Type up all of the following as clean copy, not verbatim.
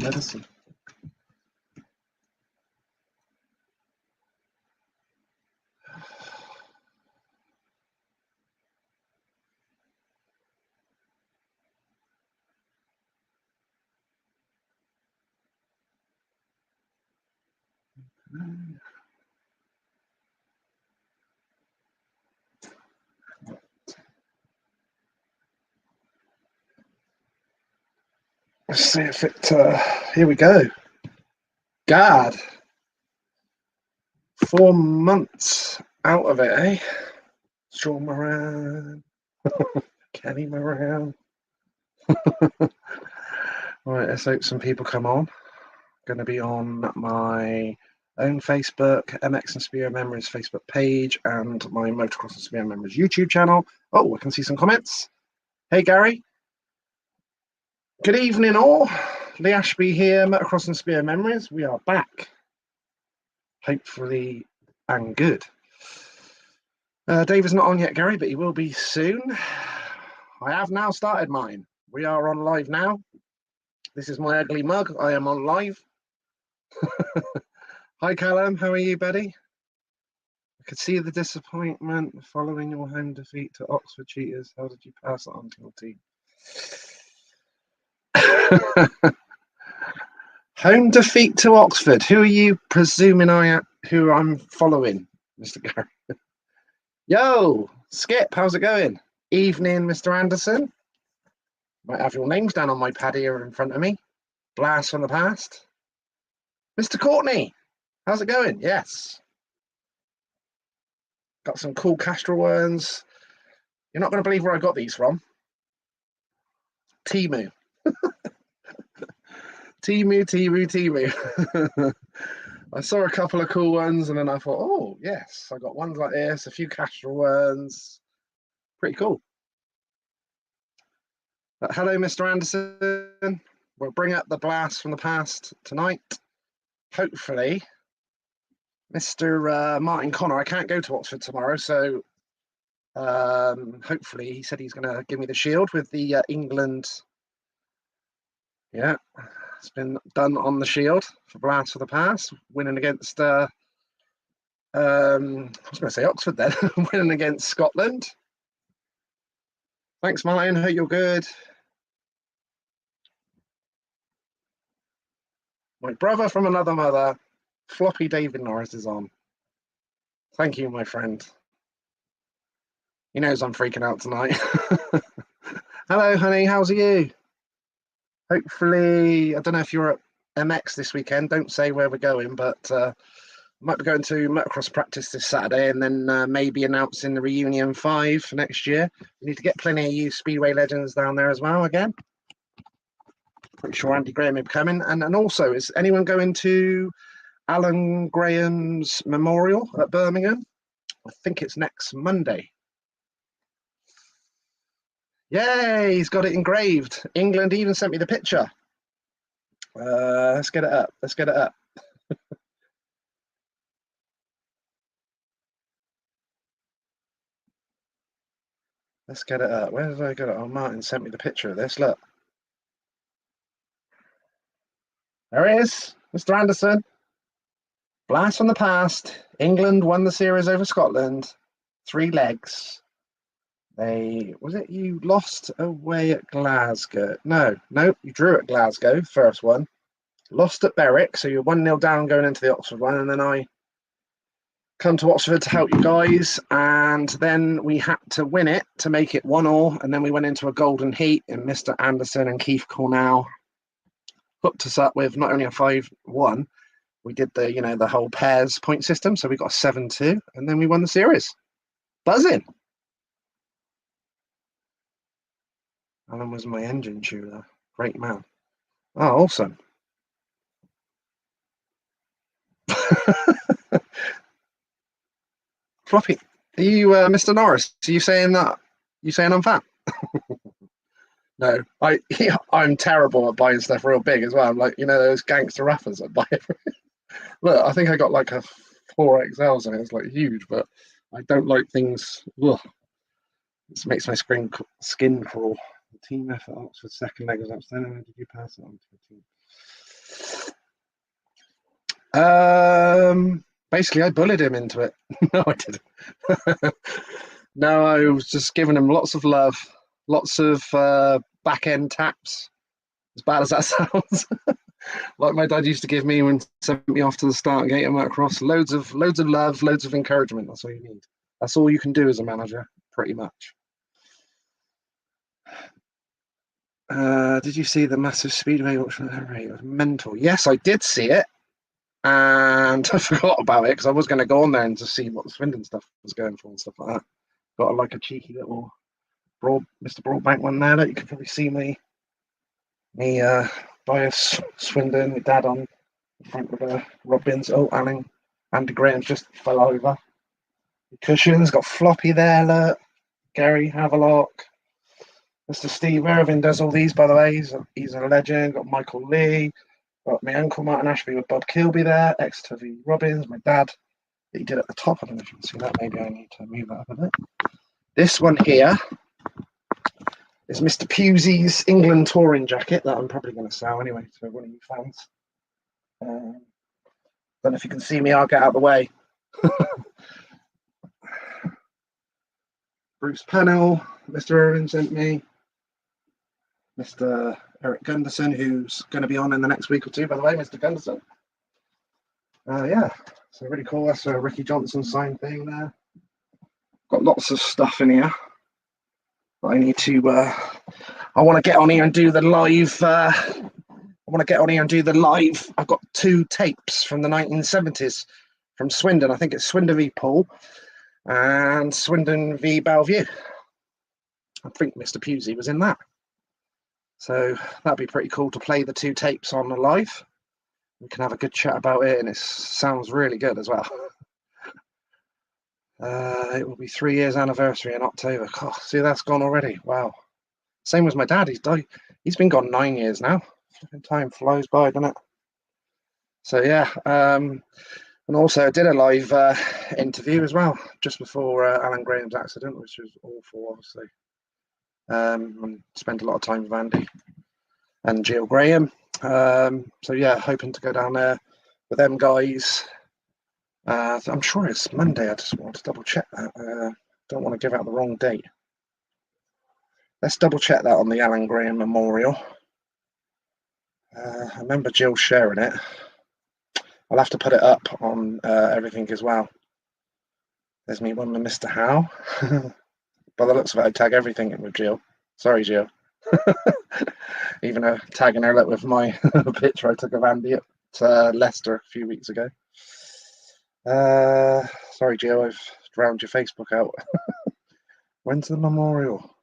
medicine. Let's see if it. Here we go. God, 4 months out of it, eh? Sean Moran, Kenny Moran. Right, let's hope some people come on. Going to be on my own Facebook, MX and Speedo Memories Facebook page, and my Motocross and Speedo Memories YouTube channel. Oh, I can see some comments. Hey, Gary. Good evening, all. Lee Ashby here, Motocross and Speedo Memories. We are back. Hopefully, and good. Dave is not on yet, Gary, but he will be soon. I have now started mine. We are on live now. This is my ugly mug. I am on live. Hi, Callum. How are you, buddy? I could see the disappointment following your home defeat to Oxford Cheaters. How did you pass it on to your team? Home defeat to Oxford. Who are you presuming who I'm following, Mr. Gary? Yo, Skip, how's it going? Evening, Mr. Anderson. Might have your names down on my pad here in front of me. Blast from the past. Mr. Courtney, how's it going? Yes. Got some cool Castrol ones. You're not going to believe where I got these from. Temu. Temu. I saw a couple of cool ones and then I thought, oh, yes, I got ones like this, a few Castrol ones. Pretty cool. But hello, Mr. Anderson. We'll bring up the blast from the past tonight. Hopefully, Mr. Martin Connor, I can't go to Oxford tomorrow, so hopefully he said he's going to give me the shield with the England. Yeah, it's been done on the shield for Blast for the Past, winning against, I was going to say Oxford then, winning against Scotland. Thanks, Martin. Hope you're good. My brother from another mother, Floppy David Norris, is on. Thank you, my friend. He knows I'm freaking out tonight. Hello, honey. How's you? Hopefully, I don't know if you're at MX this weekend. Don't say where we're going, but I might be going to motocross practice this Saturday and then maybe announcing the Reunion 5 for next year. We need to get plenty of you Speedway legends down there as well again. Pretty sure Andy Graham will be coming. And also, is anyone going to Alan Graham's memorial at Birmingham? I think it's next Monday. Yay, he's got it engraved. England even sent me the picture. Let's get it up. Let's get it up. Let's get it up. Where did I get it? Oh, Martin sent me the picture of this. Look. There it is, Mr. Anderson. Blast from the past. England won the series over Scotland. 3 legs. You lost away at Glasgow? No, you drew at Glasgow, first one. Lost at Berwick, so you're 1-0 down going into the Oxford one, and then I come to Oxford to help you guys, and then we had to win it to make it 1-1, and then we went into a golden heat, and Mr. Anderson and Keith Cornell hooked us up with not only a 5-1, we did the whole pairs point system, so we got a 7-2, and then we won the series. Buzzing. Alan was my engine tuner. Great man. Oh, awesome. Floppy, are you Mr. Norris? Are you saying that? You saying I'm fat? No, I'm terrible at buying stuff real big as well. I'm like, those gangster rappers that buy everything. Look, I think I got like a 4XLs and it's like huge, but I don't like things. Ugh. This makes my skin crawl. The team effort, Oxford second leg was outstanding. Did you pass it on to the team? Basically, I bullied him into it. No, I didn't. No, I was just giving him lots of love, lots of back end taps. As bad as that sounds, like my dad used to give me when he sent me off to the start gate and across. Loads of love, loads of encouragement. That's all you need. That's all you can do as a manager, pretty much. Did you see the massive Speedway auction? It was mental. Yes, I did see it, and I forgot about it because I was going to go on there and just see what the Swindon stuff was going for and stuff like that. Got like a cheeky little Mr. Broadbank one there that you can probably see me bias Swindon, my dad on the front of the Robins. Oh, Andy Graham's just fell over. The cushions got Floppy there, look. Gary Havelock. Mr. Steve Irving does all these, by the way. He's a legend. Got Michael Lee. Got my uncle Martin Ashby with Bob Kilby there. Exeter v Robins. My dad that he did at the top. I don't know if you can see that. Maybe I need to move that up a bit. This one here is Mr. Pusey's England touring jacket that I'm probably going to sell anyway to one of you fans. Don't know if you can see me. I'll get out of the way. Bruce Pennell, Mr. Irving sent me. Mr. Eric Gunderson, who's going to be on in the next week or two, by the way, Mr. Gunderson. Yeah, so really cool. That's a Ricky Johnson signed thing there. Got lots of stuff in here. I need to. I want to get on here and do the live. I've got 2 tapes from the 1970s from Swindon. I think it's Swindon v Poole and Swindon v Bellevue. I think Mr. Pusey was in that. So that'd be pretty cool to play the 2 tapes on the live. We can have a good chat about it, and it sounds really good as well. It will be 3 years anniversary in October. God, see, that's gone already. Wow. Same as my dad. He's died. He's been gone 9 years now. Time flies by, doesn't it? So yeah. And also I did a live interview as well just before Alan Graham's accident, which was awful, obviously. And spent a lot of time with Andy and Jill Graham. So yeah, hoping to go down there with them guys. I'm sure it's Monday. I just want to double check that. Don't want to give out the wrong date. Let's double check that on the Alan Graham Memorial. I remember Jill sharing it. I'll have to put it up on everything as well. There's me one with Mr. Howe. By the looks of it, I tag everything with Jill. Sorry, Jill. Even tagging her with my picture I took of Andy at Leicester a few weeks ago. Sorry, Jill, I've drowned your Facebook out. When's the memorial?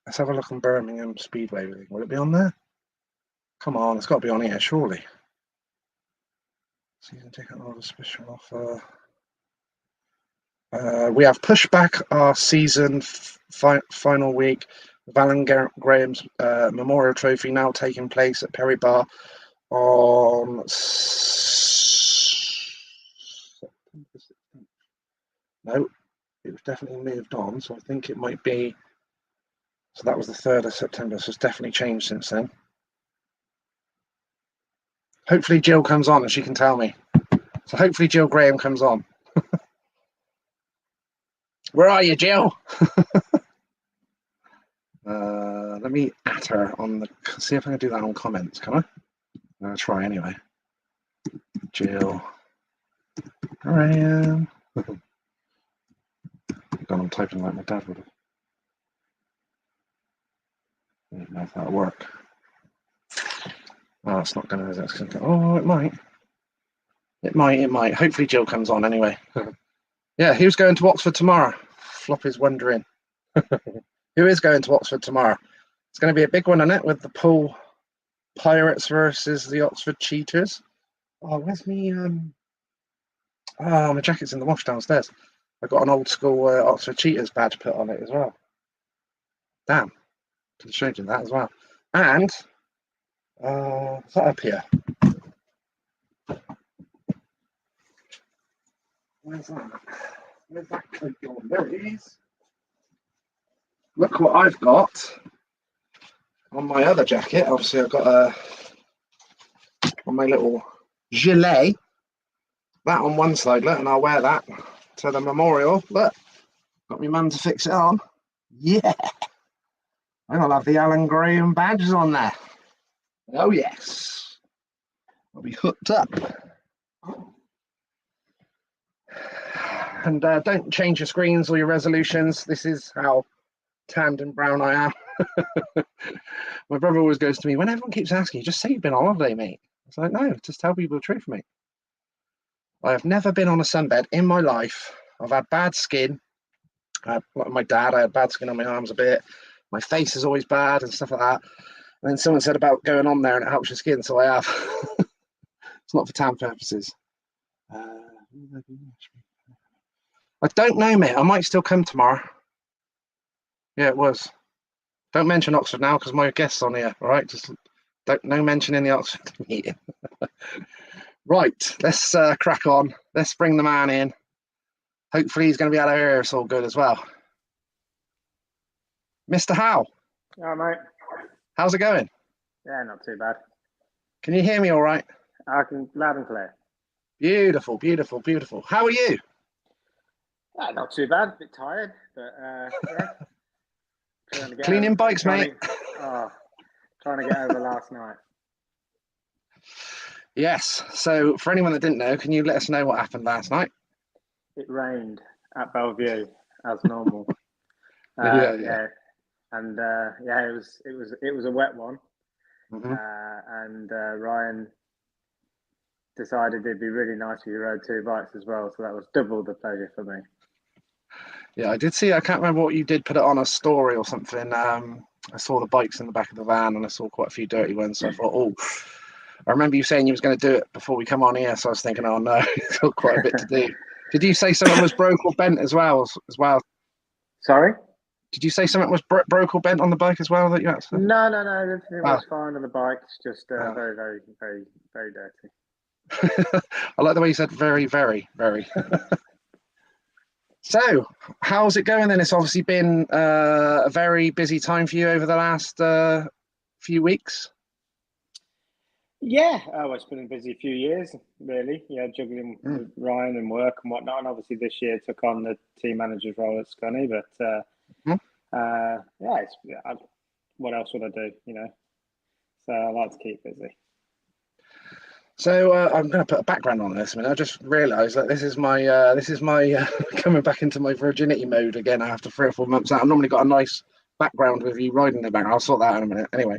Let's have a look on Birmingham Speedway. Will it be on there? Come on, it's got to be on here, surely. Season ticket order special offer. We have pushed back our season final week with Alan Graham's Memorial Trophy now taking place at Perry Bar on No, it was definitely moved on, so I think it might be. So that was the 3rd of September, so it's definitely changed since then. Hopefully Jill comes on and she can tell me. So hopefully Jill Graham comes on. Where are you, Jill? Let me at her on the. See if I can do that on comments. Can I? I'm gonna try anyway. Jill Graham. I'm typing like my dad would have. I don't know if that'll work. Oh, it's not gonna. Oh, it might. It might. Hopefully Jill comes on anyway. Yeah, who's going to Oxford tomorrow? Floppy's wondering. Who is going to Oxford tomorrow? It's going to be a big one, isn't it? With the Poole Pirates versus the Oxford Cheaters. Oh, where's me? Oh, my jacket's in the wash downstairs. I've got an old school Oxford Cheaters badge put on it as well. Damn. Could have showed you that as well. And is that up here? Where's that? Where's that coat gone? There it is. Look what I've got on my other jacket. Obviously, I've got on my little gilet. That on one side, look, and I'll wear that to the memorial. Look, got my mum to fix it on. Yeah, and I'll have the Alan Graham badges on there. Oh yes, I'll be hooked up. And don't change your screens or your resolutions. This is how tanned and brown I am. My brother always goes to me, when everyone keeps asking you, just say you've been on holiday, mate. It's like, no, just tell people the truth, mate. I have never been on a sunbed in my life. I've had bad skin. Like my dad, I had bad skin on my arms a bit. My face is always bad and stuff like that. And then someone said about going on there and it helps your skin, so I have. It's not for tan purposes. I don't know, mate. I might still come tomorrow. Yeah, it was. Don't mention Oxford now because my guest's on here. All right, just no mention in the Oxford meeting. Right, let's crack on. Let's bring the man in. Hopefully, he's going to be out of here. It's all good as well. Mr. Howe. Yeah, mate. How's it going? Yeah, not too bad. Can you hear me all right? I can loud and clear. Beautiful, beautiful, beautiful. How are you? Yeah, not too bad. A bit tired, but yeah. Cleaning bikes, mate. Trying to get over last night. Yes. So, for anyone that didn't know, can you let us know what happened last night? It rained at Bellevue as normal. Yeah. And yeah, it was a wet one. Mm-hmm. And Ryan decided it'd be really nice if you rode two bikes as well, so that was double the pleasure for me. Yeah, I did see. I can't remember what you did. Put it on a story or something. I saw the bikes in the back of the van, and I saw quite a few dirty ones. So I thought, oh, I remember you saying you was going to do it before we come on here. So I was thinking, oh no, it's got quite a bit to do. Did you say something was broke or bent as well? Sorry? Did you say something was broke or bent on the bike as well that you had to? No. Everything was fine on the bike. It's just very, very, very, very dirty. I like the way you said very, very, very. So, how's it going then? It's obviously been a very busy time for you over the last few weeks. Yeah, it's been a busy few years, really. Yeah, juggling with Ryan and work and whatnot. And obviously this year took on the team manager's role at Scunny. But what else would I do, you know? So I like to keep busy. So I'm going to put a background on this. I mean, I just realised that this is my coming back into my virginity mode again after 3 or 4 months out. I've normally got a nice background with you riding the background. I'll sort that out in a minute. Anyway,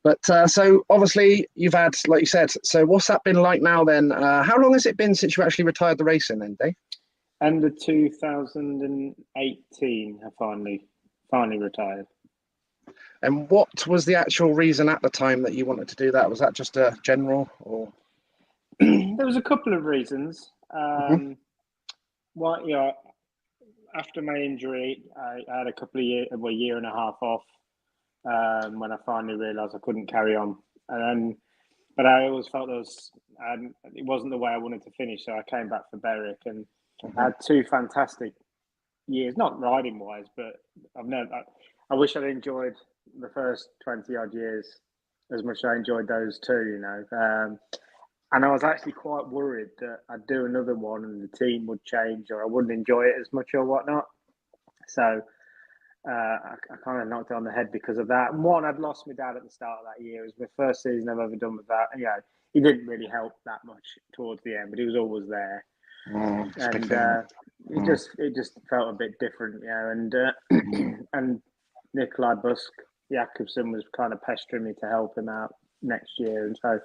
but so obviously you've had, like you said. So what's that been like now then? How long has it been since you actually retired the racing then, Dave? End of 2018, I finally retired. And what was the actual reason at the time that you wanted to do that? Was that just a general or? There was a couple of reasons. Well, after my injury, I had a year and a half off when I finally realised I couldn't carry on. But I always felt it wasn't the way I wanted to finish, so I came back for Berwick and I had 2 fantastic years, not riding wise, but I wish I'd enjoyed the first 20 odd years as much as I enjoyed those 2, you know. And I was actually quite worried that I'd do another one and the team would change or I wouldn't enjoy it as much or whatnot. So I kind of knocked it on the head because of that. And one, I'd lost my dad at the start of that year. It was my first season I've ever done with that. And, he didn't really help that much towards the end, but he was always there. It just felt a bit different, and Nikolai Busk Jakobsen was kind of pestering me to help him out next year, and so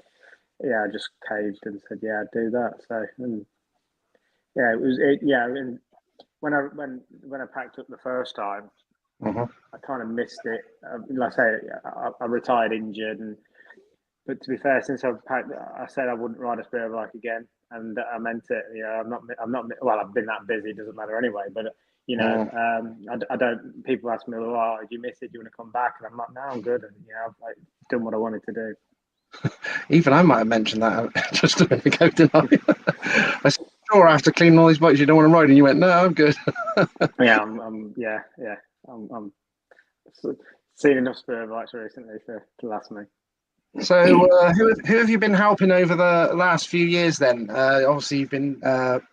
I just caved and said I'd do that. So and when I packed up the first time, I kind of missed it. Like I say, I retired injured, but to be fair, since I've packed, I said I wouldn't ride a spare bike again. And I meant it. I'm not. Well, I've been that busy. It doesn't matter anyway. But I don't. People ask me, "Oh, did you miss it? Do you want to come back?" And I'm like, "No, I'm good." And I've done what I wanted to do. Even I might have mentioned that just a minute ago, didn't I? I said, "Sure, after cleaning all these bikes, you don't want to ride," and you went, "No, I'm good." I'm seeing enough spare bikes recently to last me. So, who have you been helping over the last few years then? Obviously, you've been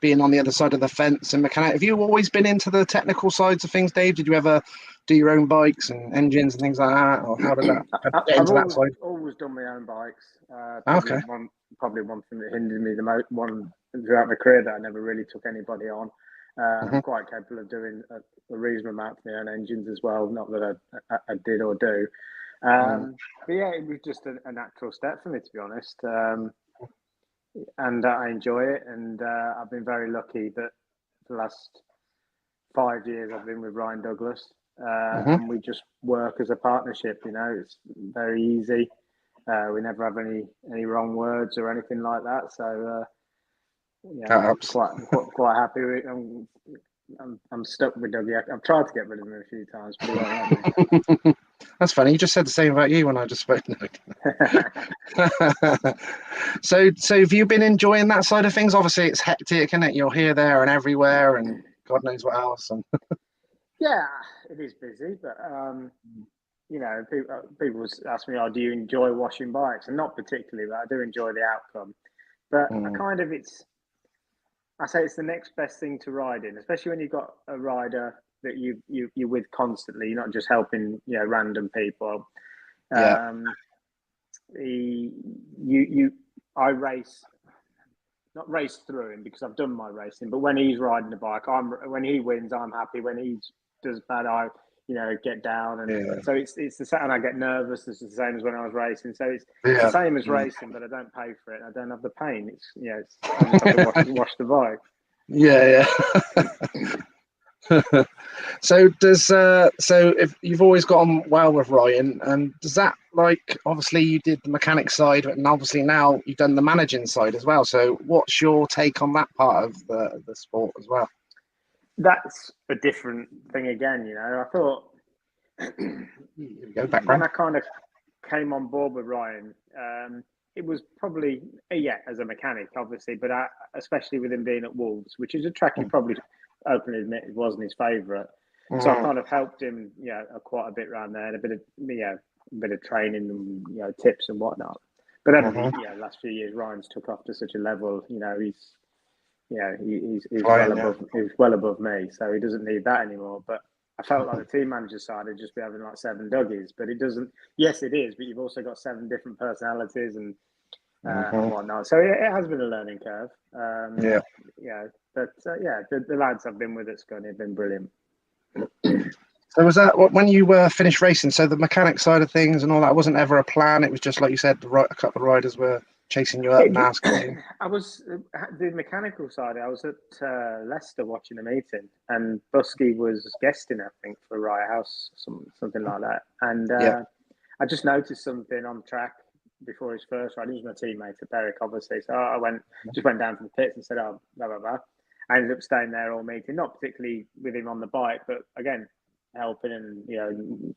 being on the other side of the fence and mechanic. Have you always been into the technical sides of things, Dave? Did you ever do your own bikes and engines and things like that? Or how did you get I've into that side? always done my own bikes. Okay. Probably one thing that hindered me the most, one throughout my career, that I never really took anybody on. Hmm. I'm quite capable of doing a reasonable amount of my own engines as well. Not that I did or do. But yeah, it was just a natural step for me, to be honest. And I enjoy it. And I've been very lucky that the last 5 years I've been with Ryan Douglas, Hmm. and we just work as a partnership. You know, it's very easy. We never have any wrong words or anything like that. So yeah, That helps. quite happy with. I'm stuck with Dougie. I've tried to get rid of him a few times, but he won't let me. That's funny. You just said the same about you when I just spoke. So have you been enjoying that side of things? Obviously, it's hectic, isn't it? You're here, there, and everywhere, and God knows what else. And Yeah, it is busy, but you know, people ask me, "Oh, do you enjoy washing bikes?" And not particularly, but I do enjoy the outcome. But mm, I say it's the next best thing to riding, especially when you've got a rider that you're with constantly. You're not just helping, you know, random people. yeah, Um, you I race, not race through him because I've done my racing, but when he's riding the bike, when he wins, I'm happy. When he does bad, I, you know, get down. And yeah, so it's the same. And I get nervous. It's the same as when I was racing. So it's the yeah, same as racing, but I don't pay for it. I don't have the pain. It's, you know, I just have to wash the bike. yeah, yeah. So if you've always got on well with Ryan, and does that, like, obviously you did the mechanic side, and obviously now you've done the managing side as well. So what's your take on that part of the sport as well? That's a different thing again. You know, I thought Here we go, when background. I kind of came on board with Ryan, it was probably, yeah, as a mechanic, obviously, but especially with him being at Wolves, which is a track he probably openly admit it wasn't his favourite. So I Mm, kind of helped him, yeah, quite a bit around there, and a bit of training and, you know, tips and whatnot. But then, mhm. last few years, Ryan's took off to such a level. You know, he's Flying, yeah. well above me, so he doesn't need that anymore. But I felt like the team manager side would just be having like seven Dougies, but it doesn't. Yes, it is, but you've also got seven different personalities and Mhm. whatnot. So it has been a learning curve. Yeah. Yeah, but yeah, the lads I've been with at Scunny have been brilliant. So was that when you finished racing? So the mechanic side of things and all that wasn't ever a plan. It was just like you said, a couple of riders were chasing you up and It, asking you. I was the mechanical side. I was at Leicester watching a meeting, and Busky was guesting, I think, for Riot House, something like that. And Yeah. I just noticed something on track before his first ride. He was my teammate at Berwick, obviously. So I went down to the pits and said, "Oh, blah blah blah." I ended up staying there all meeting, not particularly with him on the bike, but again helping and, you know,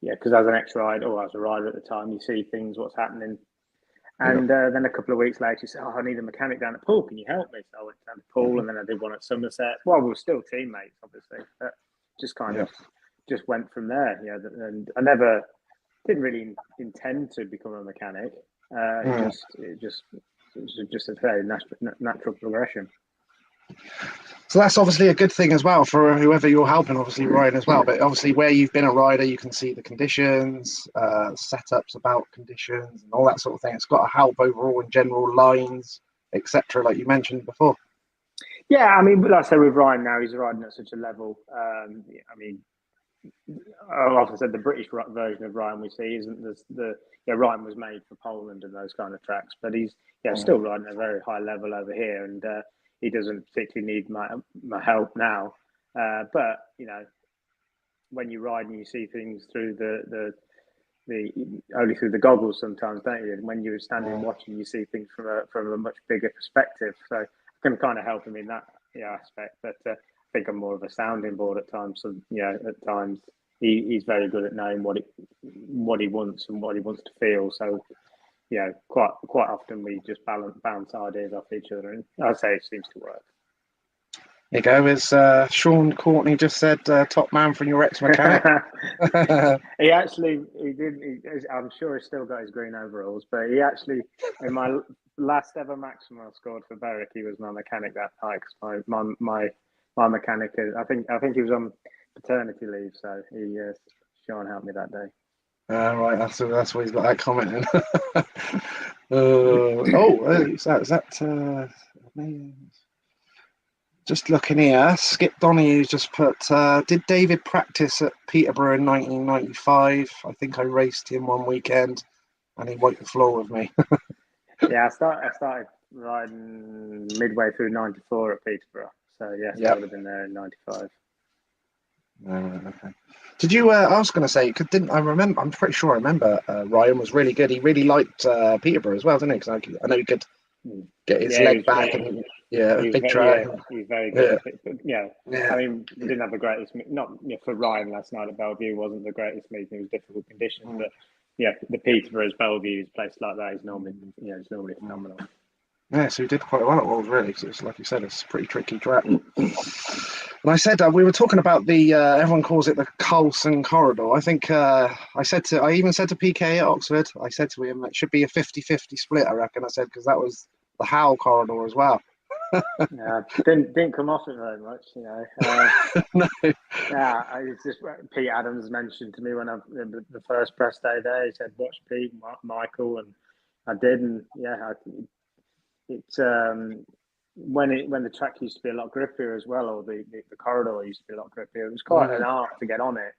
yeah, because as an ex-rider or as a rider at the time, you see things, what's happening. Yeah. And then a couple of weeks later, he said, "Oh, I need a mechanic down at Poole. Can you help me?" So I went down to Poole, and then I did one at Somerset. Well, we were still teammates, obviously, but just kind Yeah. of just went from there. Yeah, and I never didn't really intend to become a mechanic. Mm. It was just a very natural progression. So that's obviously a good thing as well for whoever you're helping, obviously Ryan as well. But obviously where you've been a rider, you can see the conditions, setups about conditions and all that sort of thing. It's got to help overall in general lines, etc. Like you mentioned before. Yeah, I mean, like I say, with Ryan now, he's riding at such a level. I mean, like I said, the British version of Ryan we see isn't Ryan was made for Poland and those kind of tracks, but he's Mm. still riding at a very high level over here, and he doesn't particularly need my help now. But you know, when you ride and you see things through the only through the goggles sometimes, don't you? And when you're standing Mm. watching, you see things from a much bigger perspective. So I can kind of help him in that, aspect. But I think I'm more of a sounding board at times. So at times he's very good at knowing what he wants and what he wants to feel. So quite often we just bounce ideas off each other, and I'd say it seems to work. There you go. As Sean Courtney just said, top man from your ex-mechanic. he did. I'm sure he's still got his green overalls, but he actually, in my last ever maximum I scored for Berwick, he was my mechanic that night. Cause my mechanic, I think he was on paternity leave, so Sean helped me that day. Right, that's why he's got that comment in. Is that just looking here? Skip Donohue's just put, did David practice at Peterborough in 1995? I think I raced him one weekend and he wiped the floor with me. Yeah, I started riding midway through '94 at Peterborough, so yes, I would have been there in '95. Okay. Did you? I was going to say, didn't I remember? I'm pretty sure I remember. Ryan was really good. He really liked Peterborough as well, didn't he? Because I know he could get his leg back and big track. He was very good. Yeah. I mean, we didn't have the greatest. Not for Ryan last night at Bellevue wasn't the greatest meeting. It was difficult conditions, but the Peterborough, Bellevue, a place like that is normally phenomenal. Yeah, so he did quite well at Wolves, really, because it's like you said, it's a pretty tricky track. And I said we were talking about the everyone calls it the Coulson corridor. I think I even said to PK at Oxford, I said to him it should be a 50-50 split. I reckon. I said because that was the Howe corridor as well. Didn't come off it very much, No. Yeah, it's just Pete Adams mentioned to me when the first press day there. He said, "Watch Pete, Michael," and I did, and it's when the track used to be a lot grippier as well, or the corridor used to be a lot grippier. It was quite an art to get on it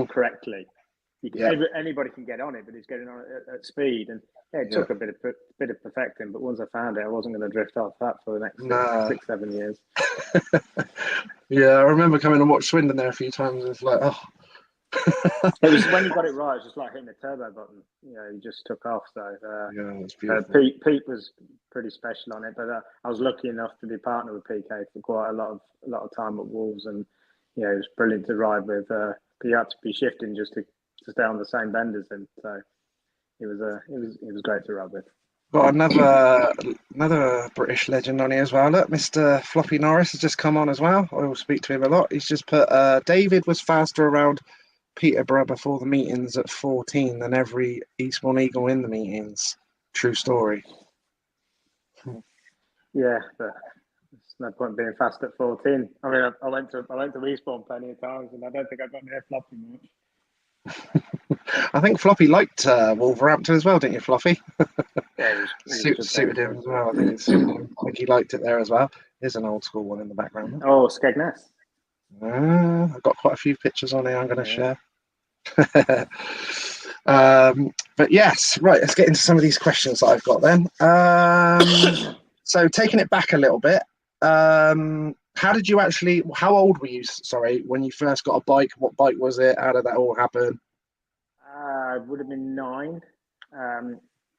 correctly. Anybody can get on it, but it's getting on it at speed, and it took a bit of perfecting. But once I found it, I wasn't going to drift off that for the next 6-7 years. Yeah, I remember coming and watch Swindon there a few times. It's like, oh. It was when you got it right. It was just like hitting the turbo button. You just took off. So it's beautiful. Pete was pretty special on it, but I was lucky enough to be partnered with PK for quite a lot of time at Wolves, and it was brilliant to ride with. But you had to be shifting just to stay on the same bend as him. So it was great to ride with. Got another British legend on here as well. Look, Mr. Floppy Norris has just come on as well. I will speak to him a lot. He's just put David was faster around Peterborough before the meetings at 14 than every Eastbourne Eagle in the meetings. True story. Yeah, but there's no point being fast at 14. I mean, I went to Eastbourne plenty of times, and I don't think I got near Floppy much. I think Floppy liked Wolverhampton as well, didn't you, Floppy? Yeah, suited him as well. I think it suited him. I think he liked it there as well. There's an old school one in the background. Oh, Skegness. I've got quite a few pictures on here I'm going to share. But yes, right, let's get into some of these questions that I've got then. So taking it back a little bit, how old were you, when you first got a bike? What bike was it? How did that all happen? It would have been 9.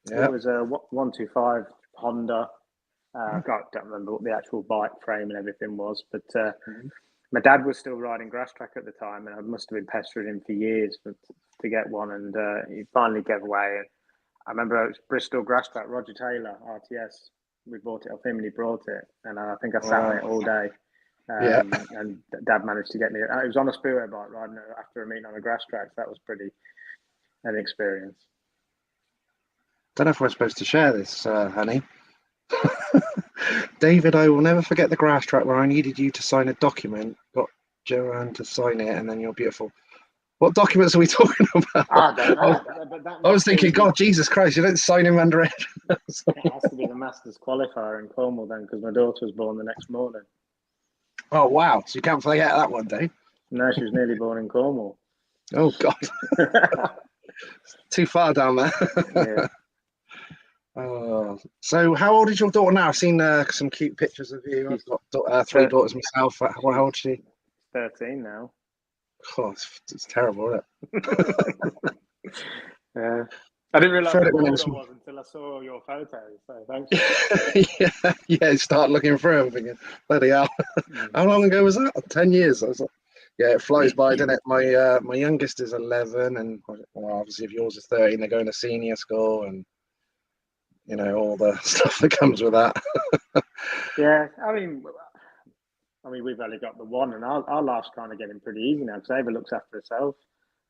It was a 125 Honda. I don't remember what the actual bike frame and everything was, but my dad was still riding grass track at the time, and I must have been pestering him for years to get one, and he finally gave away. And I remember it was Bristol grass track, Roger Taylor, RTS. We bought it off him, and he brought it, and I think I sat on it all day. And Dad managed to get me. It was on a speedway bike riding after a meeting on a grass track. So that was pretty an experience. Don't know if we're supposed to share this, honey. David, I will never forget the grass track where I needed you to sign a document. Got Joanne to sign it, and then you're beautiful. What documents are we talking about? I don't know. I was thinking, God, Jesus Christ, you don't sign him under it. It has to be the Masters qualifier in Cornwall then, because my daughter was born the next morning. Oh, wow. So you can't forget that one day? No, she was nearly born in Cornwall. Oh, God. Too far down there. Yeah. So how old is your daughter now? I've seen some cute pictures of you. I've got 3 daughters myself. How old is she? 13 now. Oh, it's terrible, isn't it? Yeah. I didn't realise how old I was until I saw your photos. So thanks. Yeah. Start looking through them, thinking, bloody hell. How long ago was that? 10 years. I was like, yeah, it flies by, doesn't it? My youngest is 11, and obviously if yours is 13, they're going to senior school, and all the stuff that comes with that. Yeah, I mean, I mean, we've only got the one, and our life's kind of getting pretty easy now because Ava looks after herself.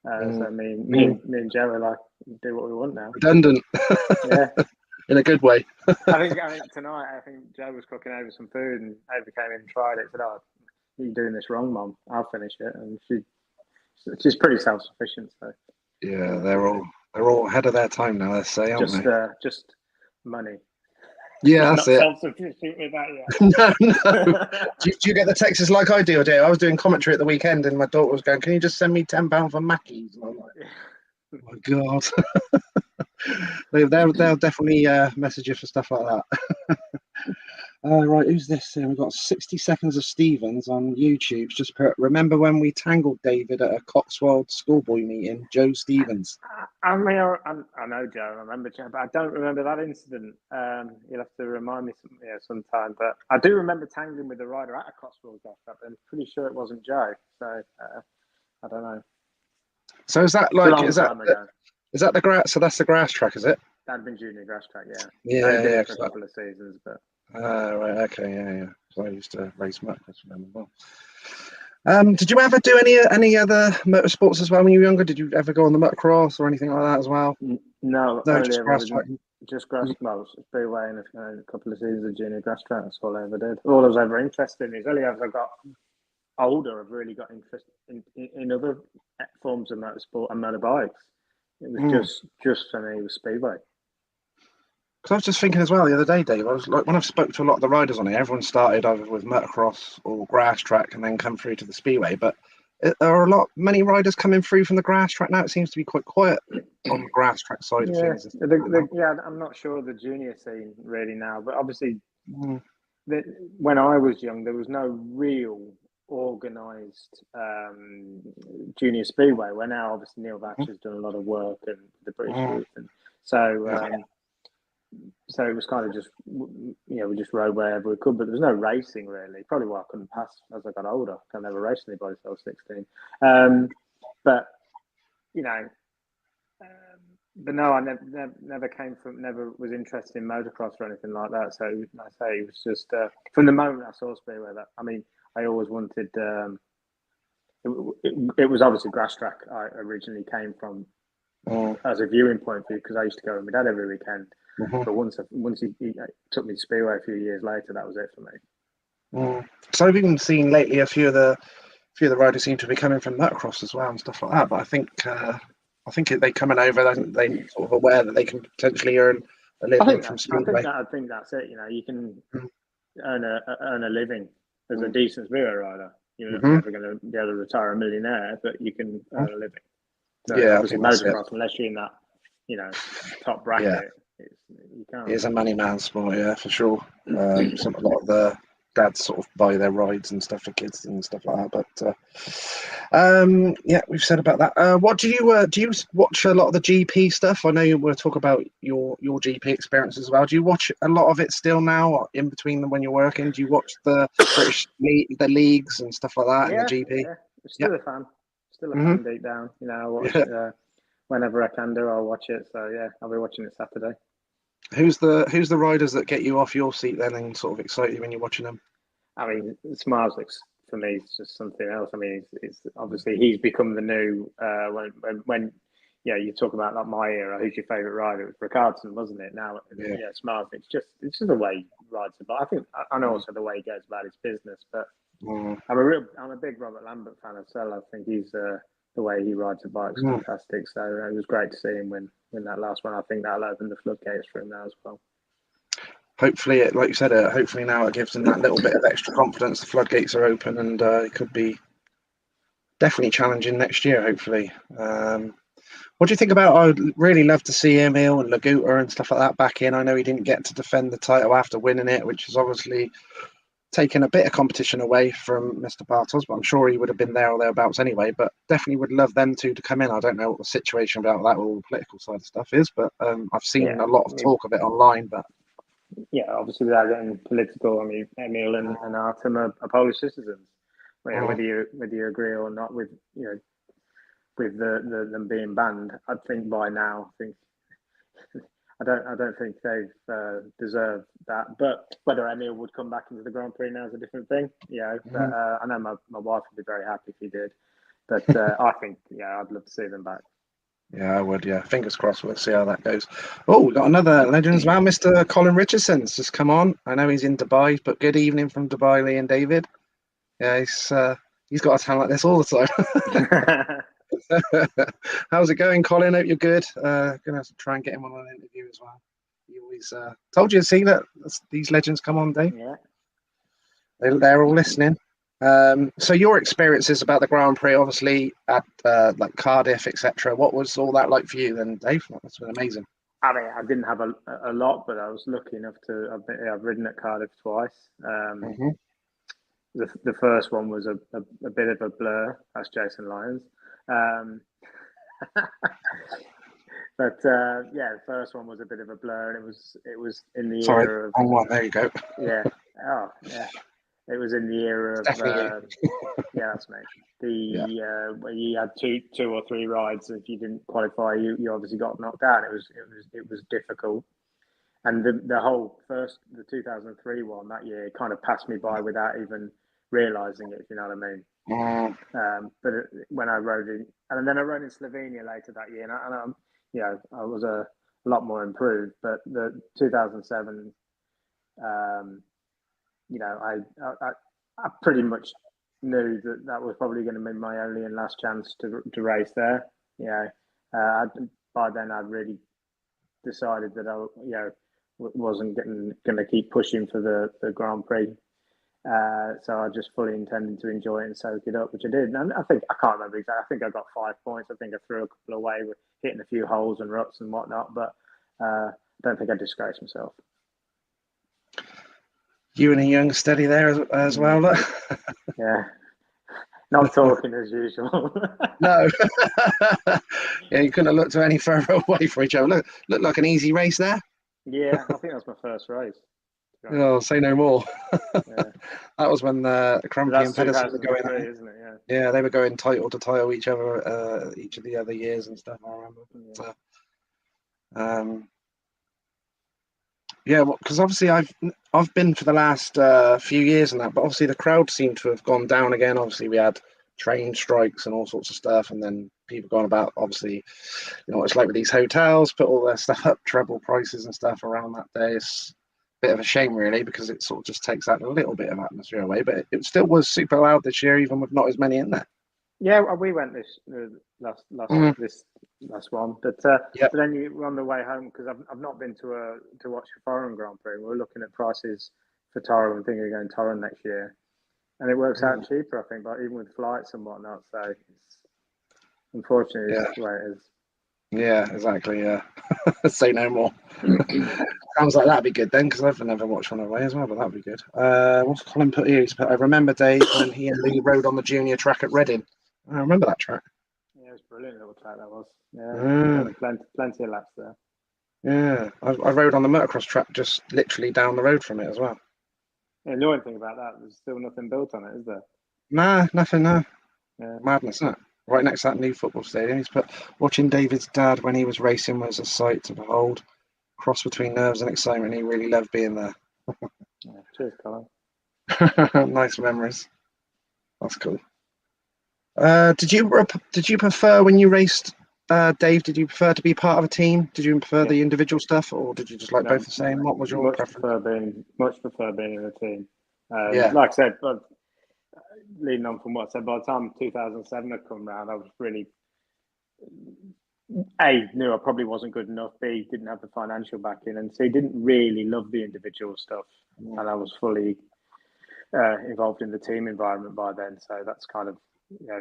So me and Joe are like, do what we want now. Redundant. Yeah. In a good way. I think tonight, Joe was cooking over some food, and Ava came in and tried it. Said, "Oh, you're doing this wrong, Mum. I'll finish it." And she's pretty self-sufficient. So yeah, they're all ahead of their time now. Let's say, aren't they? Just money. Yeah, that's not it. Self-sufficient with that yet. No. Do you get the texts like I do? I was doing commentary at the weekend, and my daughter was going, "Can you just send me £10 for Mackies?" And I'm like, "Oh my God." They'll definitely message you for stuff like that. Right, who's this? We've got 60 seconds of Stevens on YouTube. Just put, remember when we tangled David at a Cotswold schoolboy meeting? Joe Stevens. I know Joe. I remember Joe, but I don't remember that incident. You'll have to remind me sometime. But I do remember tangling with the rider at a Cotswold golf club. I'm pretty sure it wasn't Joe. So I don't know. So is that the grass? So that's the grass track, is it? That'd been junior grass track, yeah. Yeah, Did it for a couple of seasons, but. Right, okay, yeah. So I used to race muck as well. Did you ever do any other motorsports as well when you were younger? Did you ever go on the motocross or anything like that as well? No, just grass track. Just grass. Well, Speedway and a couple of seasons of junior grass track. That's all I ever did. All I was ever interested in is only as I got older, I've really got interested in other forms of motorsport and motorbikes. It was just for me, it was Speedway. Because I was just thinking as well the other day, Dave, I was like, when I've spoke to a lot of the riders on it, everyone started either with motocross or grass track and then come through to the Speedway. But there are many riders coming through from the grass track now. It seems to be quite quiet on the grass track side of things. I'm not sure the junior scene really now, but obviously when I was young, there was no real organised junior Speedway. Where now, obviously, Neil Vatcher's done a lot of work and the British youth, and so it was kind of just, we just rode wherever we could, but there was no racing really. Probably why I couldn't pass as I got older. I never raced anybody until I was 16. But no, I never was interested in motocross or anything like that. So like I say, it was just from the moment I saw Speedway. I always wanted. It was obviously grass track. I originally came from as a viewing point of view because I used to go with my dad every weekend. But once he took me to Speedway a few years later, that was it for me. So I've even seen lately a few of the riders seem to be coming from motocross as well and stuff like that. But I think they coming over, they sort of aware that they can potentially earn a living from Speedway. I think that's it. You can earn a living as a decent Speedway rider. You're never going to be able to retire a millionaire, but you can earn a living. So obviously motocross, unless you're in that, top bracket, you can't. It is a money man sport, yeah, for sure. A lot of the dads sort of buy their rides and stuff for kids and stuff like that. But we've said about that. What do you watch a lot of the GP stuff? I know you want to talk about your GP experience as well. Do you watch a lot of it still now in between them when you're working? Do you watch the British the leagues and stuff like that in the GP? Yeah, still a fan. Still a fan deep down. I watch whenever I can I'll watch it. So yeah, I'll be watching it Saturday. Who's the riders that get you off your seat then and sort of excite you when you're watching them? I mean, Smiles for me is just something else. I mean, it's obviously he's become the new when you talk about like my era. Who's your favourite rider? It was Ricardson, wasn't it? Now, Smiles. It's just the way he rides the bike. I think, and also the way he goes about his business. But I'm a big Robert Lambert fan as well. I think he's the way he rides the bike is fantastic. So it was great to see him win that last one. I think that'll open the floodgates for him now as well. Hopefully, like you said, hopefully now it gives him that little bit of extra confidence. The floodgates are open, and it could be definitely challenging next year. Hopefully, what do you think about? I'd really love to see Emil and Laguta and stuff like that back in. I know he didn't get to defend the title after winning it, which is obviously taken a bit of competition away from Mr Bartos, but I'm sure he would have been there or thereabouts anyway. But definitely would love them two to come in. I don't know what the situation about that, all the political side of stuff is, but I've seen a lot of talk of it online. But obviously without getting political, I mean, Emil and Artem are Polish citizens. Whether you agree or not with with them being banned, I think by now, I don't think they've deserved that. But whether Emil would come back into the Grand Prix now is a different thing. But I know my wife would be very happy if he did. But I think, I'd love to see them back. Yeah, I would. Yeah, fingers crossed. We'll see how that goes. Oh, we got another legend as well, Mr. Colin Richardson's just come on. I know he's in Dubai, but good evening from Dubai, Lee and David. Yeah, he's got a talent like this all the time. How's it going, Colin? Hope you're good. Gonna have to try and get him on an interview as well. He always told you to see that these legends come on, Dave. Yeah, they're all listening. So your experiences about the Grand Prix, obviously at like Cardiff, etc. What was all that like for you then, Dave? That's been amazing. I mean, I didn't have a lot, but I was lucky enough to. I've ridden at Cardiff twice. The first one was a bit of a blur. That's Jason Lyons. But the first one was a bit of a blur, and it was in the era of. Wrong one. There you go. Yeah. Oh, yeah. It was in the era of. That's me. Where you had two or three rides. If you didn't qualify, you obviously got knocked out. It was difficult. And the 2003 one that year kind of passed me by without even realizing it, if you know what I mean. But when I rode in, and then I rode in Slovenia later that year, and I was a lot more improved. But the 2007, I pretty much knew that was probably going to be my only and last chance to race there. By then I'd really decided that I wasn't going to keep pushing for the Grand Prix. So I just fully intended to enjoy it and soak it up, which I did. And I can't remember exactly. I think I got 5 points. I think I threw a couple away with hitting a few holes and ruts and whatnot, but I don't think I disgraced myself. You and a young steady there as well. Yeah. Not talking as usual. No. Yeah, you couldn't have looked any further away from each other. Looked like an easy race there. Yeah, I think that was my first race. Oh, say no more. Yeah. That was when Crumpy and Pedersen were going, isn't it? Yeah, they were going title to title each other each of the other years and stuff. I remember. But, because obviously I've been for the last few years and that, but obviously the crowd seemed to have gone down again. Obviously we had train strikes and all sorts of stuff, and then people going about, obviously, what it's like with these hotels, put all their stuff up, treble prices and stuff around that day. It's a bit of a shame really, because it sort of just takes that a little bit of atmosphere away, but it still was super loud this year, even with not as many in there. Yeah, we went this last one, but then you were on the way home, because I've not been to watch a foreign Grand Prix. We were looking at prices for Torren and thinking of going Torren next year, and it works out cheaper, I think, but even with flights and whatnot. So it's unfortunately it's the way it is. Yeah, exactly. Yeah, say no more. Sounds like that'd be good then, because I've never watched one away as well, but that'd be good. What's Colin put here? He's put, I remember Dave when he and Lee rode on the junior track at Reading. I remember that track. Yeah, it was a brilliant little track that was. Yeah, plenty of laps there. Yeah, I rode on the motocross track just literally down the road from it as well. The annoying thing about that, there's still nothing built on it, is there? Nah, nothing. No. Yeah. Madness, isn't it? Right next to that new football stadium. He's put, watching David's dad when he was racing was a sight to behold. Cross between nerves and excitement. He really loved being there. Yeah, cheers, Colin. Nice memories. That's cool. Did you prefer when you raced, Dave? Did you prefer to be part of a team? Did you prefer the individual stuff, or did you just like both the same? What was your preference? Much prefer being in a team. Like I said, but leading on from what I said, by the time 2007 had come round, I was really knew I probably wasn't good enough. B, didn't have the financial backing, and C, didn't really love the individual stuff. And I was fully involved in the team environment by then. So that's kind of,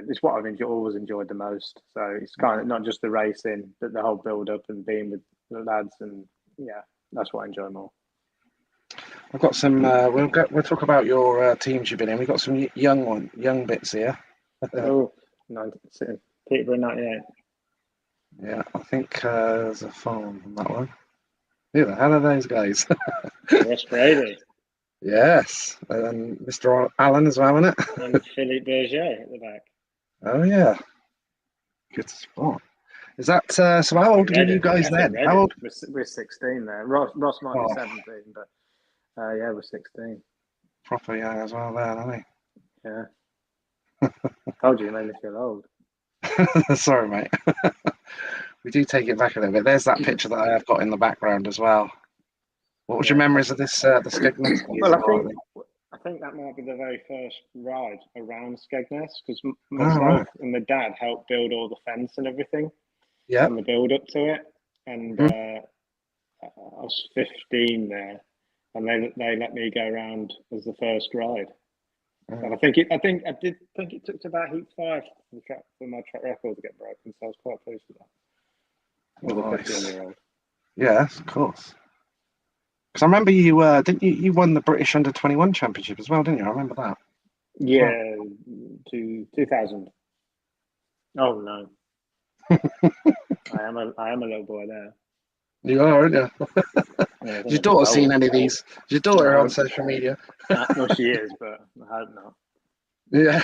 it's what I've always enjoyed the most. So it's kind of not just the racing, but the whole build up and being with the lads, and that's what I enjoy more. I've got some. We'll talk about your teams you've been in. We've got some young bits here. Peterborough 98. Yeah, I think there's a phone on that one. Who the hell are those guys? Ross Brady. Yes, and Mr. Allen as well, isn't it? And Philippe Berger at the back. Oh yeah, good spot. Is that so? How old were you Reading, guys I think then? How Reading. old? We're 16 there. Ross might be Oh, 17, but yeah, we're 16. proper young as well, then, aren't Yeah. Told you, you made me feel old. he? Sorry, mate. We do take it back a little bit. There's that picture that I have got in the background as well. What was your Yeah. memories of this the Skegness Well, season? I think that might be the very first ride around Skegness because Oh, myself right. and my dad helped build all the fence and everything Yeah. and the build up to it. And Mhm. I was 15 there, and they let me go around as the first ride. And I did think it took to about heat 5 for my track record to get broken, so I was quite pleased with that as a Nice. 15-year-old. Yes, of course. Because I remember you didn't you won the British Under-21 Championship as well, didn't you? I remember that. Yeah, to 2000. Oh no, I am a little boy there. You are, aren't you? Yeah, I Has think your I'm just daughter seen old. any of these? Is your daughter on No, social media? well, she is, but I hope not. Yeah.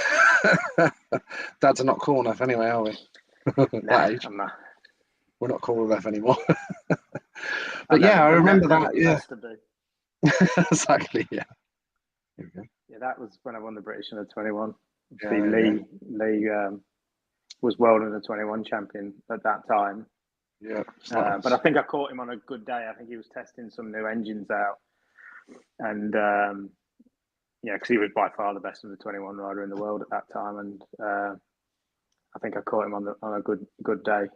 Dads are not cool enough anyway, are we? Nah, That age. I'm not. We're not cool enough anymore. I But yeah, I remember never that. Yeah. professed to be. Exactly. Yeah. There we go. Yeah, that was when I won the British Under 21. Yeah, See, there you go. Lee was world under 21 champion at that time. Yeah. But I think I caught him on a good day. I think he was testing some new engines out, and yeah, because he was by far the best under 21 rider in the world at that time, and I think I caught him on a good day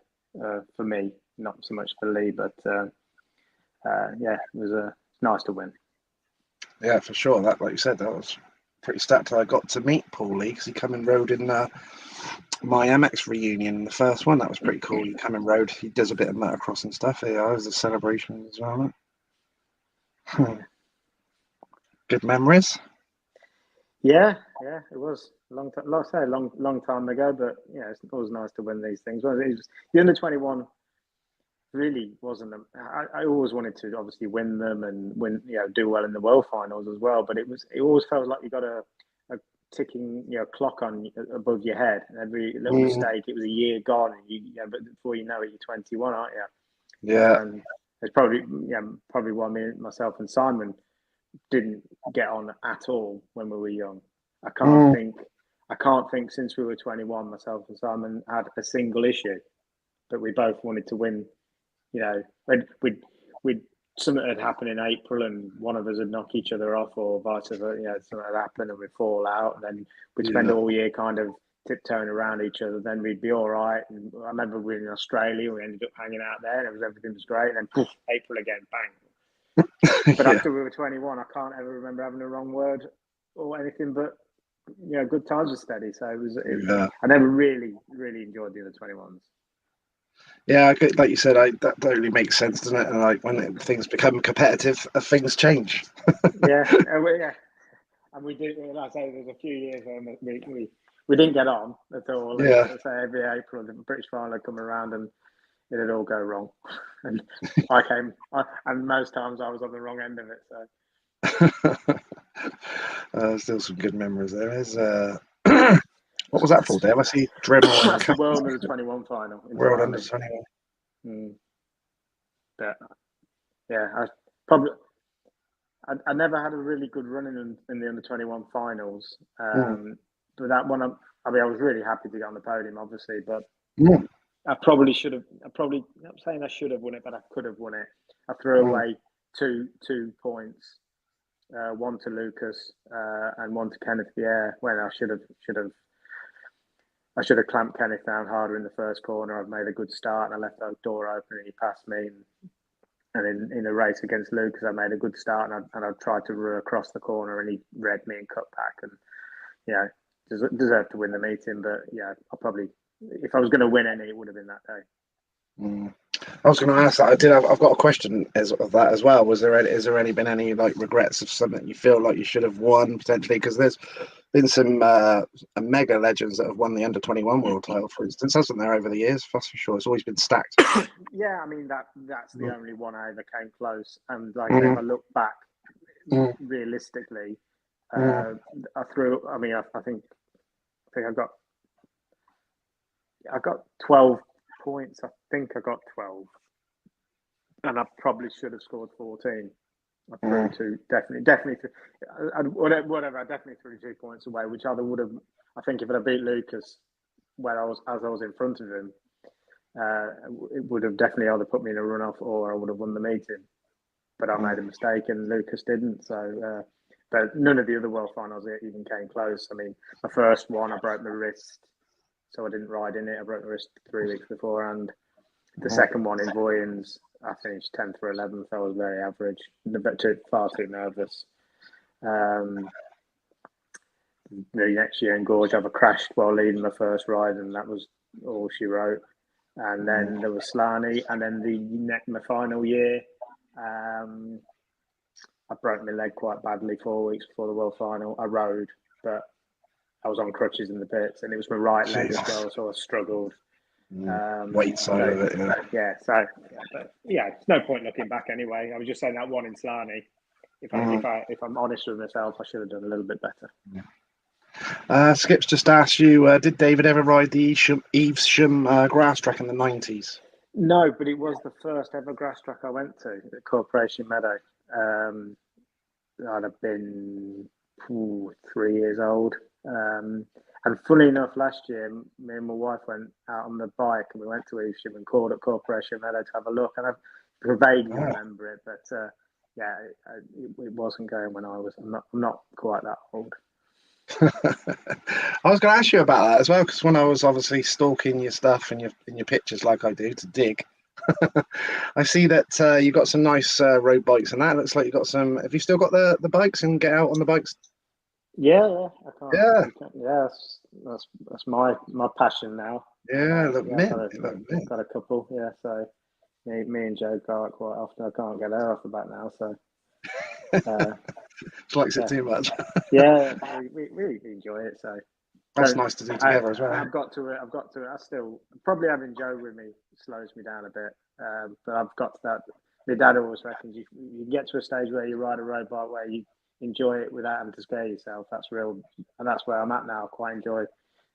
for me, not so much for Lee, but yeah, it was nice to win. Yeah, for sure. That, like you said, that was pretty stacked. I got to meet Paul Lee because he come and rode in my MX reunion, the first one. That was pretty cool. He come and rode. He does a bit of motocross and stuff. Yeah, it was a celebration as well. Yeah. Good memories. Yeah, it was a long time. Like I say, long time ago. But yeah, it's always nice to win these things. The under 21 really wasn't. I always wanted to obviously win them and do well in the world finals as well. But it always felt like you got a ticking clock on above your head. And every little mistake, it was a year gone. And but before you know it, you're 21, aren't you? Yeah. It's probably why myself and Simon didn't get on at all when we were young. I can't think since we were 21, myself and Simon had a single issue, but we both wanted to win. We'd something had happened in April and one of us would knock each other off or vice versa. Something had happened and we'd fall out and then we'd spend all year kind of tiptoeing around each other. Then we'd be all right. And I remember we were in Australia, we ended up hanging out there and everything was great. And then poof, April again, bang. But after we were 21, I can't ever remember having a wrong word or anything but good times were steady. So I never really enjoyed the other 21s. Yeah, like you said, that totally makes sense, doesn't it? And like when things become competitive, things change. Yeah, and we did. Like I say, there's a few years when we didn't get on at all. Yeah. And say every April, the British final would come around and it'd all go wrong. And and most times I was on the wrong end of it. So Still some good memories there. Is what was that for, Dave? I see Dremel and that's the World Under 21 final. World Under 21. But yeah, I never had a really good run in the Under 21 finals. But that one, I was really happy to get on the podium, obviously. But I probably should have. I'm not saying I should have won it, but I could have won it. I threw away two points, one to Lucas and one to Kenneth Pierre. When I should have. I should have clamped Kenneth down harder in the first corner. I've made a good start and I left the door open and he passed me. And in a race against Lucas, I made a good start and I tried to row across the corner and he read me and cut back and deserved to win the meeting. But yeah, I probably, if I was going to win any, it would have been that day. I was going to ask that. I've got a question of that as well. Is there any been any like regrets of something you feel like you should have won potentially? Because there's been some mega legends that have won the Under-21 world title, for instance, hasn't there, over the years? That's for sure. It's always been stacked. Yeah, I mean that's the only one I ever came close. And like if I look back realistically, I think I got 12 points. I think I got 12, and I probably should have scored 14. I threw two, definitely. Whatever. I definitely threw 2 points away, which either would have. I think if I beat Lucas, as I was in front of him, it would have definitely either put me in a run-off or I would have won the meeting. But I made a mistake and Lucas didn't. So, but none of the other World Finals even came close. I mean, my first one, I broke my wrist, so I didn't ride in it. I broke my wrist 3 weeks beforehand. The second one in Voyens, I finished 10th or 11th. I was very average, far too nervous. The next year in Gorge, I crashed while leading my first ride, and that was all she wrote. And then there was Slaney, and then my final year, I broke my leg quite badly 4 weeks before the World Final. I rode, but I was on crutches in the pits, and it was my right leg as well, so I struggled. Weight side of it, yeah. So, it's no point looking back anyway. I was just saying that one in Slaney. If I'm honest with myself, I should have done a little bit better. Skip's just asked you, did David ever ride the Evesham grass track in the 90s? No, but it was the first ever grass track I went to at Corporation Meadow. I'd have been 3 years old. And fully enough, last year, me and my wife went out on the bike and we went to Evesham and called at Corporation Meadow to have a look. And I vaguely remember it, but it wasn't going when I was. I'm not quite that old. I was going to ask you about that as well, because when I was obviously stalking your stuff and your pictures like I do to dig, I see that you got some nice road bikes and that. Looks like you got some. Have you still got the bikes and get out on the bikes? Yeah, I can't. Yeah, that's my passion now. Yeah, I've got a couple. Yeah, so me and Joe go out quite often. I can't get her off the back now, so. She likes it too much. Yeah, we enjoy it. So that's nice to do together as well. I've got to. I still probably having Joe with me slows me down a bit, but I've got to that. My dad always reckons you get to a stage where you ride a road bike where you enjoy it without having to scare yourself. That's real, and that's where I'm at now. I quite enjoy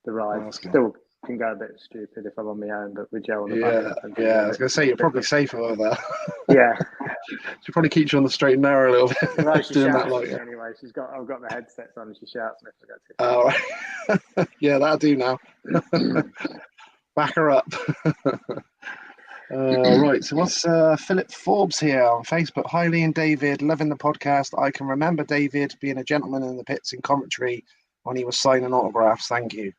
the ride. Still can go a bit stupid if I'm on my own, but with Joe on the back. Yeah. I was going to say you're probably safer with that. Yeah. She probably keeps you on the straight and narrow a little bit. Well, she shouts at me anyway. I've got the headsets on and she shouts at me if I get to. Oh, yeah, that'll do now. Back her up. Right, so what's Philip Forbes here on Facebook? Hi, Lee and David, loving the podcast. I can remember David being a gentleman in the pits in commentary when he was signing autographs. Thank you.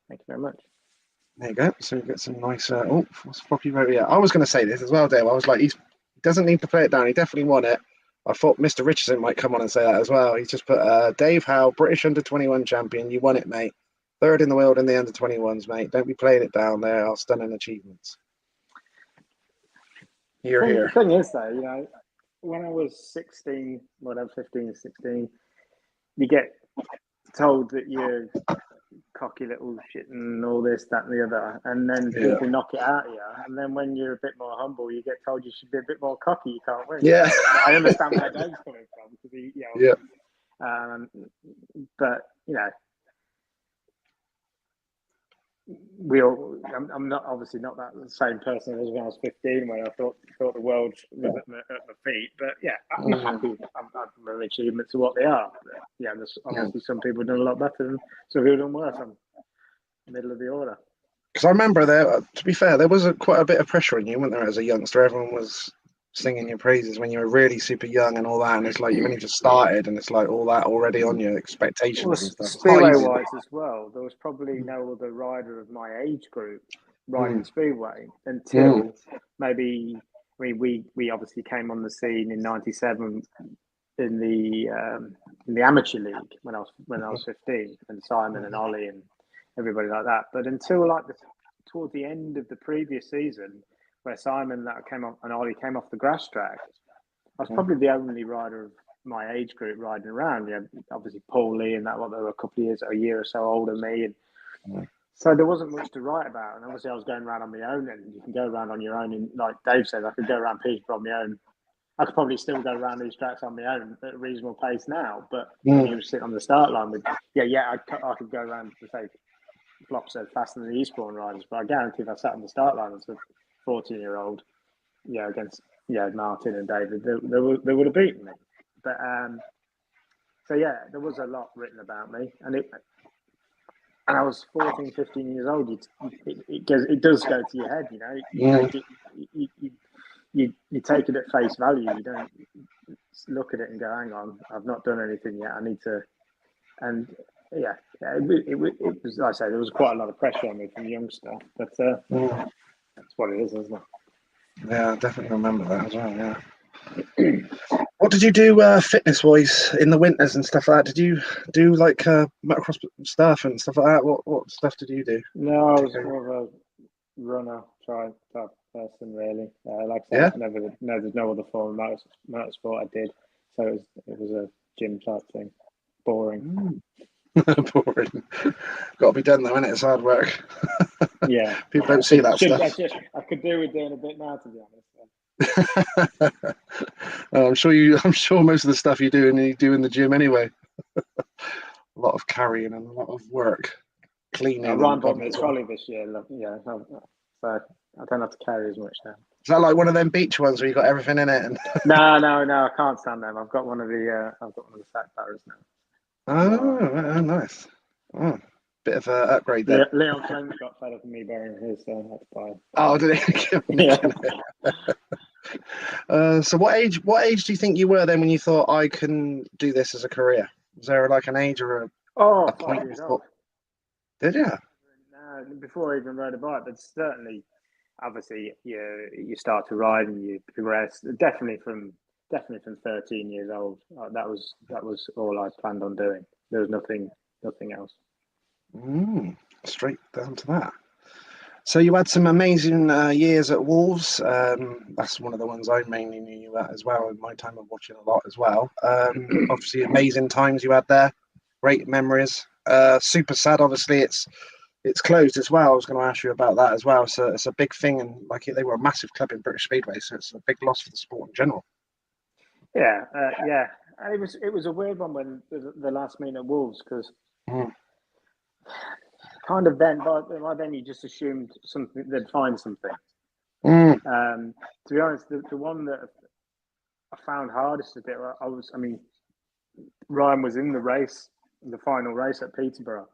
Thank you very much. There you go. So we get some nice. What's properly wrote? Yeah, I was going to say this as well, Dave. I was like, he doesn't need to play it down. He definitely won it. I thought Mr. Richardson might come on and say that as well. He's just put Dave Howe, British under-21 champion. You won it, mate. Third in the world in the under-21s, mate. Don't be playing it down there. Our stunning achievements. You're here. The thing is, though, when I was 16, 15, 16, you get told that you're cocky little shit and all this, that, and the other, and then people knock it out of you. And then when you're a bit more humble, you get told you should be a bit more cocky. You can't win. Yeah, I understand where Dave's coming from because but I'm not obviously not that same person as when I was 15 when I thought the world was at my feet. But I'm happy. I'm an achievement to what they are. But, there's obviously some people done a lot better than some people done worse. I'm middle of the order. Because I remember there. To be fair, there was quite a bit of pressure on you, wasn't there, as a youngster? Everyone was singing your praises when you were really super young and all that, and it's like you've only just started, and it's like all that already on your expectations and stuff. Speedway-wise as well, there was probably no other rider of my age group riding Speedway until maybe. I mean, we obviously came on the scene in '97 in the amateur league when I was 15, and Simon and Ollie and everybody like that. But until towards the end of the previous season, where Simon came off and Ollie came off the grass track, I was probably the only rider of my age group riding around. Obviously Paul Lee and that one, they were a year or so older than me, and so there wasn't much to write about. And obviously I was going around on my own, and you can go around on your own. And like Dave said, I could go around Peterborough on my own. I could probably still go around these tracks on my own at a reasonable pace now. But when you were sitting on the start line with, I could go around the say flop so fast than the Eastbourne riders, but I guarantee if I sat on the start line as a 14-year-old, against Martin and David, they would have beaten me. But so there was a lot written about me, and I was 14, 15 years old. It does go to your head, You take it at face value. You don't look at it and go, "Hang on, I've not done anything yet. I need to." And it was. Like I say, there was quite a lot of pressure on me from youngster, but that's what it is, isn't it? Yeah, I definitely remember that as well. Yeah. What did you do fitness-wise in the winters and stuff like that? Did you do like motocross stuff and stuff like that? What stuff did you do? No, I was more of a runner type person, really. Like I said, there's no other form of motorsport I did, so it was a gym type thing. Boring. Boring. Got to be done though, innit? It's hard work. Yeah, people don't see that stuff. I could do with doing a bit now, to be honest. I'm sure most of the stuff you do in the gym anyway. A lot of carrying and a lot of work, cleaning. Ryan bought me a trolley this year. So I don't have to carry as much now. Is that like one of them beach ones where you got everything in it? No, I can't stand them. I've got one of the sack barrows now. Oh, nice. Oh, bit of an upgrade there. Leon Clement got fed up with me bearing his, so I had to buy it. Oh, did he? So what age do you think you were then when you thought I can do this as a career? Was there like an age or a point? 5 years old. Did you? No, before I even rode a bike, but certainly, obviously, you start to ride and you progress. Definitely from 13 years old. That was all I planned on doing. There was nothing else. Straight down to that. So you had some amazing years at Wolves. That's one of the ones I mainly knew you at as well in my time of watching a lot as well. Obviously, amazing times you had there. Great memories. Super sad, obviously, it's closed as well. I was going to ask you about that as well. So it's a big thing, and like they were a massive club in British Speedway, so it's a big loss for the sport in general. Yeah. And it was a weird one when the last meeting at Wolves, because kind of by then you just assumed something they'd find something. To be honest, the one that I found hardest a bit, Ryan was in the race, the final race at Peterborough,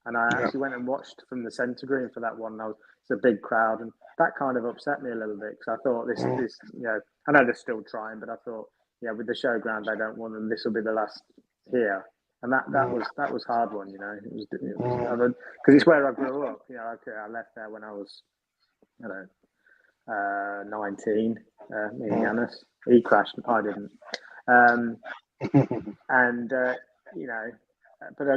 and I actually went and watched from the centre green for that one. It's a big crowd, and that kind of upset me a little bit, because I thought this, I know they're still trying, but I thought, with the showground they don't want them, this will be the last here. And that was hard one, It was because it's where I grew up. I left there when I was, 19. Me and Yanis, he crashed, I didn't. But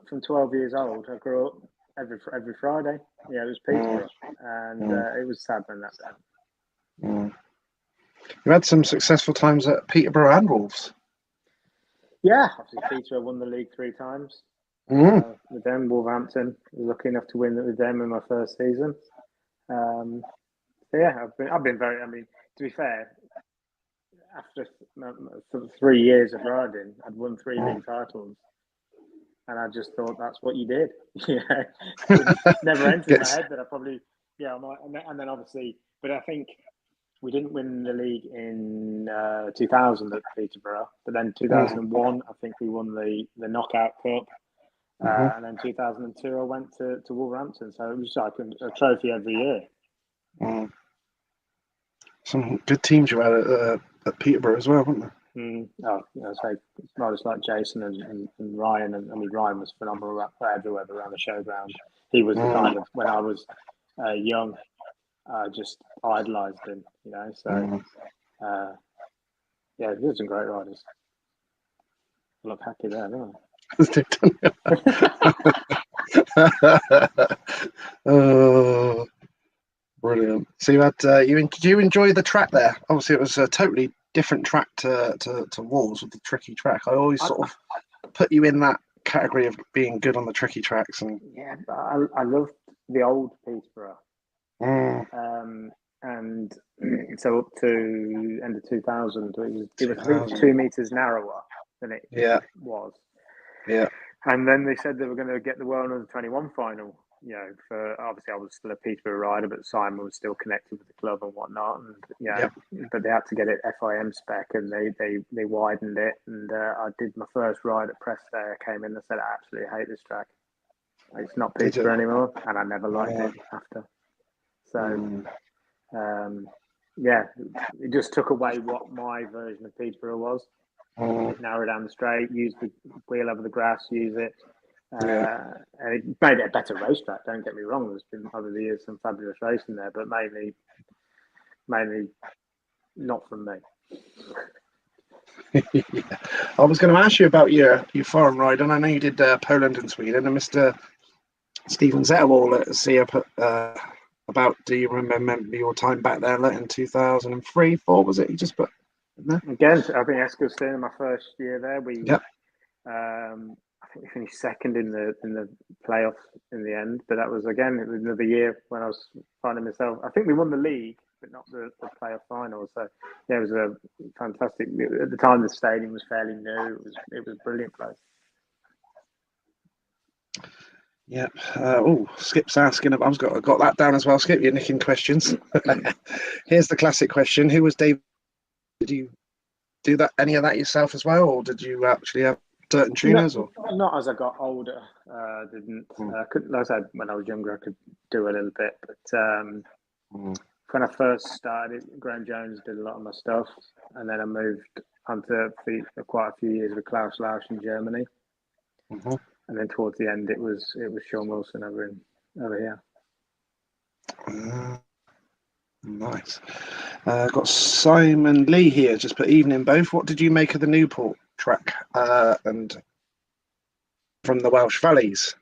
from 12 years old, I grew up every Friday. It was Peterborough, and it was sad when that happened. You had some successful times at Peterborough and Wolves. Yeah, obviously Peterborough won the league 3 times. With them, Wolverhampton, lucky enough to win with them in my first season. I've been very. To be fair, after 3 years of riding, I'd won 3 league titles, and I just thought that's what you did. It never entered my head that I probably I might. And then obviously, but I think we didn't win the league in 2000 at Peterborough, but then 2001, I think we won the Knockout Cup. And then 2002, I went to Wolverhampton. So it was like a trophy every year. Some good teams you had at Peterborough as well, weren't there? Riders like Jason and Ryan. And Ryan was phenomenal everywhere around the showground. He was the kind of, when I was young, I just idolised him, So, there's some great riders. I look happy there, don't I? Oh, brilliant! So you had did you enjoy the track there? Obviously, it was a totally different track to Wolves with the tricky track. I always sort of put you in that category of being good on the tricky tracks. And but I loved the old Peterborough. And so up to end of 2000, it was 2 meters narrower than it was. Yeah. And then they said they were going to get the World Under 21 final for obviously I was still a Peterborough rider, but Simon was still connected with the club and whatnot, and but they had to get it FIM spec, and they widened it, and I did my first ride at press day. I came in and said I absolutely hate this track. It's not Peterborough anymore, and I never liked it after. So, it just took away what my version of Peterborough was. Narrow down the straight, use the wheel over the grass, use it. And it made it a better racetrack, don't get me wrong. There's been over the years some fabulous racing there, but mainly not from me. I was going to ask you about your foreign ride, and I know you did Poland and Sweden, and Mr. Stephen Zetterwall at SIA put about, do you remember your time back there in 2003, 4, was it? You just put in there? Again, I think Eskilstuna, my first year there, I think we finished second in the playoffs in the end, but that was another year when I was finding myself. I think we won the league, but not the playoff final. So it was a fantastic. At the time, the stadium was fairly new. It was a brilliant place. Yep. Skip's asking. I've got that down as well. Skip, you're nicking questions. Here's the classic question: who was David? Did you do any of that yourself as well, or did you actually have dirt and tuners? Not as I got older. Didn't. Couldn't. Like I said, when I was younger, I could do a little bit, but when I first started, Graham Jones did a lot of my stuff, and then I moved on to quite a few years with Klaus Lausch in Germany. And then towards the end, it was Sean Wilson over here. Nice. Got Simon Lee here. Just put evening both. What did you make of the Newport track and from the Welsh Valleys?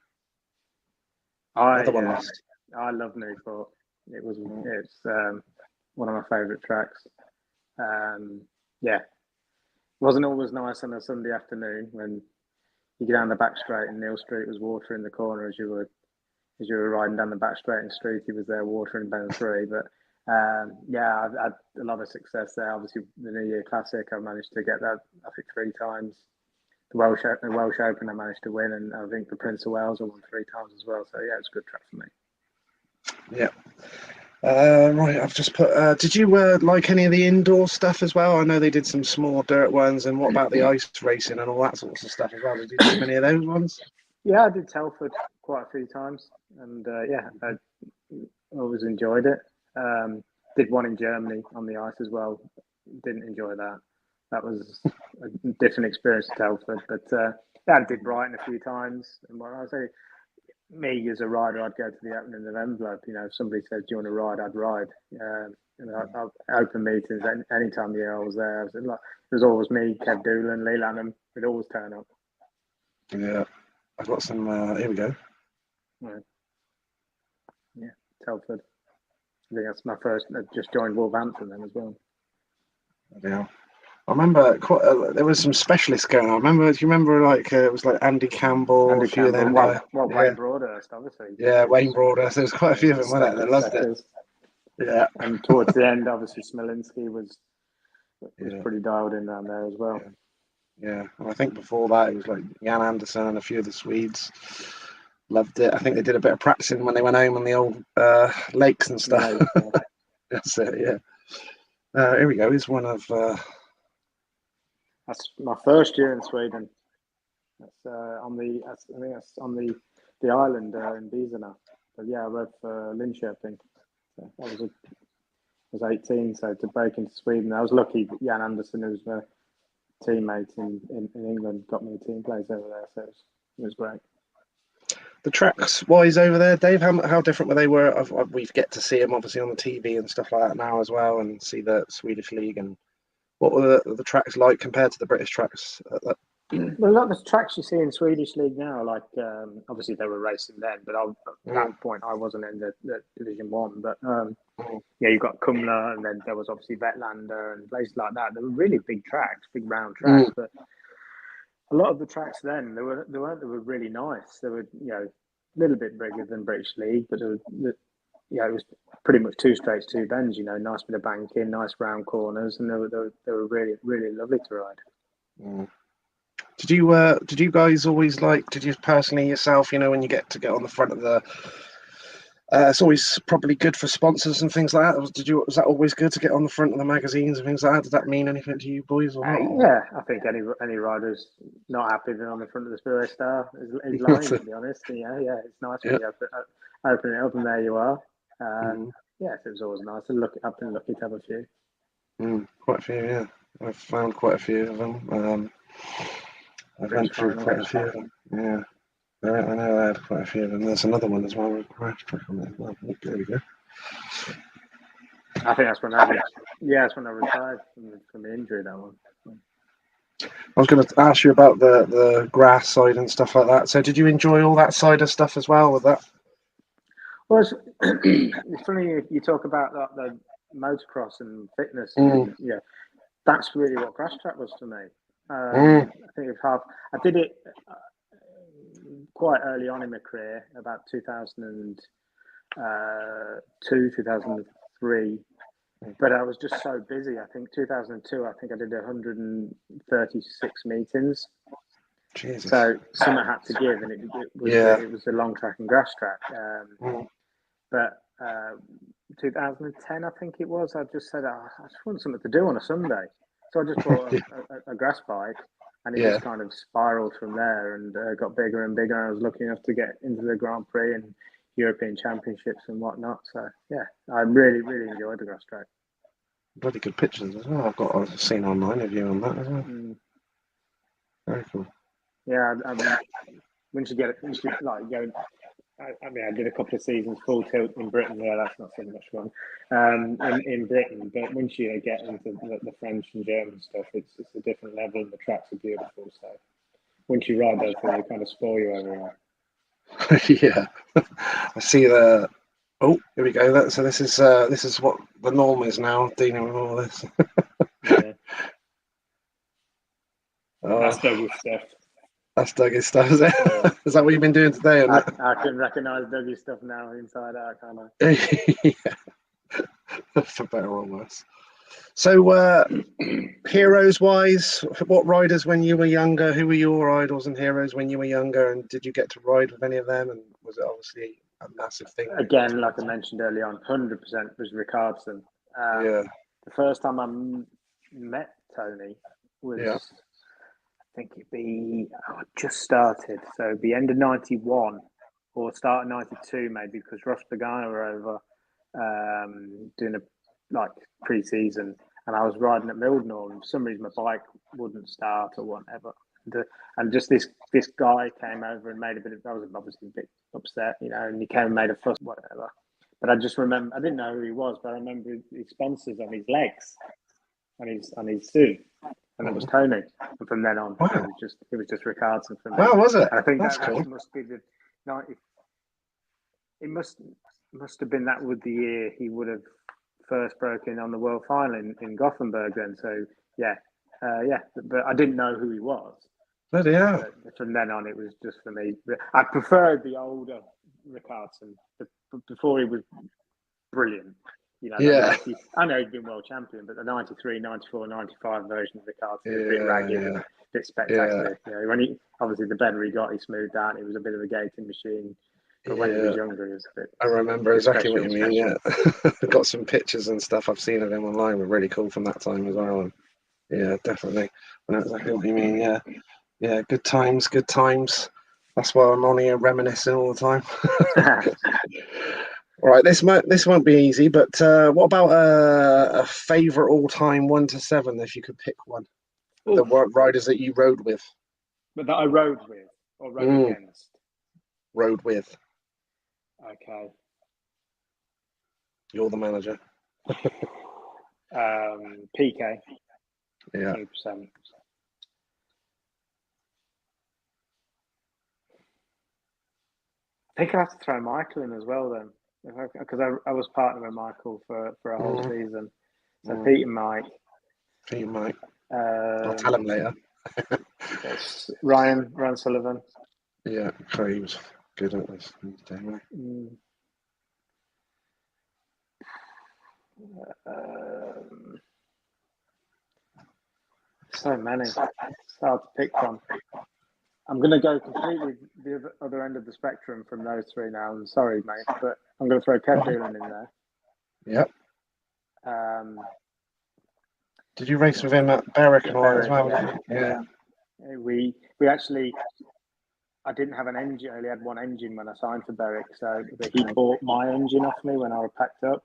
I love Newport. It's one of my favourite tracks. It wasn't always nice on a Sunday afternoon when you get down the back straight and Neil Street was watering the corner as you were riding down the back straight, and Street he was there watering bend 3. But I've had a lot of success there. Obviously, the New Year Classic, I managed to get that I think 3 times. The Welsh Open I managed to win, and I think the Prince of Wales I won 3 times as well. So it's a good track for me. Yeah. Right, I've just put. Did you like any of the indoor stuff as well? I know they did some small dirt ones, and what about the ice racing and all that sorts of stuff as well? Did you do many of those ones? Yeah, I did Telford quite a few times, and I always enjoyed it. Did one in Germany on the ice as well. Didn't enjoy that. That was a different experience to Telford, but I did Brighton a few times. And when I say me as a rider, I'd go to the opening of envelope. If somebody says, "Do you want to ride?" I'd ride. I'd open meetings any time of year I was there. It was always me, Kev Doolan, Lee Lanham. We'd always turn up. Yeah, I've got some. Here we go. Right. Yeah, Telford. I think that's my first. I just joined Wolverhampton then as well. Yeah. I remember there was some specialists going on. Do you remember it was like Andy Campbell, a few of them. Wayne Broadhurst, obviously. Yeah, Wayne Broadhurst. There was quite a few of them, weren't there? They loved it. Yeah. And towards the end, obviously, Smolinski was pretty dialed in down there as well. Yeah. And I think before that, it was like Jan Anderson and a few of the Swedes. Loved it. I think they did a bit of practicing when they went home on the old lakes and stuff. That's it, yeah. Here we go. Here's one of... That's my first year in Sweden. That's on the island in Bizarna. But I rode for Linköping. So I was 18, so to break into Sweden, I was lucky. Jan Anderson, who was my teammate in England, got me a team place over there, so it was great. The tracks wise over there, Dave, how different were they? We get to see them obviously on the TV and stuff like that now as well, and see the Swedish League. And what were the tracks like compared to the British tracks? Well, a lot of the tracks you see in Swedish League now, like obviously they were racing then, but at that point I wasn't in the Division 1. But you've got Kumla, and then there was obviously Vetlanda and places like that. They were really big tracks, big round tracks. But a lot of the tracks then they were really nice. They were a little bit bigger than British League, but it was pretty much 2 straights, 2 bends. Nice bit of banking, nice round corners, and they were really really lovely to ride. Did you guys always did you personally yourself, when you get on the front of the It's always probably good for sponsors and things like that. Was that always good to get on the front of the magazines and things like that? Did that mean anything to you boys or not? Yeah, I think any rider's not happy being on the front of the Speedway Star is lying, to be honest. Yeah, it's nice when you open it up and there you are. Yeah, it was always nice. I've been lucky to have a few. Quite a few, yeah. I've found quite a few of them. I've went through quite a few of them. Yeah, I know I had quite a few of them. There's another one as well with a crash track on it. Well, there we go. I think that's when I retired from the injury. That one. I was going to ask you about the grass side and stuff like that. So, did you enjoy all that side of stuff as well with that? Well, it's funny you talk about the motocross and fitness. And, yeah, that's really what grass track was for me. I think I did it quite early on in my career, about 2002, 2003. But I was just so busy. I think 2002, I think I did 136 meetings. Jesus. So something had to give, and it was a long track and grass track. But 2010, I think it was, I just said, I just want something to do on a Sunday. So I just bought a grass bike, and it just kind of spiraled from there and got bigger and bigger. I was lucky enough to get into the Grand Prix and European Championships and whatnot. So, yeah, I really, really enjoyed the grass track. Bloody good pictures as well. I've seen online of you on that as well. Very cool. Yeah, I mean, once you go. I mean, I did a couple of seasons full tilt in Britain. Yeah, that's not so much fun in Britain. But once you get into the French and German stuff, it's a different level, and the tracks are beautiful. So once you ride those things, they kind of spoil you everywhere. Yeah, I see the. Oh, here we go. So this is what the norm is now, dealing with all this. Yeah, that's Dougie's stuff. That's Dougie's stuff, is it? Yeah. Is that what you've been doing today? I can recognise Dougie's stuff now inside out, can't I? Yeah, for better or worse. So, heroes-wise, what riders when you were younger? Who were your idols and heroes when you were younger? And did you get to ride with any of them? And was it obviously a massive thing? Again, like I mentioned earlier on, 100% was Ricardson. The first time I met Tony was, I think I just started. So it'd be end of 91 or start of 92 maybe, because Ross Pagano were over doing a pre-season, and I was riding at Mildnor, and for some reason my bike wouldn't start or whatever. And just this guy came over and made I was obviously a bit upset, and he came and made a fuss, whatever. But I just remember, I didn't know who he was, but I remember his sponsors on his legs, on his suit, and it was Tony. And from then on, it was just Ricardson for me. Wow, was it? And I think that's that cool. must be the 90. It must have been that would the year he would have first broken on the World Final in Gothenburg. Then, so but I didn't know who he was. Bloody hell. But from then on, it was just for me. I preferred the older Ricardson before he was brilliant. I know he'd been world champion, but the 93, 94, 95 version of Ricardson was a bit ragged and a bit spectacular. When obviously the better he got, he smoothed out. He was a bit of a gating machine. But when he was younger, he was a bit. I remember exactly what you mean. Yeah, I've got some pictures and stuff I've seen of him online. Were really cool from that time as well. And yeah, definitely. I know exactly what you mean. Yeah, good times. That's why I'm on here reminiscing all the time. All right, this won't be easy, but what about a favourite all-time 1 to 7? If you could pick one, the riders that you rode with. But that I rode with or rode against. Rode with. Okay. You're the manager. PK. Yeah. 100%. I think I have to throw Michael in as well then, because I was partner with Michael for a whole season. So Pete and Mike. I'll tell him later. Ryan Sullivan. Yeah, so he was good at this. So many. It's hard to pick from. I'm going to go completely the other end of the spectrum from those three now. I'm sorry, mate, but I'm going to throw Kev Doolan in there. Yep. Did you race with him at Berwick and all that as well? Yeah. We actually, I didn't have an engine. I only had one engine when I signed for Berwick, but he bought my engine off me when I was packed up.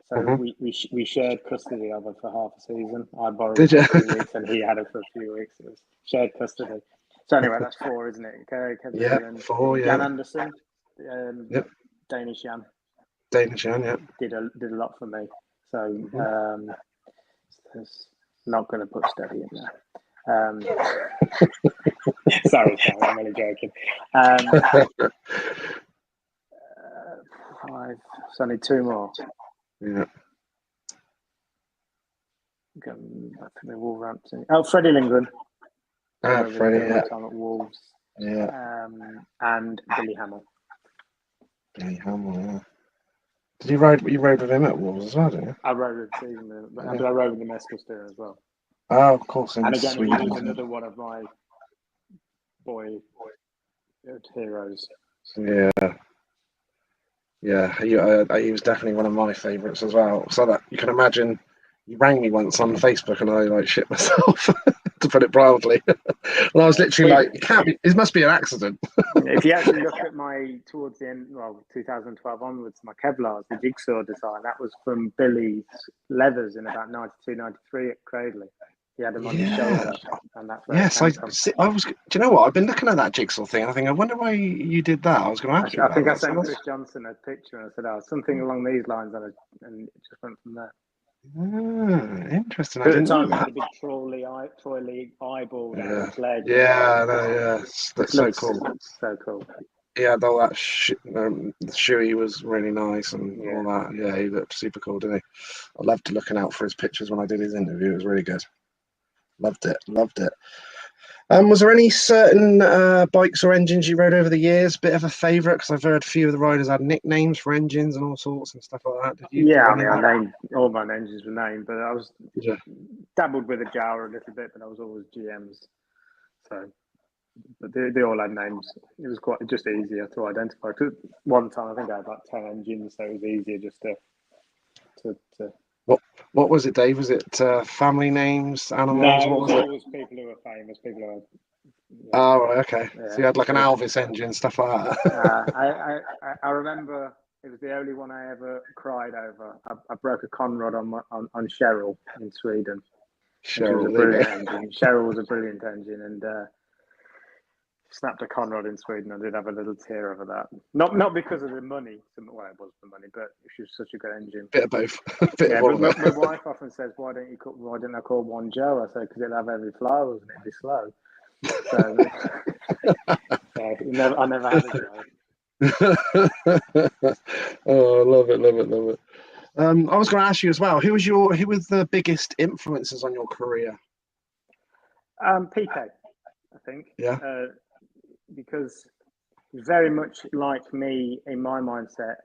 So we shared custody of it for half a season. I borrowed it for a few weeks, and he had it for a few weeks. It was shared custody. So anyway, that's 4, isn't it? Okay, Kevin Doolan, 4. Jan Anderson, Danish Jan. Danish Jan, yeah. Did a lot for me. So not going to put Steady in there. Sorry, I'm only joking. 5. It's only 2 more. Yeah. Going back to the Wolverhampton. Oh, Freddie Lindgren. Freddie, yeah. Time at Wolves. Yeah. And Billy Hamill. Billy Hamill, yeah. Did you rode with him at Wolves as well, didn't you? I rode with Stephen, but I rode with the Mescalstein as well. Oh, of course. And again, he was another one of my boy heroes. Yeah. Yeah, he was definitely one of my favourites as well. So that you can imagine, he rang me once on Facebook and I shit myself, to put it mildly. And I was literally it can't be. It must be an accident. If you actually look at towards the end, 2012 onwards, my Kevlars, the jigsaw design, that was from Billy's leathers in about 92, 93 at Cradley. He had them on his shoulder, and that's where I was. Do you know what? I've been looking at that jigsaw thing. And I think, I wonder why you did that. I was going to ask you. I think I sent Chris Johnson a picture and I said, something along these lines, and it just went from there. Interesting. At the time, I had a big Troy Lee eyeball down his leg. That's so cool. So cool. Yeah, all that the shoey was really nice and all that. Yeah, he looked super cool, didn't he? I loved looking out for his pictures when I did his interview. It was really good. Loved it. Was there any certain bikes or engines you rode over the years? Bit of a favourite, because I've heard a few of the riders had nicknames for engines and all sorts and stuff like that. Did you? Yeah, I named all my engines were named, but I was dabbled with a Jawa a little bit, but I was always GMs. So, but they all had names. It was quite just easier to identify. One time, I think I had like 10 engines, so it was easier just to. What was it, Dave? Was it family names, animals? No, it was always people who were famous, people who were... Oh, right, okay. Yeah. So you had like an Alvis engine, stuff like that. I remember it was the only one I ever cried over. I broke a conrod on Cheryl in Sweden. Cheryl was a brilliant engine. Cheryl was a brilliant engine, and snapped a conrod in Sweden. I did have a little tear over that. Not because of the money. Well, it was the money, but she was such a good engine. Bit of both. My wife often says, "Why didn't I call one Joe?" I said, "Because it'll have every flower and it'd be slow." So I never had a Joe. Oh, love it. I was going to ask you as well. Who was the biggest influences on your career? PK, I think. Yeah. Because very much like me in my mindset.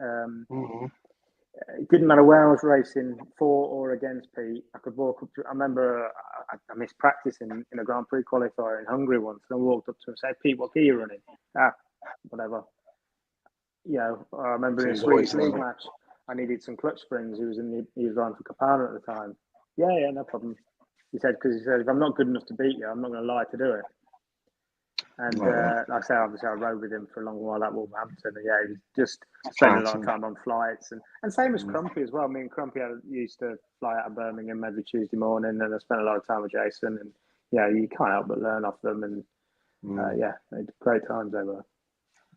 It didn't matter where I was racing, for or against Pete. I could walk up to. I remember I missed practice in a Grand Prix qualifier in Hungary once, and I walked up to him and said, "Pete, what gear are you running?" Whatever. I remember in a Swedish League match, I needed some clutch springs. He was running for Capano at the time. Yeah, no problem. He said, if I'm not good enough to beat you, I'm not going to lie to do it. And like I say, obviously I rode with him for a long while at Wolverhampton. And he just spent a lot of time on flights. And same as Crumpy as well. Me and Crumpy used to fly out of Birmingham every Tuesday morning, and I spent a lot of time with Jason. And you can't help but learn off them. And they had great times over.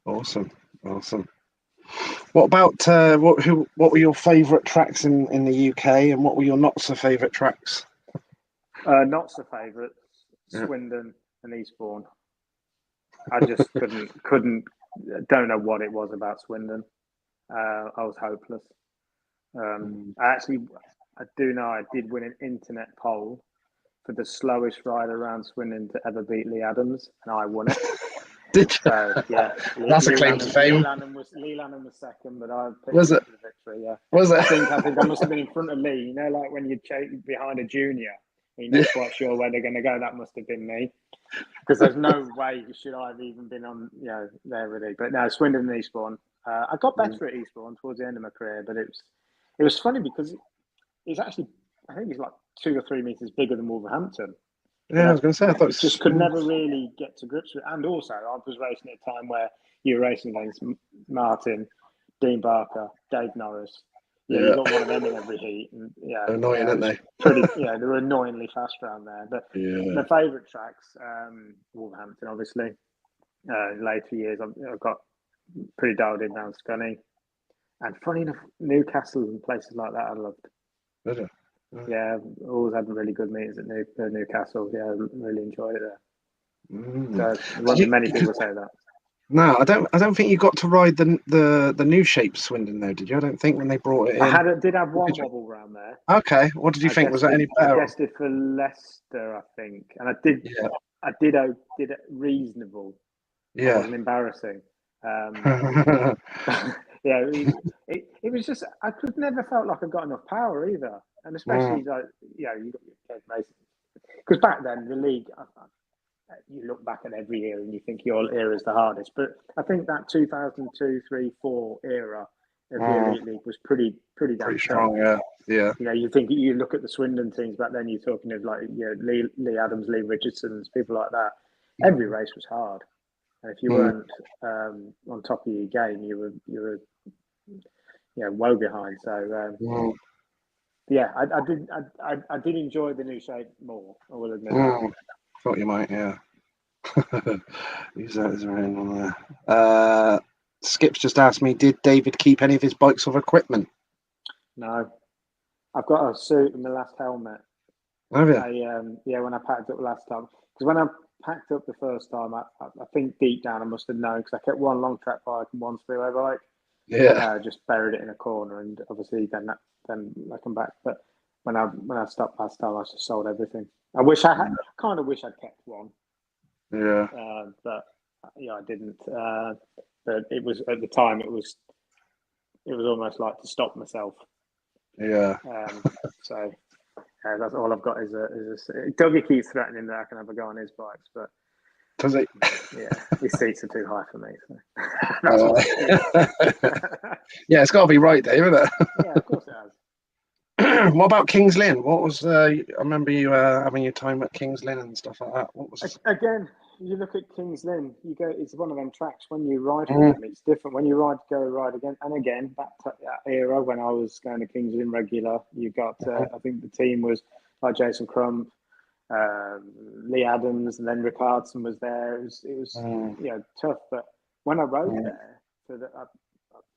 Awesome. What about what were your favourite tracks in the UK, and what were your not so favourite tracks? Not so favourite, Swindon and Eastbourne. I just couldn't. Don't know what it was about Swindon. I was hopeless. I do know I did win an internet poll for the slowest rider around Swindon to ever beat Lee Adams, and I won it. Did you? So That's a claim to fame. Lee Lanham was second, but I picked was it the victory. Yeah, was it? I think I must have been in front of Lee. Like when you chase behind a junior, You're not quite sure where they're going to go. That must have been me, because there's no way should I have even been on, there really. But no, Swindon and Eastbourne. I got better at Eastbourne towards the end of my career, but it was funny because it's actually, I think it's like 2 or 3 meters bigger than Wolverhampton. Yeah, I was going to say, I thought it just could never really get to grips with it. And also, I was racing at a time where you were racing against Martin, Dean Barker, Dave Norris. Yeah, you got one of them in every heat. And, annoying, aren't they? They were annoyingly fast around there. But my favourite tracks, Wolverhampton, obviously. In later years, I've got pretty dialed in around Scunny. And funny enough, Newcastle and places like that I loved. Did you? Yeah, always had really good meetings at Newcastle. Yeah, I really enjoyed it there. So many people say that. No, I don't think you got to ride the new shape Swindon though, did you? I don't think when they brought it in. Did have one wobble round there. Okay, what did you think? Was that any better? I guessed it for Leicester, I think, and I did. Yeah. I did it reasonable. Yeah. It wasn't embarrassing. Yeah, it was just I could never felt like I got enough power either, and especially like you got your racing, because back then the league. You look back at every era and you think your era is the hardest, but I think that 2002, 3, 4 era of the Elite League was pretty damn strong. Yeah. You look at the Swindon teams back then. You're talking of like Lee Adams, Lee Richardson's, people like that. Every race was hard, and if you weren't on top of your game, you were woe behind. So yeah, I did enjoy the new shape more. I will admit that. Thought you might, yeah. Use that as around on there. Skip's just asked me, did David keep any of his bikes of equipment? No. I've got a suit and my last helmet. Have you? When I packed up last time. Because when I packed up the first time, I think deep down I must have known, because I kept one long track bike and one speedway bike. Yeah. Just buried it in a corner, and obviously then I come back. But when I stopped last time, I just sold everything. I kind of wish I'd kept one. Yeah. But I didn't. But it was at the time. It was almost like to stop myself. Yeah. So that's all I've got is a. Dougie keeps threatening that I can have a go on his bikes, but does it? Yeah, his seats are too high for me. So. Yeah, it's got to be right, Dave, isn't it? Yeah, of course it has. What about Kings Lynn? What was I remember you having your time at Kings Lynn and stuff like that. What was again? You look at Kings Lynn. You go. It's one of them tracks. When you ride for them, it's different. When you ride again, and again that era when I was going to Kings Lynn regular. You got. I think the team was like Jason Crump, Lee Adams, and then Rick Hardson was there. It was tough. But when I rode there, I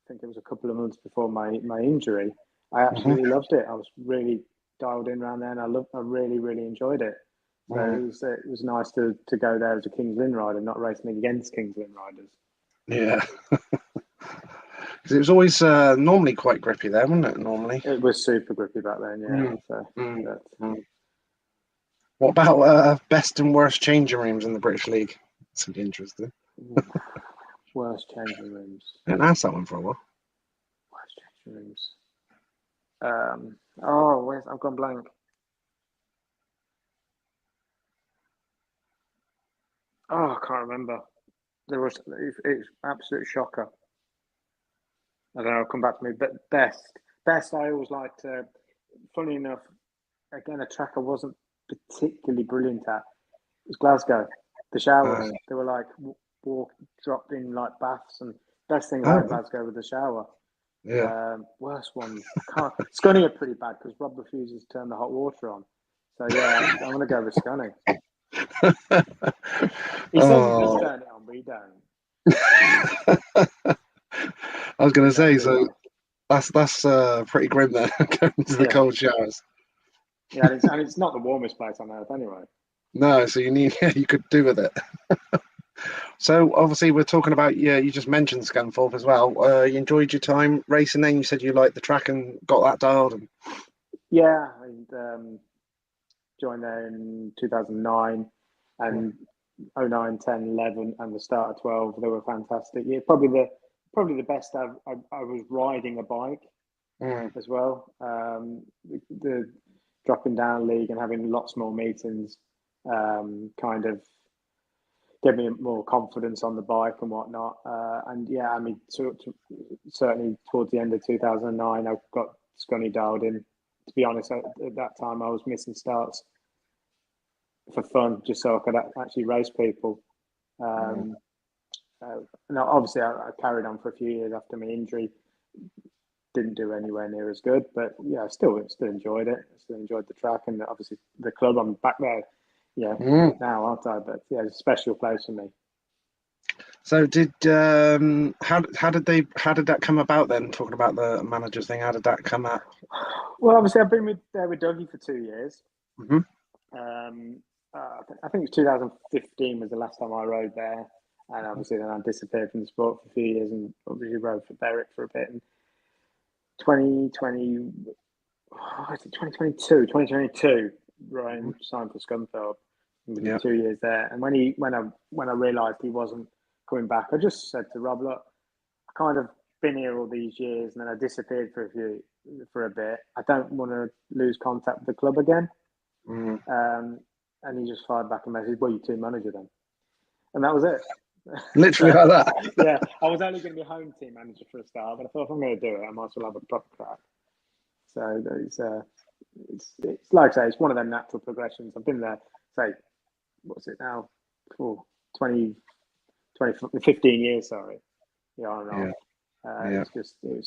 think it was a couple of months before my injury. I absolutely loved it. I was really dialed in around there, and I really, really enjoyed it. So it was nice to go there as a Kings Lynn rider, not racing against Kings Lynn riders. Yeah, because it was always normally quite grippy there, wasn't it? Normally, it was super grippy back then. Yeah. What about best and worst changing rooms in the British League? That's interesting. Worst changing rooms. I didn't ask that one for a while. Worst changing rooms. I've gone blank. Oh, I can't remember. It was absolute shocker. I don't know. I'll come back to me. But best. I always liked. Funny enough, again, a track I wasn't particularly brilliant at. It was Glasgow. The showers. They were like dropped in like baths, and best thing about Glasgow was the shower. Yeah. Worst one. Scunny are pretty bad because Rob refuses to turn the hot water on. So yeah, I'm going to go with Scunny. He says he does turn it on, but he don't. I was going to say, so that's pretty grim there, going to the cold showers. Yeah, and it's not the warmest place on earth anyway. No, so you could do with it. So obviously we're talking about you just mentioned Scunthorpe as well. You enjoyed your time racing then? You said you liked the track and got that dialed. Yeah, and joined there in 2009 and 09, 10, 11 and the start of 12. They were fantastic. Yeah, probably the best I was riding a bike as well. The dropping down league and having lots more meetings kind of gave me more confidence on the bike and whatnot. And yeah, I mean, certainly towards the end of 2009, I got Scunny dialed in. To be honest, at that time, I was missing starts for fun, just so I could actually race people. And obviously, I carried on for a few years after my injury. Didn't do anywhere near as good, but yeah, I still enjoyed it. I still enjoyed the track, and obviously the club. I'm back there, now, aren't I? But yeah, it's a special place for me. So did how did that come about then? Talking about the manager thing, how did that come out? Well, obviously, I've been there with Dougie for 2 years. Mm-hmm. I think it was 2015 was the last time I rode there, and obviously then I disappeared from the sport for a few years, and obviously rode for Berwick for a bit. And 2022, Ryan signed for Scunthorpe. We did 2 years there, and when I realised he wasn't coming back, I just said to Rob, look, I kind of been here all these years, and then I disappeared for a bit. I don't want to lose contact with the club again. And he just fired back a message, well, you're team manager then. And that was it. Literally like that. Yeah, I was only going to be home team manager for a start, but I thought if I'm going to do it, I might as well have a proper crack. So it's like I say, it's one of them natural progressions. I've been there, say, what's it now? 15 years, sorry. It's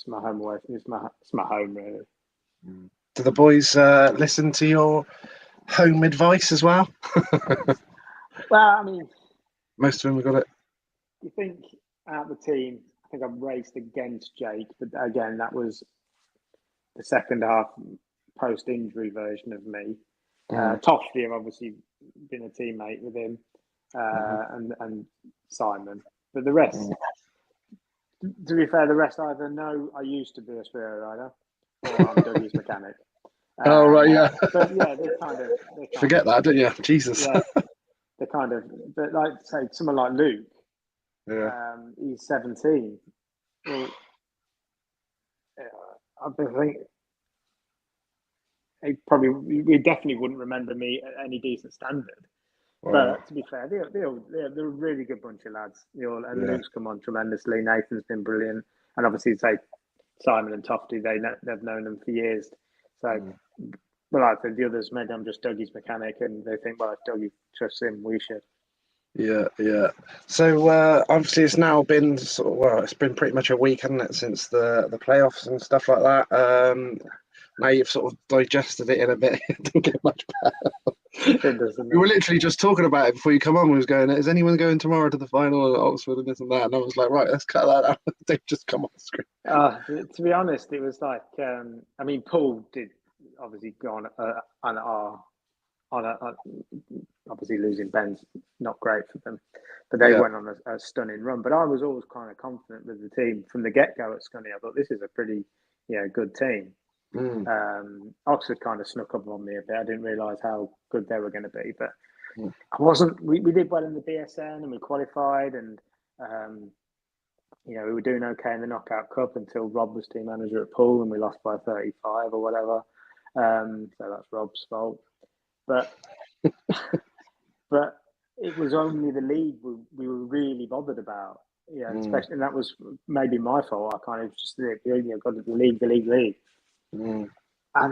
my home away. It's my home, really. Do the boys listen to your home advice as well? Well, I mean, most of them have got it. You think out the team, I think I've raced against Jake, but again, that was the second half post-injury version of me. Toffley, I've obviously been a teammate with him, and Simon. But the rest, to be fair, the rest either know I used to be a Spiro rider, or I'm Dougie's mechanic. Oh right, yeah. But yeah, they kind of forget that, didn't you? Jesus. Yeah, they kind of. But like say someone like Luke. Yeah. He's 17. Well, I think we definitely wouldn't remember me at any decent standard. Wow. But to be fair, they're a really good bunch of lads. And Luke's come on tremendously. Nathan's been brilliant, and obviously, say Simon and Tofty, they've known them for years. So, well, I think the others, maybe I'm just Dougie's mechanic, and they think, well, if Dougie trusts him, we should. Yeah. So obviously, it's now been it's been pretty much a week, hasn't it, since the playoffs and stuff like that. Now you've sort of digested it in a bit. It don't get much better. We were literally just talking about it before you come on. We was going, is anyone going tomorrow to the final at Oxford and this and that? And I was like, right, let's cut that out. They've just come on screen. To be honest, it was like, I mean, Paul did obviously go on obviously losing Ben's not great for them, but they went on a stunning run. But I was always kind of confident with the team from the get-go at Scunny. I thought this is a pretty good team. Oxford kind of snuck up on me a bit. I didn't realise how good they were going to be, but I wasn't. We did well in the BSN and we qualified, and we were doing okay in the Knockout Cup until Rob was team manager at Poole and we lost by 35 or whatever. So that's Rob's fault. But it was only the league we were really bothered about. Yeah, especially, and that was maybe my fault. I kind of just got the league. And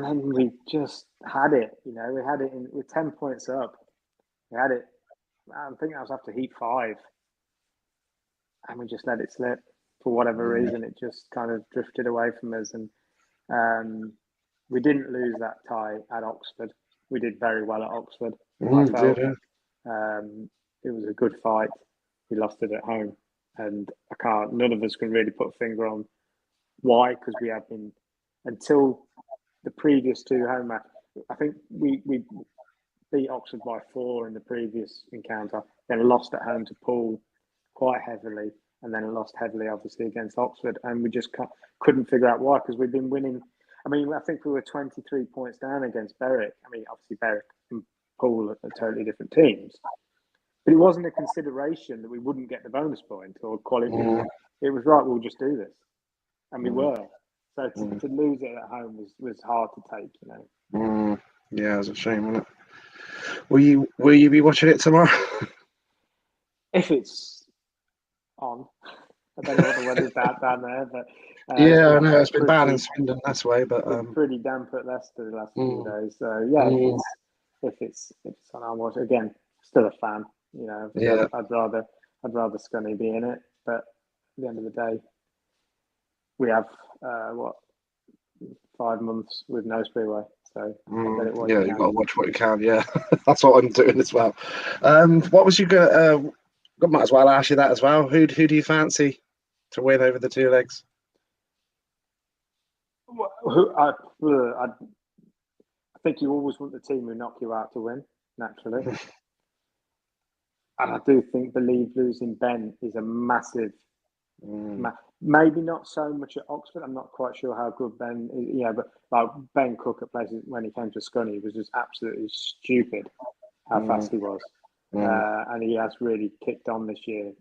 then we just had it. We had it with 10 points up. We had it. I think that was after heat 5, and we just let it slip for whatever reason. It just kind of drifted away from us, and we didn't lose that tie at Oxford. We did very well at Oxford. I felt it was a good fight. We lost it at home, and none of us can really put a finger on why, because we have been, until the previous 2 home matches. I think we beat Oxford by 4 in the previous encounter, then lost at home to Poole quite heavily, and then lost heavily, obviously, against Oxford, and we just couldn't figure out why, because we've been winning. I mean, I think we were 23 points down against Berwick. I mean, obviously Berwick and Poole are totally different teams, but it wasn't a consideration that we wouldn't get the bonus point or quality. It was right. We'll just do this, and we were. So to lose it at home was hard to take. Yeah, it was a shame, wasn't it? Will you be watching it tomorrow? If it's on, I don't know what the weather's down there, but it's Yeah, I been know it's been bad in pretty Swindon this way, but pretty damp at Leicester the last few mm, days. So yeah, mm, if it's on, I'll watch it. Again, still a fan. You know, obviously yeah, I'd rather Scunny be in it, but at the end of the day, we have what 5 months with no Speedway, so get it while you yeah, you can. got to watch what you can. Yeah, that's what I'm doing as well. What was you going? I might as well ask you that as well. Who do you fancy to win over the two legs? I think you always want the team who knock you out to win, naturally. And I do think believe losing Ben is a massive. Maybe not so much at Oxford. I'm not quite sure how good Ben is. Yeah, but like Ben Cook at places when he came to Scunny was just absolutely stupid how fast he was. And he has really kicked on this year.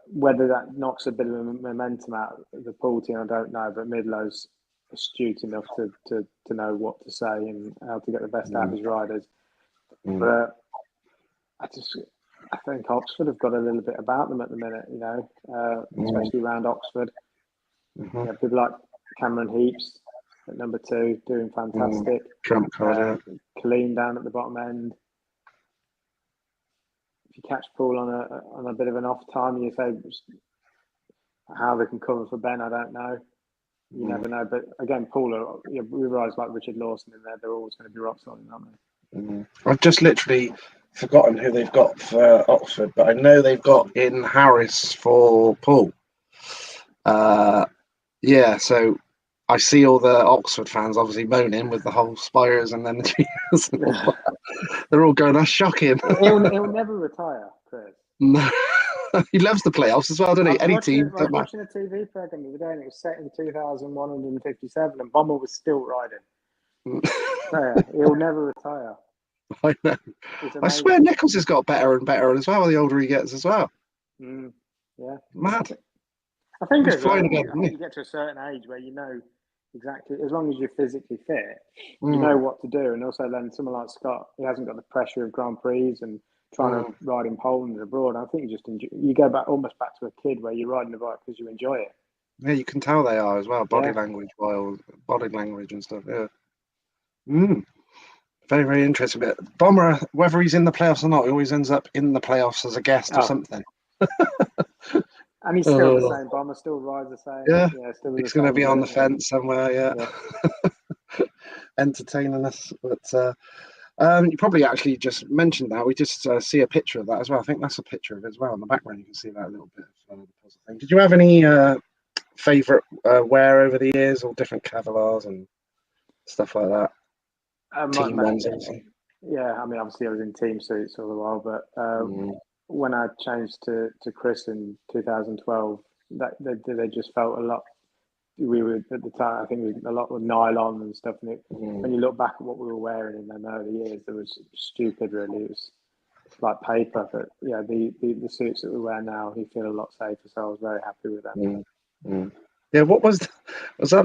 Whether that knocks a bit of momentum out of the pool team, I don't know. But Midlow's astute enough to know what to say and how to get the best out of his riders. But I think Oxford have got a little bit about them at the minute, you know, especially around Oxford. You know, people like Cameron Heaps at number 2 doing fantastic. Trump card, Colleen down at the bottom end. If you catch Paul on a bit of an off time, you say how they can cover for Ben, I don't know. You never know. But again, Paul, we rise like Richard Lawson in there. They're always going to be rock solid, aren't they? I've just literally forgotten who they've got for Oxford, but I know they've got in Harris for Paul. Yeah, so I see all the Oxford fans obviously moaning with the whole Spires and then the cheers. They're all going, that's shocking. He'll never retire, Chris. No. He loves the playoffs as well, doesn't he? I Any was team. watching a TV program the other day and it was set in 2157 and Bomber was still riding. So yeah, he'll never retire. I know. I swear Nichols has got better and better as well the older he gets as well. Yeah. Mad. I think He's as well, flying again, you get to a certain age where you know exactly, as long as you're physically fit, you know what to do. And also then someone like Scott, he hasn't got the pressure of Grand Prix and trying to ride in Poland and abroad. I think you just enjoy, you go back almost back to a kid where you're riding a bike because you enjoy it. Yeah, you can tell they are as well. Body language and stuff. Yeah. Very, very interesting bit. Bomber, whether he's in the playoffs or not, he always ends up in the playoffs as a guest or something. And he's still the same. Bomber still rides the same. Yeah, still he's going to be on the fence somewhere. Yeah. Entertaining us, but you probably actually just mentioned that. We just see a picture of that as well. I think that's a picture of it as well. In the background, you can see that a little bit of the puzzle thing. Did you have any favourite wear over the years, or different Cavalars and stuff like that? Team ones, obviously. Yeah, I mean, obviously I was in team suits all the while, but when I changed to Chris in 2012, that they just felt a lot. We were at the time, I think it was a lot with nylon and stuff. And when you look back at what we were wearing in them early years, it was stupid, really. It was like paper. But yeah, the suits that we wear now, you feel a lot safer. So I was very happy with them. Yeah, what was that?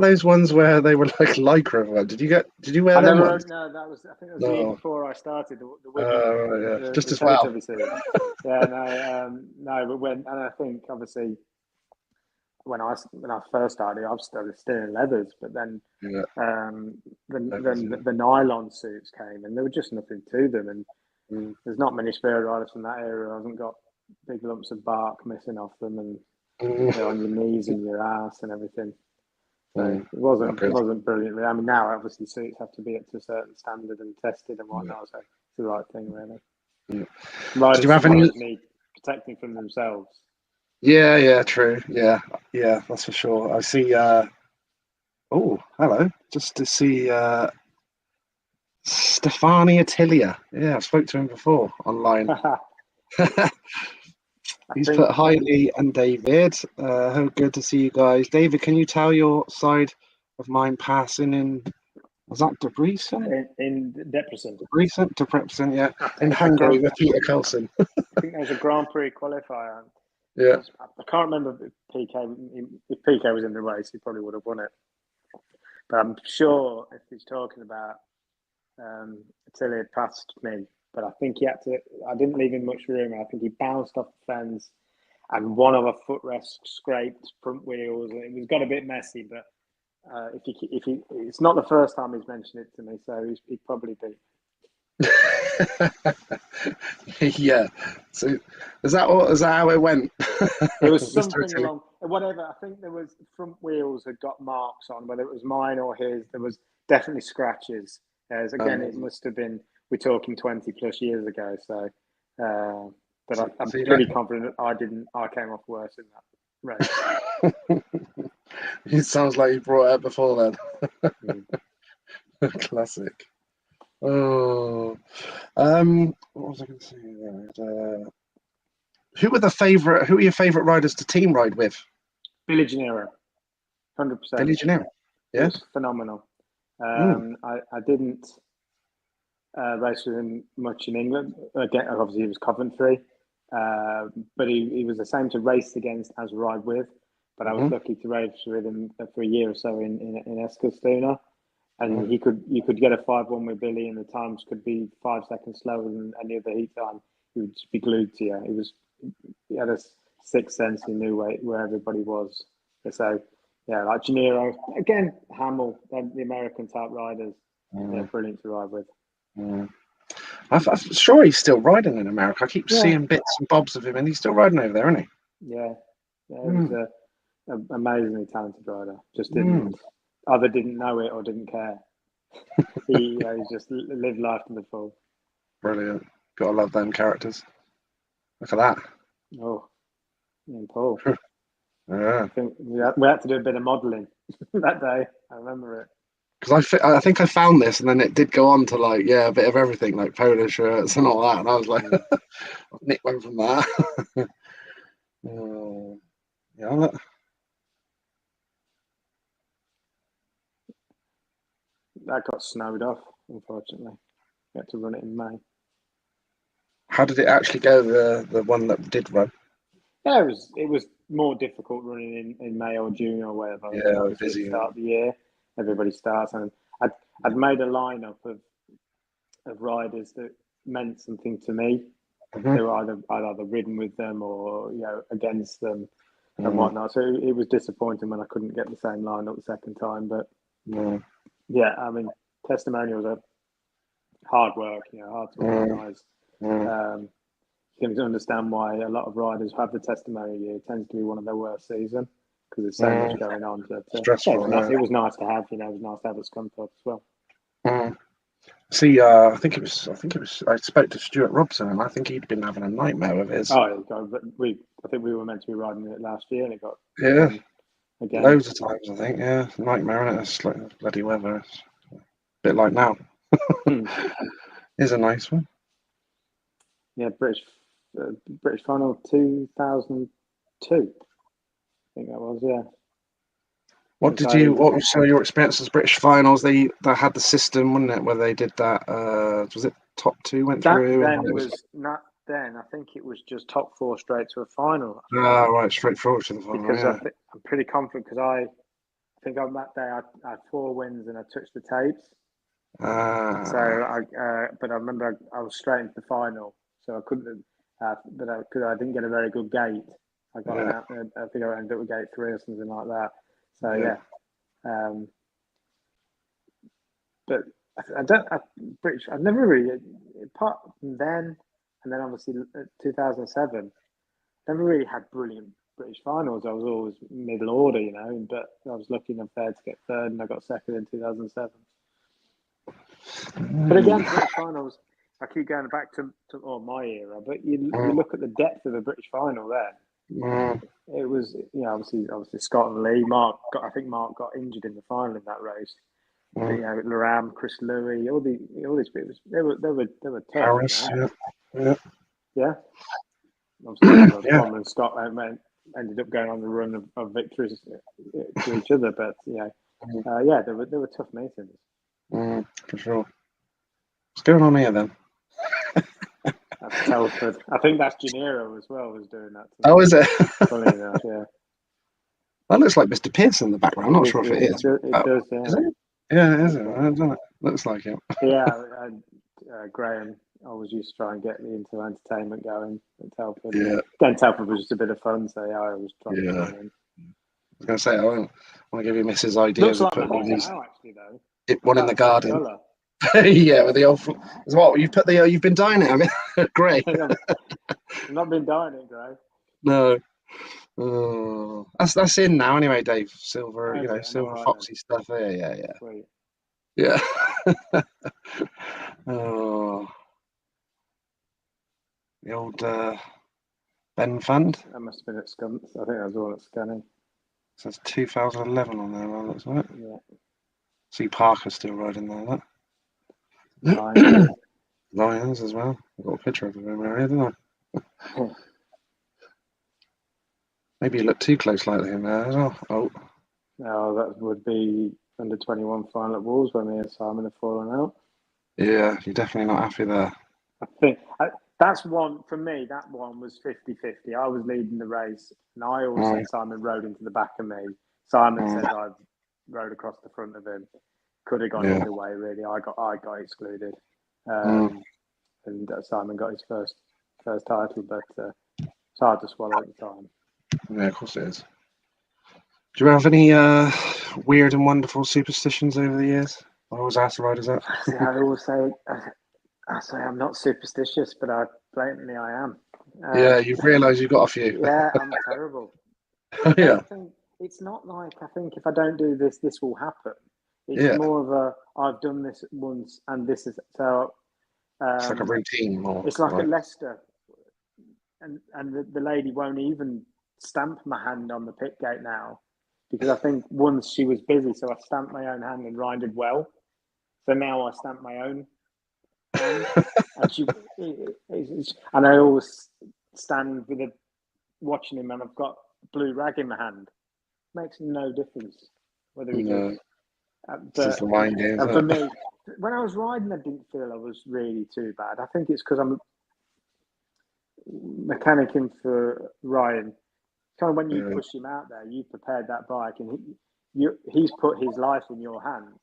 Those ones where they were like Lycra? Did you wear them ones? No, I think that was the year before I started the Wigan, just the as well. Yeah, no, but I think obviously when I first started, I was still in leathers, but then the nylon suits came, and there was just nothing to them, and there's not many spare riders from that era who hasn't got big lumps of bark missing off them, and they're on your knees and your ass and everything. So it wasn't brilliant. I mean, now obviously suits have to be up to a certain standard and tested and whatnot. So it's the right thing, really. Did you have any need protecting from themselves? Yeah, true. Yeah, that's for sure. I see. Oh, hello. Just to see Stefani Attilia. Yeah, I spoke to him before online. He's put hi Lee and David. Good to see you guys. David, can you tell your side of mine passing in? Was that Debrecen? In Debrecen. Debrecen, yeah. In Hungary with Peter Coulson. I think there was a Grand Prix qualifier. Yeah. I can't remember if PK was in the race. He probably would have won it. But I'm sure if he's talking about until he passed me, but I think he had to. I didn't leave him much room. I think he bounced off the fence, and one of the footrest scraped front wheels. It was got a bit messy, but if he, it's not the first time he's mentioned it to me, so he'd probably be. Yeah. So is that how it went? It was something along whatever. I think there was front wheels had got marks on, whether it was mine or his. There was definitely scratches. As again, it must have been. We're talking 20 plus years ago. So, but I'm pretty confident I didn't. I came off worse in that race. It sounds like you brought it up before then. Classic. Oh, what was I going to say? Who are your favourite riders to team ride with? Billy Gennaro, 100%. Billy Gennaro, yeah, it was phenomenal. I didn't race with him much in England. Again, obviously he was Coventry, but he was the same to race against as ride with. But I was lucky to race with him for a year or so in Eskilstuna. And you could get a 5-1 with Billy, and the times could be 5 seconds slower than any other heat time. He would just be glued to you. He had a sixth sense. He knew where everybody was. So yeah, like Gennaro, again, Hamill, the American type riders, they're brilliant to ride with. I'm sure he's still riding in America. I keep seeing bits and bobs of him, and he's still riding over there, isn't he? Yeah, he was an amazingly talented rider. Just either didn't know it or didn't care. He just lived life to the full. Brilliant. Gotta love them characters. Look at that. Oh, and Paul. Yeah. I think we had to do a bit of modelling that day. I remember it. Because I think I found this, and then it did go on to a bit of everything, like polo shirts and all that. And I was like, I'll nick one from that. Yeah, look. That got snowed off, unfortunately. We had to run it in May. How did it actually go? The one that did run? Yeah, it was more difficult running in May or June or whatever. Yeah, busy. Start of the year, everybody starts, and I'd made a lineup of riders that meant something to me. They were I'd either ridden with them or against them and whatnot. So it was disappointing when I couldn't get the same lineup the second time. But yeah, I mean, testimonials are hard work. Hard to organise. You can understand why a lot of riders who have the testimonial year tends to be one of their worst seasons because there's so much going on. Stressful. It was nice to have. It was nice to have this comfort as well. See, I think it was. I spoke to Stuart Robson, and I think he'd been having a nightmare with his. Oh, God, but I think we were meant to be riding it last year, and it got again loads of times. I think, nightmare, and it's like bloody weather. It's a bit like now. Is a nice one. Yeah, British final 2002. I think that was, yeah. What was your experience as British finals? They had the system, wasn't it, where they did that? Was it top 2 went through? Then it was not. Then I think it was just top 4 straight to a final. Right, straight forward to the final. Because I'm pretty confident because I think on that day I had 4 wins and I touched the tapes. So but I remember I was straight into the final, so I couldn't. But I didn't get a very good gate. I got out. I think I ended up with gate 3 or something like that. So but I've never really apart from then, and then obviously 2007. Never really had brilliant British finals. I was always middle order, but I was lucky enough there to get third, and I got second in 2007. But again, British finals, I keep going back to my era, but you look at the depth of the British final there. It was, obviously Scott and Lee. I think Mark got injured in the final in that race. But, Laram, Chris Louis, all these people, they were tough. Harris, yeah. Obviously, Tom and Scott ended up going on the run of victories to each other, but they were tough meetings. For sure. What's going on here then? That's Telford. I think that's Gennaro as well was doing that. Oh, is it? Funny enough, yeah. That looks like Mr. Pearson in the background. I'm not sure if it is. It does, yeah. Is it? Yeah, it is, doesn't it? Looks like it. Yeah, Graham always used to try and get me into entertainment going at Telford. Yeah, Then Telford was just a bit of fun, so yeah, I always tried to yeah. join in. I was going to say, I want to give you Mrs. ideas Looks of like my putting house these now, actually, though. one in the Exact same garden. colour. Yeah, with the old. As well, you put the you've been dyeing it, I mean, grey. I've not been dyeing it grey. No. Oh, that's in now anyway, Dave. Silver, Is it? I'm all silver right foxy stuff. Yeah. Sweet. Yeah. Oh, the old Ben Fund. That must have been at Skunts. I think that was all at Scunny. Says 2011 on there, well, looks like it. Yeah. See Parker still riding there. Lions. Lions as well. I've got a picture of him here, didn't I? Maybe you look too close like him there as well. Oh. No, that would be under 21 final at Wolves when me and Simon have fallen out. Yeah, you're definitely not happy there. I think that's one, for me, that one was 50-50. I was leading the race, and I always said Simon rode into the back of me. Simon says I rode across the front of him. Could have gone either way, really. I got excluded. And Simon got his first title, but it's hard to swallow at the time. Yeah, of course it is. Do you have any weird and wonderful superstitions over the years? I always ask the riders that. I always say, I'm not superstitious, but blatantly I am. Yeah, you've realised you've got a few. Yeah, I'm terrible. Yeah. I think it's not like I think if I don't do this, this will happen. It's Yeah. more of a I've done this once, and this is so. It's like a routine. More, it's like at Leicester, and the lady won't even stamp my hand on the pit gate now, because I think once she was busy, so I stamped my own hand and rided well. So now I stamp my own hand, and I always stand with watching him, and I've got a blue rag in my hand. Makes no difference whether he does. It's just a mind game. And for me, when I was riding, I didn't feel I was really too bad. I think it's because I'm mechanicking for Ryan. Kind of when you push him out there, you prepared that bike, and he's put his life in your hands.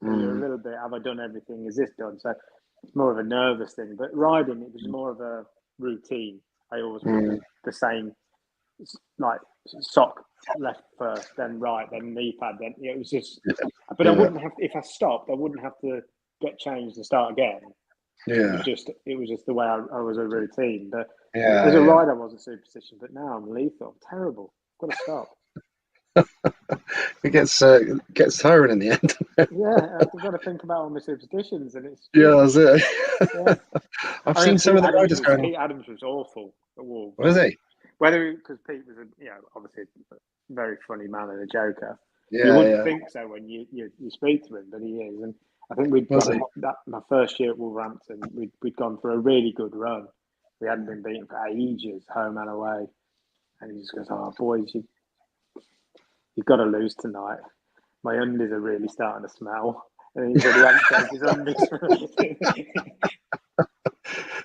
So you're a little bit, have I done everything? Is this done? So it's more of a nervous thing. But riding, it was more of a routine. I always put the same, like sock left first, then right, then knee pad. Then it was just. But I wouldn't have, if I stopped, I wouldn't have to get changed and start again. Yeah. It was just the way I was a routine. But Yeah, as a rider, I wasn't superstitious. But now I'm lethal. I'm terrible. I've got to stop. It gets tiring in the end. Yeah, I've got to think about all my superstitions, and it's that's it. Yeah. I've seen some of the riders going. Pete Adams was awful at Wolves. Was he? Whether because Pete was obviously a very funny man and a joker. Yeah, you wouldn't think so when you speak to him, but he is. And I think my first year at Wolverhampton, we'd gone for a really good run. We hadn't been beaten for ages, home and away. And he just goes, "Oh, boys, you've got to lose tonight. My undies are really starting to smell." And he said he hadn't changed his undies. And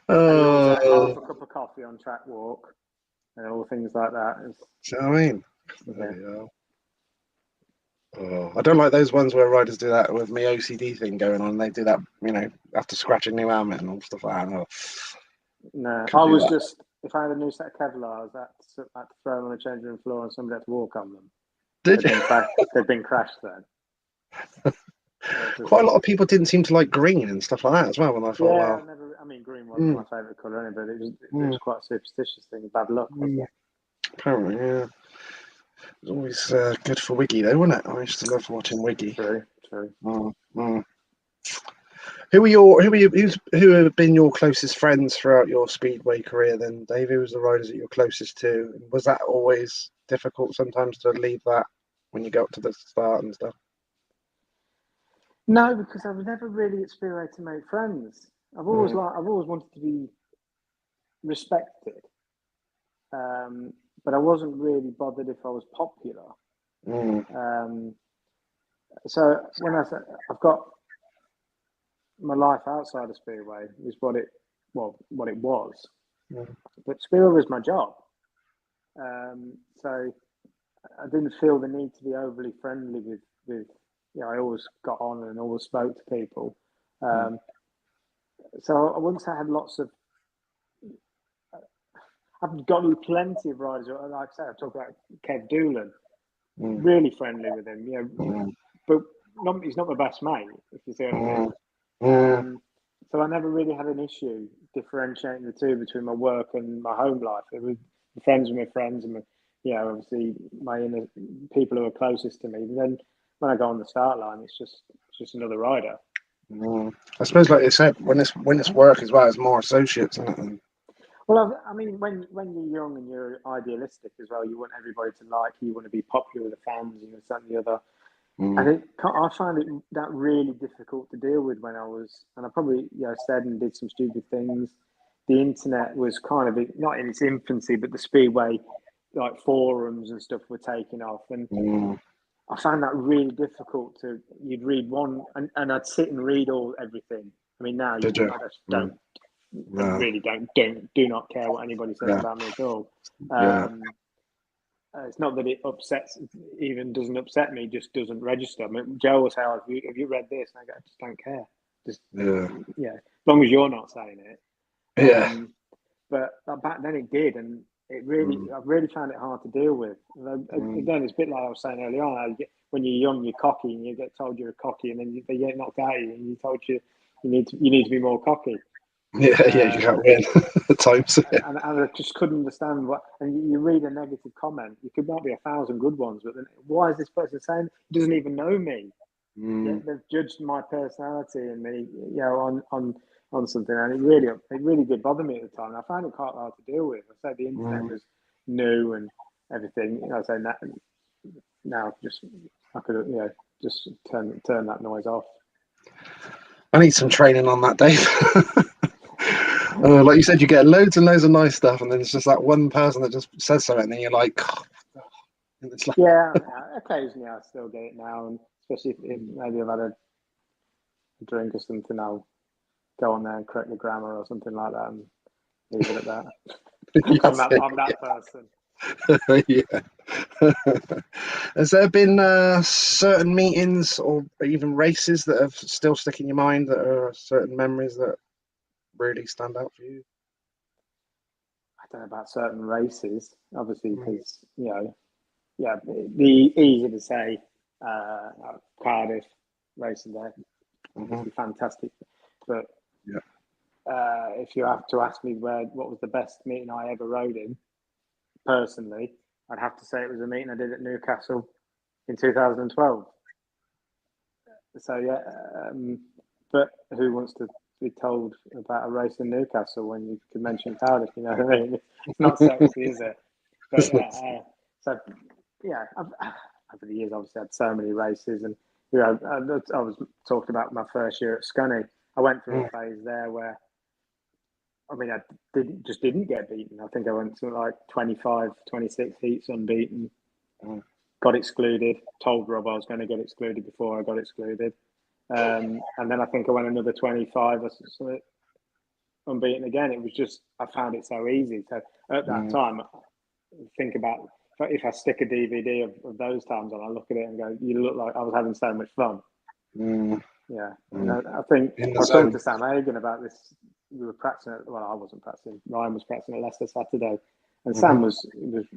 he always had half a cup of coffee on track walk and all things like that. Do you know what I mean? Yeah. Oh, I don't like those ones where riders do that with my OCD thing going on. They do that, after scratching new helmet and all stuff like that. Oh, no, I was just, if I had a new set of Kevlars, I had to throw them on the changing room floor and somebody had to walk on them. Did you? They'd been crashed then. Quite a lot of people didn't seem to like green and stuff like that as well. When I thought, green wasn't my favourite colour anyway, but it was quite a superstitious thing. Bad luck, wasn't it? Apparently, yeah. It was always good for Wiggy, though, wasn't it? I used to love watching Wiggy. True. Who have been your closest friends throughout your speedway career? Then, Dave, who was the riders that you're closest to? Was that always difficult sometimes to leave that when you got to the start and stuff? No, because I was never really at Speedway to make friends. I've always wanted to be respected, but I wasn't really bothered if I was popular. So when I said I've got my life outside of Speedway is what it was, but Speedway was my job. So I didn't feel the need to be overly friendly with I always got on and always spoke to people. So I wouldn't say I had lots of. I've got plenty of riders. Like I say, I talk about Kev Doolan. Really friendly with him, but he's not my best mate, if you see what I mean. So I never really had an issue differentiating the two between my work and my home life. It was friends with my friends, and obviously my inner people who are closest to me. But then when I go on the start line, it's just another rider. I suppose, like you said, when it's work as well, it's more associates, isn't it? Well, I mean, when you're young and you're idealistic as well, you want everybody to like you. You want to be popular with the fans, something the other. And I found it that really difficult to deal with when I was, and I probably said and did some stupid things. The internet was kind of not in its infancy, but the Speedway forums and stuff were taking off, and I found that really difficult to. You'd read one, and I'd sit and read everything. I mean, now I just don't. I really do not care what anybody says about me at all. It's not that it doesn't upset me, just doesn't register. I mean, Joe will say, have you read this? And I go, I just don't care. As long as you're not saying it. But back then it did, and I really found it hard to deal with. Again, it's a bit like I was saying earlier on. When you're young, you're cocky, and you get told you're cocky, and then they get knocked out of you, and you told you need to be more cocky. You can't win at times. And I just couldn't understand what. And you read a negative comment, you could not be 1,000 good ones, but then why is this person saying? He doesn't even know me. Yet they've judged my personality and me, on something, and it really did bother me at the time. And I found it quite hard to deal with. I said the internet was new and everything. I say that now, I could just turn that noise off. I need some training on that, Dave. Like you said, you get loads and loads of nice stuff, and then it's just that one person that just says something, and then you're like, it's like... occasionally I still get it now, and especially if maybe I've had a drink or something, I'll go on there and correct the grammar or something like that, and leave it at that. I'm that person. Has there been certain meetings or even races that have still stick in your mind, that are certain memories that really stand out for you? I don't know about certain races, obviously, because it'd be easy to say Cardiff racing there, obviously fantastic, but if you have to ask me what was the best meeting I ever rode in, personally, I'd have to say it was a meeting I did at Newcastle in 2012. So but who wants to be told about a race in Newcastle when you can mention Cardiff? You know what I mean? It's not sexy, is it? But over the years, obviously, I had so many races, and I was talking about my first year at Scunny. I went through a phase there where, I mean, I didn't get beaten. I think I went to like 25, 26 heats unbeaten. Got excluded. Told Rob I was going to get excluded before I got excluded. And then I think I went another 25 or something unbeaten again. It was just, I found it so easy. So at that time, think about if I stick a DVD of those times and I look at it and go, you look like I was having so much fun. Yeah. And I think I was talking to Sam Hagan about this. We were practicing I wasn't practicing. Ryan was practicing at Leicester Saturday, and Sam was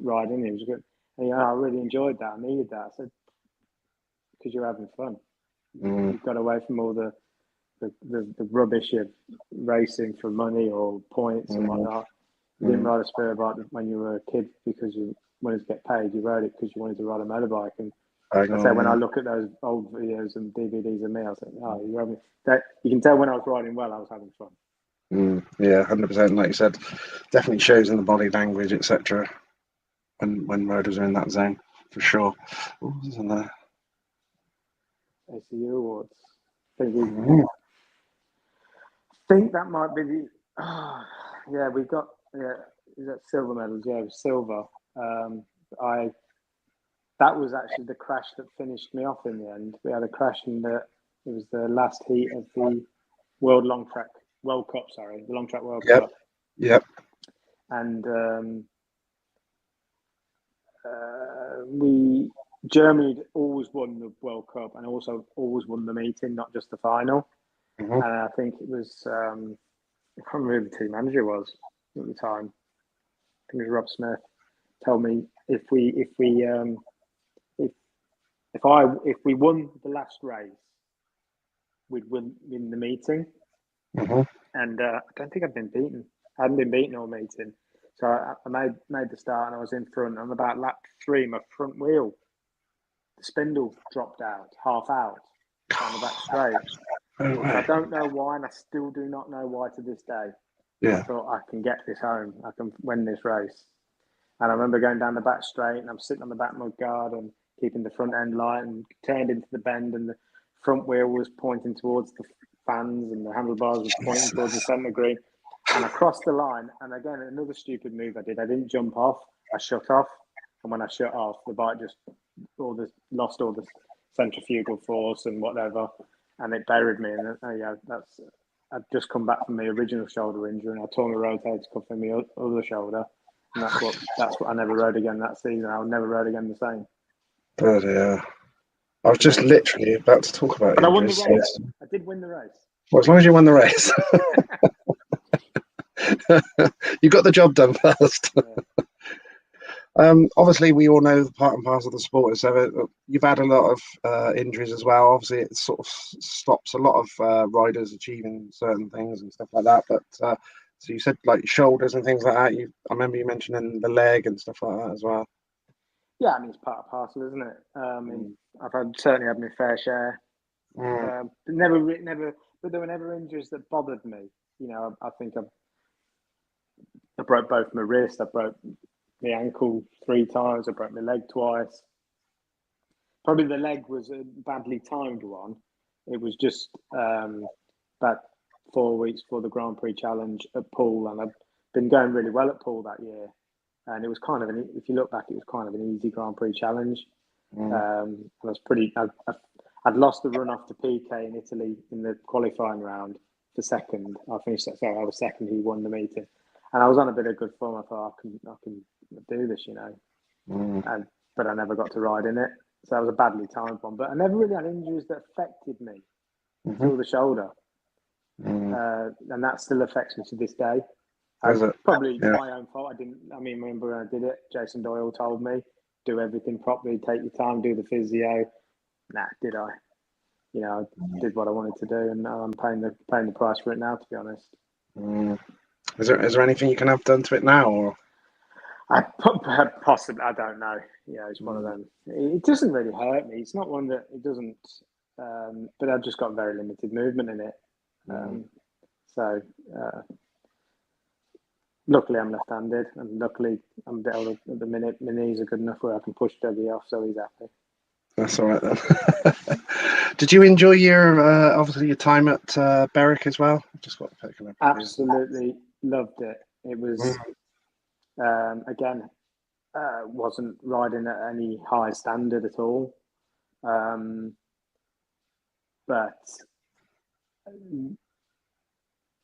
riding. He was good. And I really enjoyed that. I needed that. I said, because you're having fun. You've got away from all the rubbish of racing for money or points and whatnot. You didn't ride a spare bike when you were a kid because you wanted to get paid. You rode it because you wanted to ride a motorbike. And I say when I look at those old videos and DVDs of me, I was like, oh, you're having that. You can tell when I was riding well, I was having fun. 100%. Like you said, definitely shows in the body language, etc. When riders are in that zone, for sure. What was in there? ACU Awards. I think that might be the. We got is that silver medals? Yeah, it was silver. That was actually the crash that finished me off in the end. We had a crash it was the last heat of the World Cup. The Long Track World Cup. Yep. And Germany always won the World Cup and also always won the meeting, not just the final. Mm-hmm. And I think it was, I can't remember who the team manager was at the time. I think it was Rob Smith. Told me if we won the last race, we'd win the meeting. Mm-hmm. And I don't think I'd been beaten. I hadn't been beaten all meeting. So I made the start and I was in front. And about lap 3, my front wheel, the spindle dropped out, half out, down the back straight. Oh, I don't know why, and I still do not know why to this day. yeah. I thought I can get this home. I can win this race. And I remember going down the back straight and I'm sitting on the back mud guard and keeping the front end light and turned into the bend and the front wheel was pointing towards the fans and the handlebars was pointing towards the centre green. And I crossed the line. And again, another stupid move I did. I didn't jump off. I shut off. And when I shut off, the bike just lost all the centrifugal force and whatever. And it buried me. And I'd just come back from my original shoulder injury and I tore my rotator cuff in my other shoulder. And that's what I never rode again that season. I never rode again the same. But I was just literally about to talk about But injuries. I won the race. I did win the race. Well, as long as you won the race. You got the job done first. Yeah. Obviously, we all know the part and parcel of the sport. So you've had a lot of injuries as well. Obviously, it sort of stops a lot of riders achieving certain things and stuff like that. But so you said like shoulders and things like that. I remember you mentioning the leg and stuff like that as well. Yeah, I mean it's part and parcel, isn't it? I've certainly had my fair share. Mm. But never. But there were never injuries that bothered me. You know, I think I broke both my wrists. I broke my ankle 3 times. I broke my leg twice. Probably the leg was a badly timed one. It was just about 4 weeks before the Grand Prix Challenge at Poole, and I'd been going really well at Poole that year. And it was kind of if you look back, it was kind of an easy Grand Prix Challenge. And I was I'd lost the run off to PK in Italy in the qualifying round for second. I finished that. Sorry, I was second. He won the meeting, and I was on a bit of good form. I thought I can do this, you know. But I never got to ride in it, so that was a badly timed one. But I never really had injuries that affected me until the shoulder, and that still affects me to this day. Probably my own fault. Remember when I did it, Jason Doyle told me, do everything properly, take your time, do the physio. Nah, did I? You know, I did what I wanted to do, and now I'm paying the price for it now, to be honest. Is there anything you can have done to it now? Or? Possibly, I don't know. You know, it's one of them. It doesn't really hurt me. It's not one that it doesn't. But I've just got very limited movement in it. So luckily I'm left-handed, and luckily I'm a bit older at the minute. My knees are good enough where I can push Dougie off, so he's happy. That's all right then. Did you enjoy your obviously your time at Berwick as well? I've just got to pick up. Absolutely loved it. It was again wasn't riding at any high standard at all, but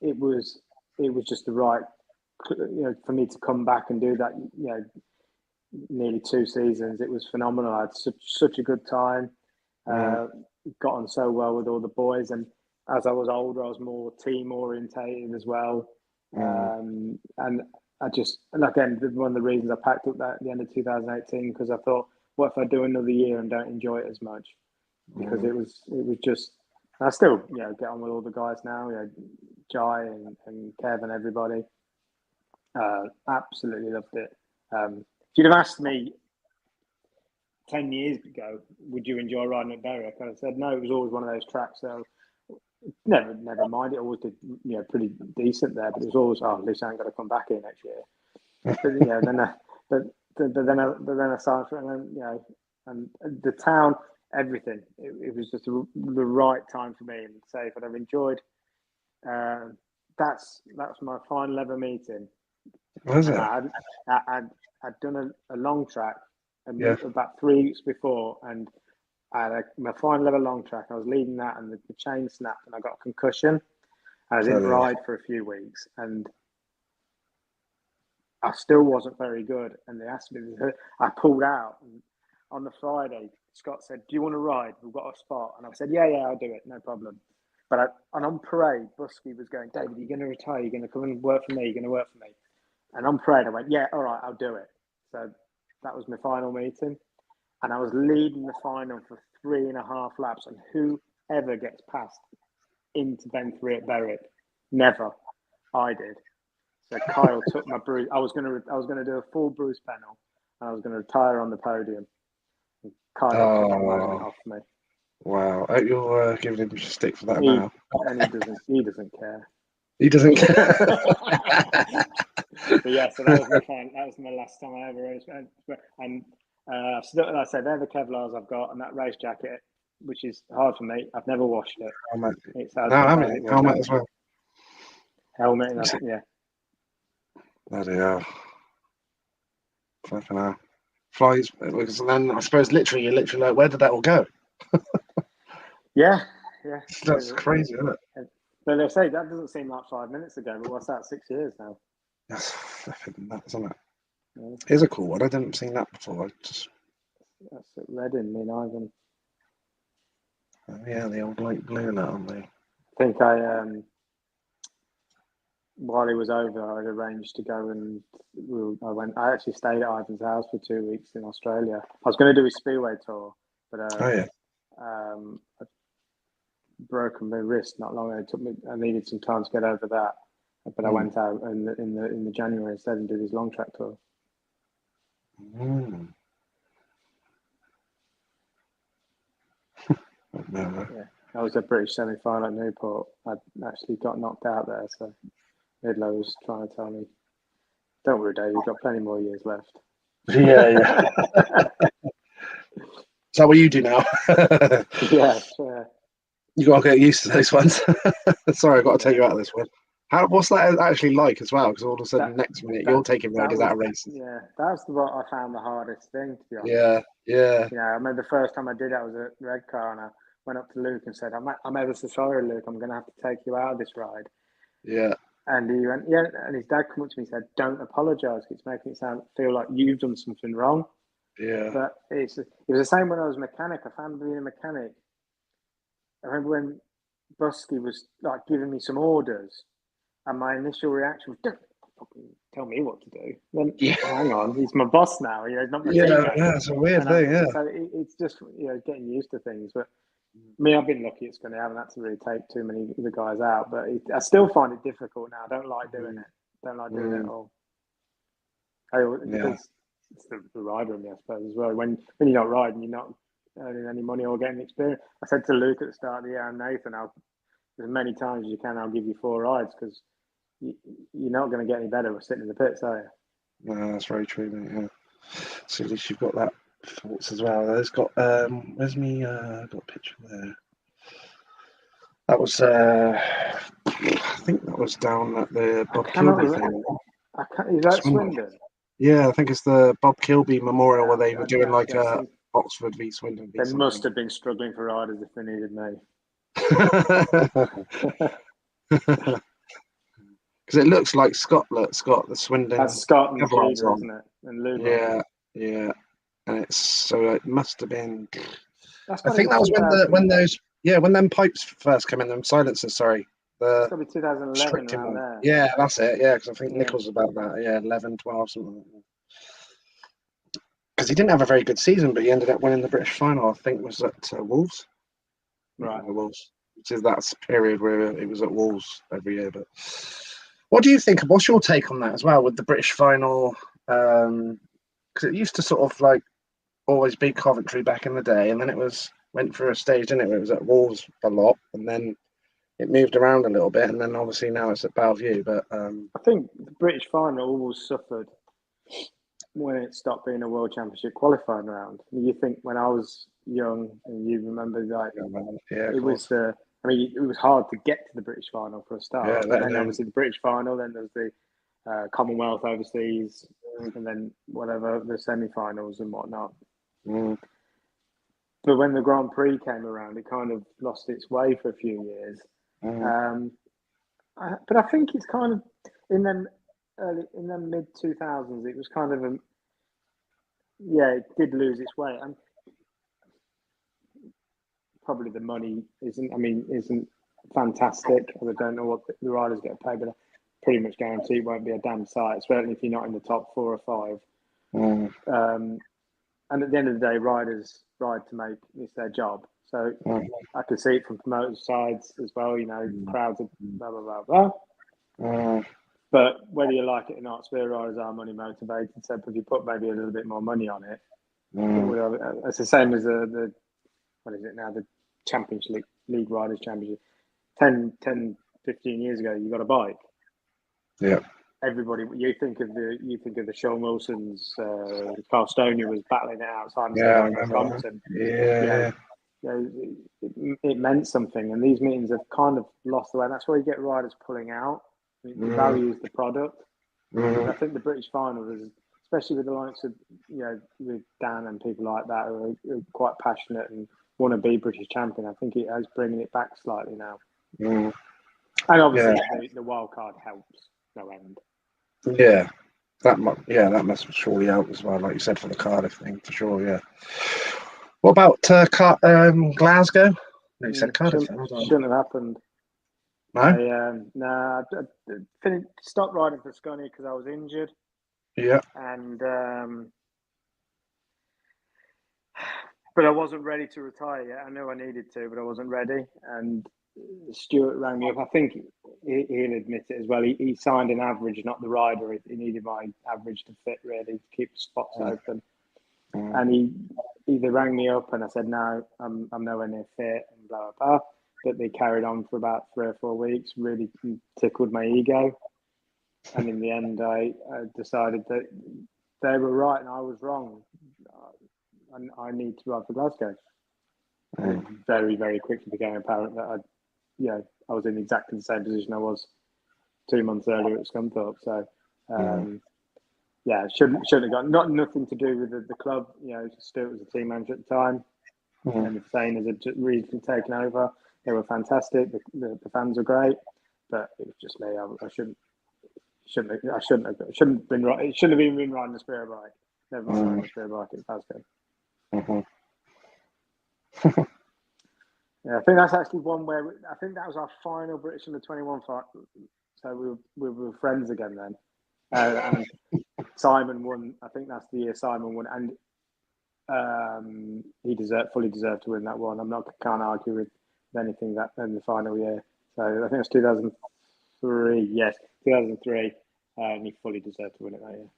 it was just the right, you know, for me to come back and do that. You know, nearly 2 seasons. It was phenomenal. I had such a good time. Got on so well with all the boys, and as I was older, I was more team orientated as well. And I just, and again, one of the reasons I packed up that at the end of 2018, because I thought, what if I do another year and don't enjoy it as much? Because it was just, I still, you know, get on with all the guys now, you know, Jai and Kev and everybody. Absolutely loved it. If you'd have asked me 10 years ago, would you enjoy riding at Berwick? I said no. It was always one of those tracks. So never mind. It always did, you know, pretty decent there. But it was always, at least I ain't got to come back here next year. But you know, then I started, and then, you know, and the town, everything. It was just the right time for me. And say if I'd have enjoyed, that's my final ever meeting. Was it? I'd done a long track about 3 weeks before, and I had my final ever long track. I was leading that, and the chain snapped, and I got a concussion. I didn't ride for a few weeks, and I still wasn't very good. And they asked me, I pulled out, and on the Friday, Scott said, "Do you want to ride? We've got a spot." And I said, "Yeah, I'll do it, no problem." But on parade, Busky was going, "David, you're going to retire. You're going to come and work for me. You're going to work for me." And on parade, I went, "Yeah, all right, I'll do it." So that was my final meeting, and I was leading the final for 3.5 laps. And whoever gets past into Ben 3 at Berwick, never. I did. So Kyle took my bruise. I was gonna do a full bruise panel, and I was gonna retire on the podium. And Kyle took the moment off me. Wow! I hope you're giving him a stick for that now. And he doesn't care. He doesn't care. But yeah, so that was my final. That was my last time I ever raced. And so like I said, they're the Kevlars I've got, and that race jacket, which is hard for me. I've never washed it. It's helmet as well. Helmet, yeah. Bloody hell. Fucking hell. Flies, because then I suppose you're literally like, where did that all go? Yeah. That's crazy, isn't it? But they say that doesn't seem like 5 minutes ago, but what's that, 6 years now? That's flipping nuts, isn't it? Yeah. Here's a cool one. I didn't see that before. That's at Reading, me and Ivan. Oh, yeah, the old light blue now, aren't they? I think while he was over, I'd arranged to go and I actually stayed at Ivan's house for 2 weeks in Australia. I was going to do his Speedway tour, but I broken my wrist not long ago. I needed some time to get over that, but I went out in the January instead and did his long track tour. Yeah, I was at British semi-final at Newport. I actually got knocked out there, so Midlow was trying to tell me, "Don't worry, Dave, you've got plenty more years left." Yeah. Is that what you do now? Yeah, sure. You got to get used to those ones. Sorry, I've got to take you out of this one. What's that actually like as well? Because all of a sudden, next minute, you're taking riders out of races. Yeah, that's what I found the hardest thing, to be honest. Yeah. You know, I remember the first time I did it, I was at Redcar, and I went up to Luke and said, I'm ever so sorry, Luke, I'm going to have to take you out of this ride. Yeah. And he went, yeah. And his dad came up to me and said, "Don't apologise. It's making it feel like you've done something wrong." Yeah. But it was the same when I was a mechanic. I found being a mechanic. I remember when Busky was like giving me some orders, and my initial reaction was, "Don't fucking tell me what to do." Then, hang on, he's my boss now. You know, he's not my teammate. Yeah, it's a weird thing. So it's just getting used to things. But I mean, I've been lucky it's going to haven't had to really take too many of the guys out, but I still find it difficult now. I don't like doing it. Don't like doing it at all. Because it's the rider in me, I suppose, as well. When you're not riding, you're not earning any money or getting experience. I said to Luke at the start of the year, and Nathan, as many times as you can, I'll give you 4 rides, because you're not going to get any better with sitting in the pits, are you? No, that's very true, mate. Yeah. So at least you've got that thoughts as well. There's got where's me? Got a picture there. That was I think that was down at the Bob Kilby thing. Is that Swindon? Yeah, I think it's the Bob Kilby Memorial where they were doing like Oxford v Swindon. They must have been struggling for riders if they needed me. Because it looks like Scott the Swindon. That's Scott and Tudor, isn't it? And Luba. Yeah. And it must have been. I think that was when them pipes first came in, them silencers. Sorry, it's got to be 2011 around there. Yeah, that's it. Yeah, because I think Nichols was about that. Yeah, 11, 12, something like that. Because he didn't have a very good season, but he ended up winning the British final. I think was at Wolves. Right, Wolves, which is that period where it was at Wolves every year. But what do you think? What's your take on that as well with the British final? Because it used to sort of like always be Coventry back in the day, and then went through a stage, didn't it, where it was at Wolves a lot, and then it moved around a little bit, and then obviously now it's at Bellevue. But I think the British final always suffered when it stopped being a World Championship qualifying round. You think when I was young, and you remember that it was it was hard to get to the British final for a start. But then obviously the British final, then there's the Commonwealth overseas, and then whatever the semi-finals and whatnot. But when the Grand Prix came around, it kind of lost its way for a few years. But I think it's kind of in the mid 2000s. It was kind of yeah, it did lose its way, and probably the money isn't fantastic. I don't know what the riders get paid, but I pretty much guarantee it won't be a damn sight, certainly if you're not in the top 4 or 5. And at the end of the day, riders ride to make this their job. So I could see it from promoters' sides as well. You know, crowds are blah blah blah blah. But whether you like it or not, spear riders are money motivated. So if you put maybe a little bit more money on it, it's the same as the what is it now? The Championship League Riders Championship. 10, 15 years ago, you got a bike. Yeah. Everybody, you think of the Sean Wilsons, Carl Stoney was battling it outside. Compton. Yeah. It meant something, and these meetings have kind of lost the way. And that's why you get riders pulling out. I mean, the value is the product. I think the British final was, especially with the likes of with Dan and people like that who are quite passionate and want to be British champion. I think it is bringing it back slightly now. And obviously the wild card helps no end. Yeah, that must surely help as well, like you said, for the Cardiff thing, for sure. Yeah. What about Glasgow? No, you said Cardiff. Shouldn't have happened. No. I stopped riding for Scunny because I was injured. Yeah. And but I wasn't ready to retire yet. I knew I needed to, but I wasn't ready. And Stuart rang me up. I think he'll admit it as well. He signed an average, not the rider. He needed my average to fit, really, to keep spots open. And he either rang me up and I said, no, I'm nowhere near fit and blah, blah, blah. But they carried on for about 3 or 4 weeks, really tickled my ego. And in the end, I decided that they were right and I was wrong. And I need to ride for Glasgow. And it very, very quickly became apparent that I was in exactly the same position I was 2 months earlier at Scunthorpe. So, shouldn't have got nothing to do with the club. Stuart was the team manager at the time, and the Sainers had recently taken over. They were fantastic. The fans were great, but it was just me. I shouldn't have been right. It shouldn't have been riding the spear bike. Never mind riding the spear bike at Glasgow. Yeah, I think that's actually one where I think that was our final British Under-21 fight. So we were friends again then. And Simon won. I think that's the year Simon won, and he fully deserved to win that one. Can't argue with anything that in the final year. So I think it was 2003. Yes, 2003. And he fully deserved to win it that year.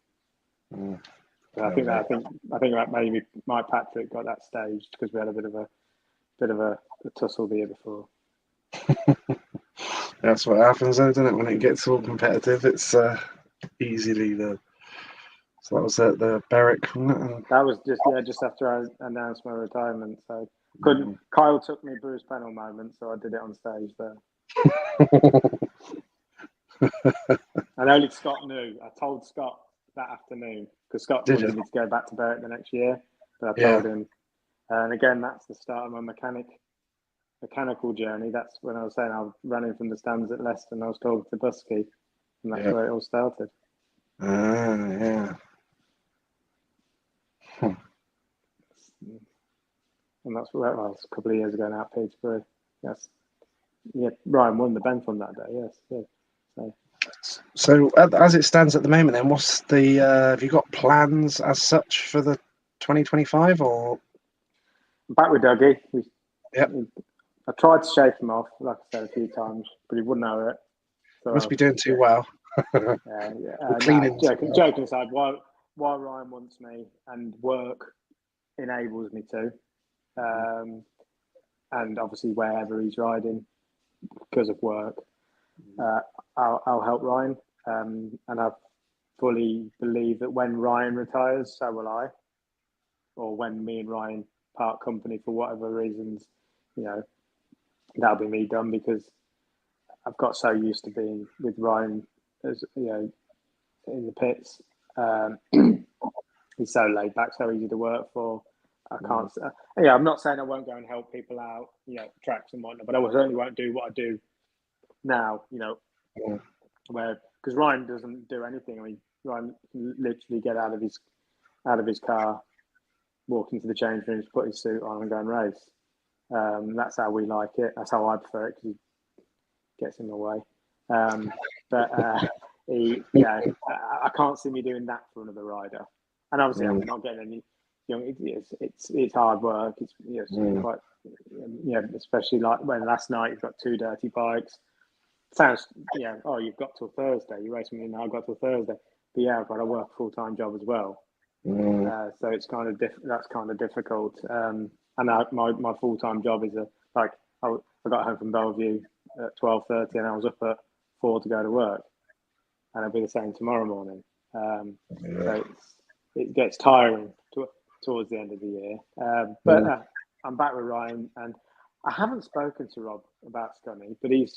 So I think that maybe Mike Patrick got that staged because we had a bit of a tussle the year before. That's what happens, though, doesn't it? When it gets all competitive, it's easily the. So that was at the Berwick. That was just after I announced my retirement. So Kyle took me Bruce Pennell moment, so I did it on stage there. And only Scott knew. I told Scott that afternoon because Scott wanted me to go back to Berwick the next year, but I told him. And again, that's the start of my mechanical journey. That's when I was saying I was running from the stands at Leicester and I was talking to Busky, and that's where it all started. Yeah. And that's where was a couple of years ago now at Peterborough. Yes. Yeah, Ryan won the Bentham that day, yes. So as it stands at the moment then, what's the have you got plans as such for the 2025 or? I'm back with Dougie. Yep. I tried to shake him off, like I said a few times, but he wouldn't know it. So must be doing too well. Joking aside, why Ryan wants me and work enables me to, and obviously wherever he's riding because of work, I'll help Ryan, and I fully believe that when Ryan retires, so will I, or when me and Ryan part company for whatever reasons, that'll be me done because I've got so used to being with Ryan as in the pits. He's so laid back, so easy to work for. I can't. I'm not saying I won't go and help people out, tracks and whatnot, but I certainly won't do what I do now. Where because Ryan doesn't do anything. I mean, Ryan literally get out of his car walk into the change rooms, put his suit on, and go and race. That's how we like it. That's how I prefer it, because he gets in the way. I can't see me doing that for another rider. And obviously, I'm not getting any. It's hard work. It's quite, especially like when last night you've got 2 dirty bikes. Sounds, you've got till Thursday. You race me now. I've got till Thursday. But I've got to work a full-time job as well. So it's kind of that's kind of difficult. And my full-time job is I got home from Bellevue at 12:30, and I was up at 4 to go to work, and it'll be the same tomorrow morning. So it gets tiring towards the end of the year. But I'm back with Ryan, and I haven't spoken to Rob about Scunny, but the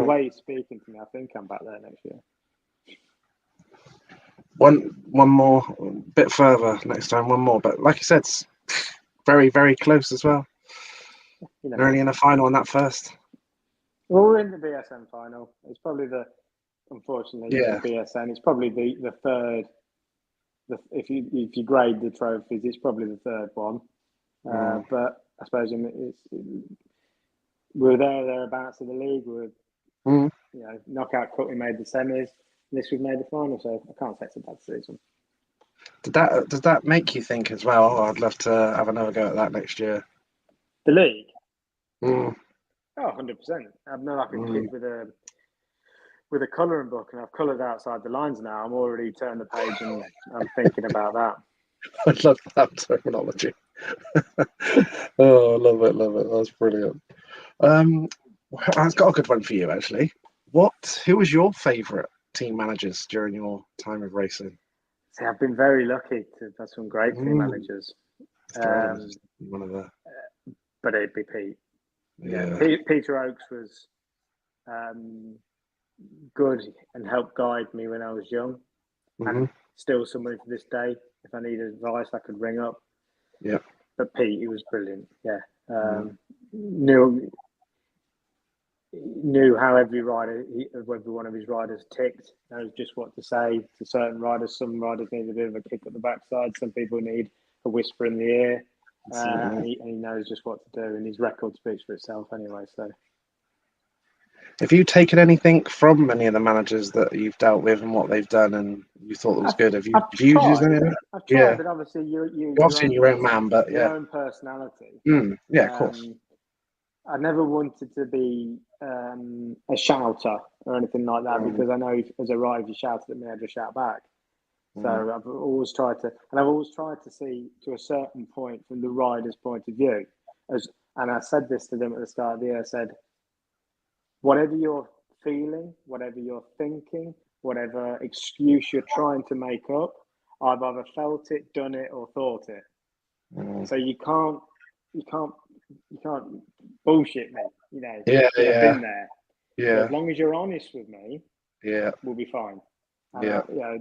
way he's speaking to me, I think I'm back there next year. One more bit further next time, one more. But like you said, it's very, very close as well. They're only in the final on that first. Well, we're in the BSN final. It's probably unfortunately, the BSN. It's probably the third. If you grade the trophies, it's probably the third one. But I suppose we're thereabouts of the league. We're knockout cut. We made the semis. This we've made the final, so I can't say it's a bad season. Does that make you think as well? Oh, I'd love to have another go at that next year. The league. 100%. I'm not like a kid with a colouring book, and I've coloured outside the lines now. I'm already turned the page, and I'm thinking about that. I love that terminology. Oh, I love it. That's brilliant. I've got a good one for you, actually. Who was your favourite team managers during your time of racing? See, I've been very lucky to have some great team managers. One of the... But it'd be Pete. Yeah. Peter Oakes was good and helped guide me when I was young, and still someone to this day. If I needed advice, I could ring up. Yeah. But Pete, he was brilliant. Yeah. Knew how every one of his riders ticked. Knows just what to say to certain riders. Some riders need a bit of a kick at the backside. Some people need a whisper in the ear. And he knows just what to do. And his record speaks for itself anyway. So, have you taken anything from any of the managers that you've dealt with and what they've done, and you thought it was good? Have you used any of it? I've tried, but obviously you're obviously your own man, but your own personality. Yeah, of course. I never wanted to be a shouter or anything like that, because I know as a rider, if you shouted at me, I'd just shout back. So I've always tried to see to a certain point from the rider's point of view. And I said this to them at the start of the year. I said, whatever you're feeling, whatever you're thinking, whatever excuse you're trying to make up, I've either felt it, done it, or thought it. So you can't bullshit me, I've been there. Yeah. So as long as you're honest with me, we'll be fine. And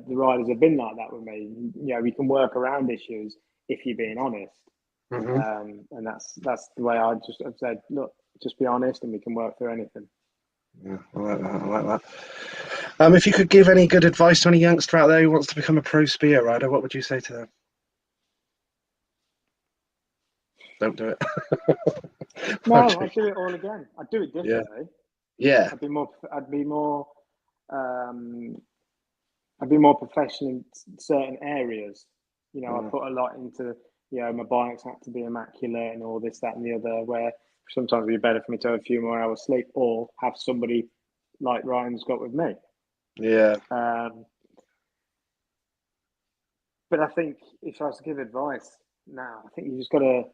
the riders have been like that with me. We can work around issues if you're being honest. And that's the way I've said, look, just be honest, and we can work through anything. Yeah, I like that. If you could give any good advice to any youngster out there who wants to become a pro spear rider, what would you say to them? Don't do it. No, I'd do it all again. I'd do it differently. Yeah. I'd be more professional in certain areas. I put a lot into, my bikes had to be immaculate and all this, that, and the other, where sometimes it'd be better for me to have a few more hours sleep or have somebody like Ryan's got with me. Yeah. But I think if I was to give advice now, I think you just got to,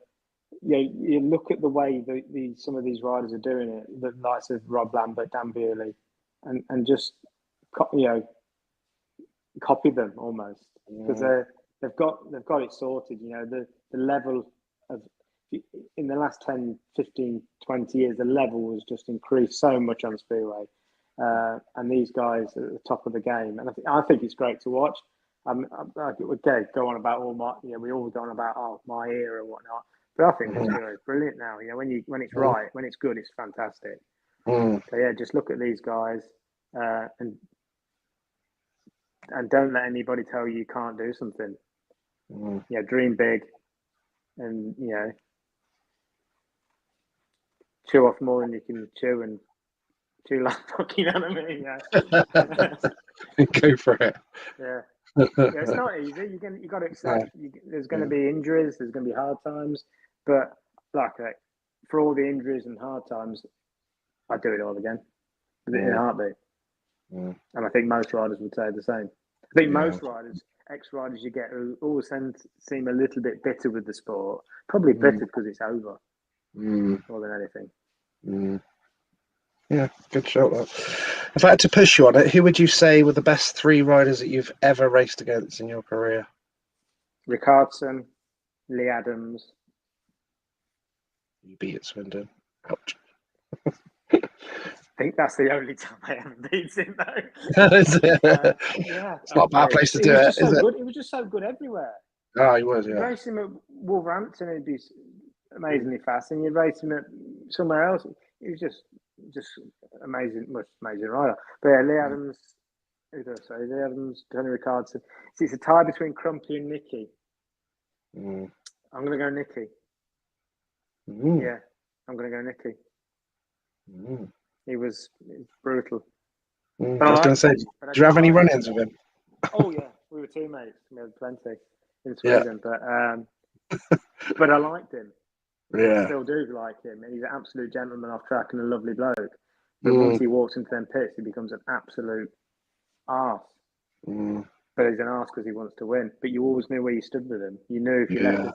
you look at the way some of these riders are doing it, the likes of Rob Lambert, Dan Bewley, and just, copy them almost, because they've got it sorted. The level of, in the last 10, 15, 20 years, the level has just increased so much on Speedway, and these guys are at the top of the game, and I think it's great to watch. I go on about all my, we all go on about my era and whatnot, but I think this era is brilliant now. When it's right, when it's good, it's fantastic. So just look at these guys, and don't let anybody tell you can't do something. Dream big, and chew off more than you can chew and chew like fuck. You know what I mean? Yeah. Go for it. Yeah. Yeah, it's not easy. You got to accept. There's going to be injuries. There's going to be hard times. But for all the injuries and hard times, I'd do it all again in a heartbeat. Yeah. And I think most riders would say the same. I think most riders, ex-riders you get, who always seem a little bit bitter with the sport, probably bitter because it's over more than anything. Yeah, good shout that. If I had to push you on it, who would you say were the best 3 riders that you've ever raced against in your career? Ricardson, Lee Adams. You beat it, Swindon. Ouch. I think that's the only time I ever beat him, though. Yeah, it's not a bad place to do it, is it? He was just so good everywhere. Oh, he was, You yeah. race him at Wolverhampton, he'd be amazingly fast, and you race him at somewhere else, he was just amazing rider. But yeah, Lee Adams, who do I say? Lee Adams, Tony Ricardson. See, it's a tie between Crumpy and Nicky. I'm going to go Nicky. Yeah, I'm going to go Nicky. He was brutal. I was going to say, do you have any run-ins with him? Oh yeah, we were teammates. We had plenty in Sweden, but I liked him. Yeah, I still do like him, and he's an absolute gentleman off track and a lovely bloke. But once he walks into them pits, he becomes an absolute arse. But he's an arse because he wants to win. But you always knew where you stood with him. You knew if you left it.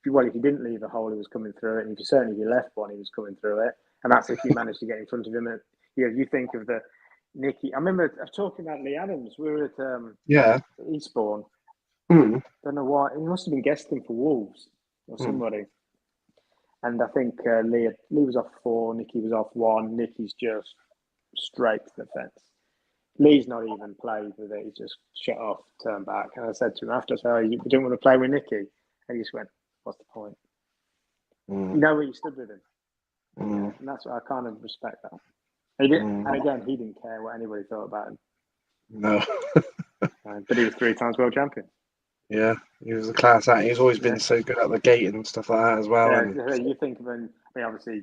If you didn't leave a hole, he was coming through it, and if you left one, he was coming through it. And that's if you managed to get in front of him. And you think of the Nicky. I remember talking about Lee Adams. We were at Eastbourne. Don't know why. He must have been guesting for Wolves or somebody. And I think Lee was off 4, Nicky was off 1. Nicky's just straight to the fence. Lee's not even played with it. He just shut off, turned back. And I said to him after, you don't want to play with Nicky? And he just went, what's the point? You know where you stood with him. And that's what I kind of respect that. He didn't, and again, he didn't care what anybody thought about him. No. But he was 3 times world champion. Yeah, he was a class act. He's always been so good at the gate and stuff like that as well. Yeah, you think of him, obviously,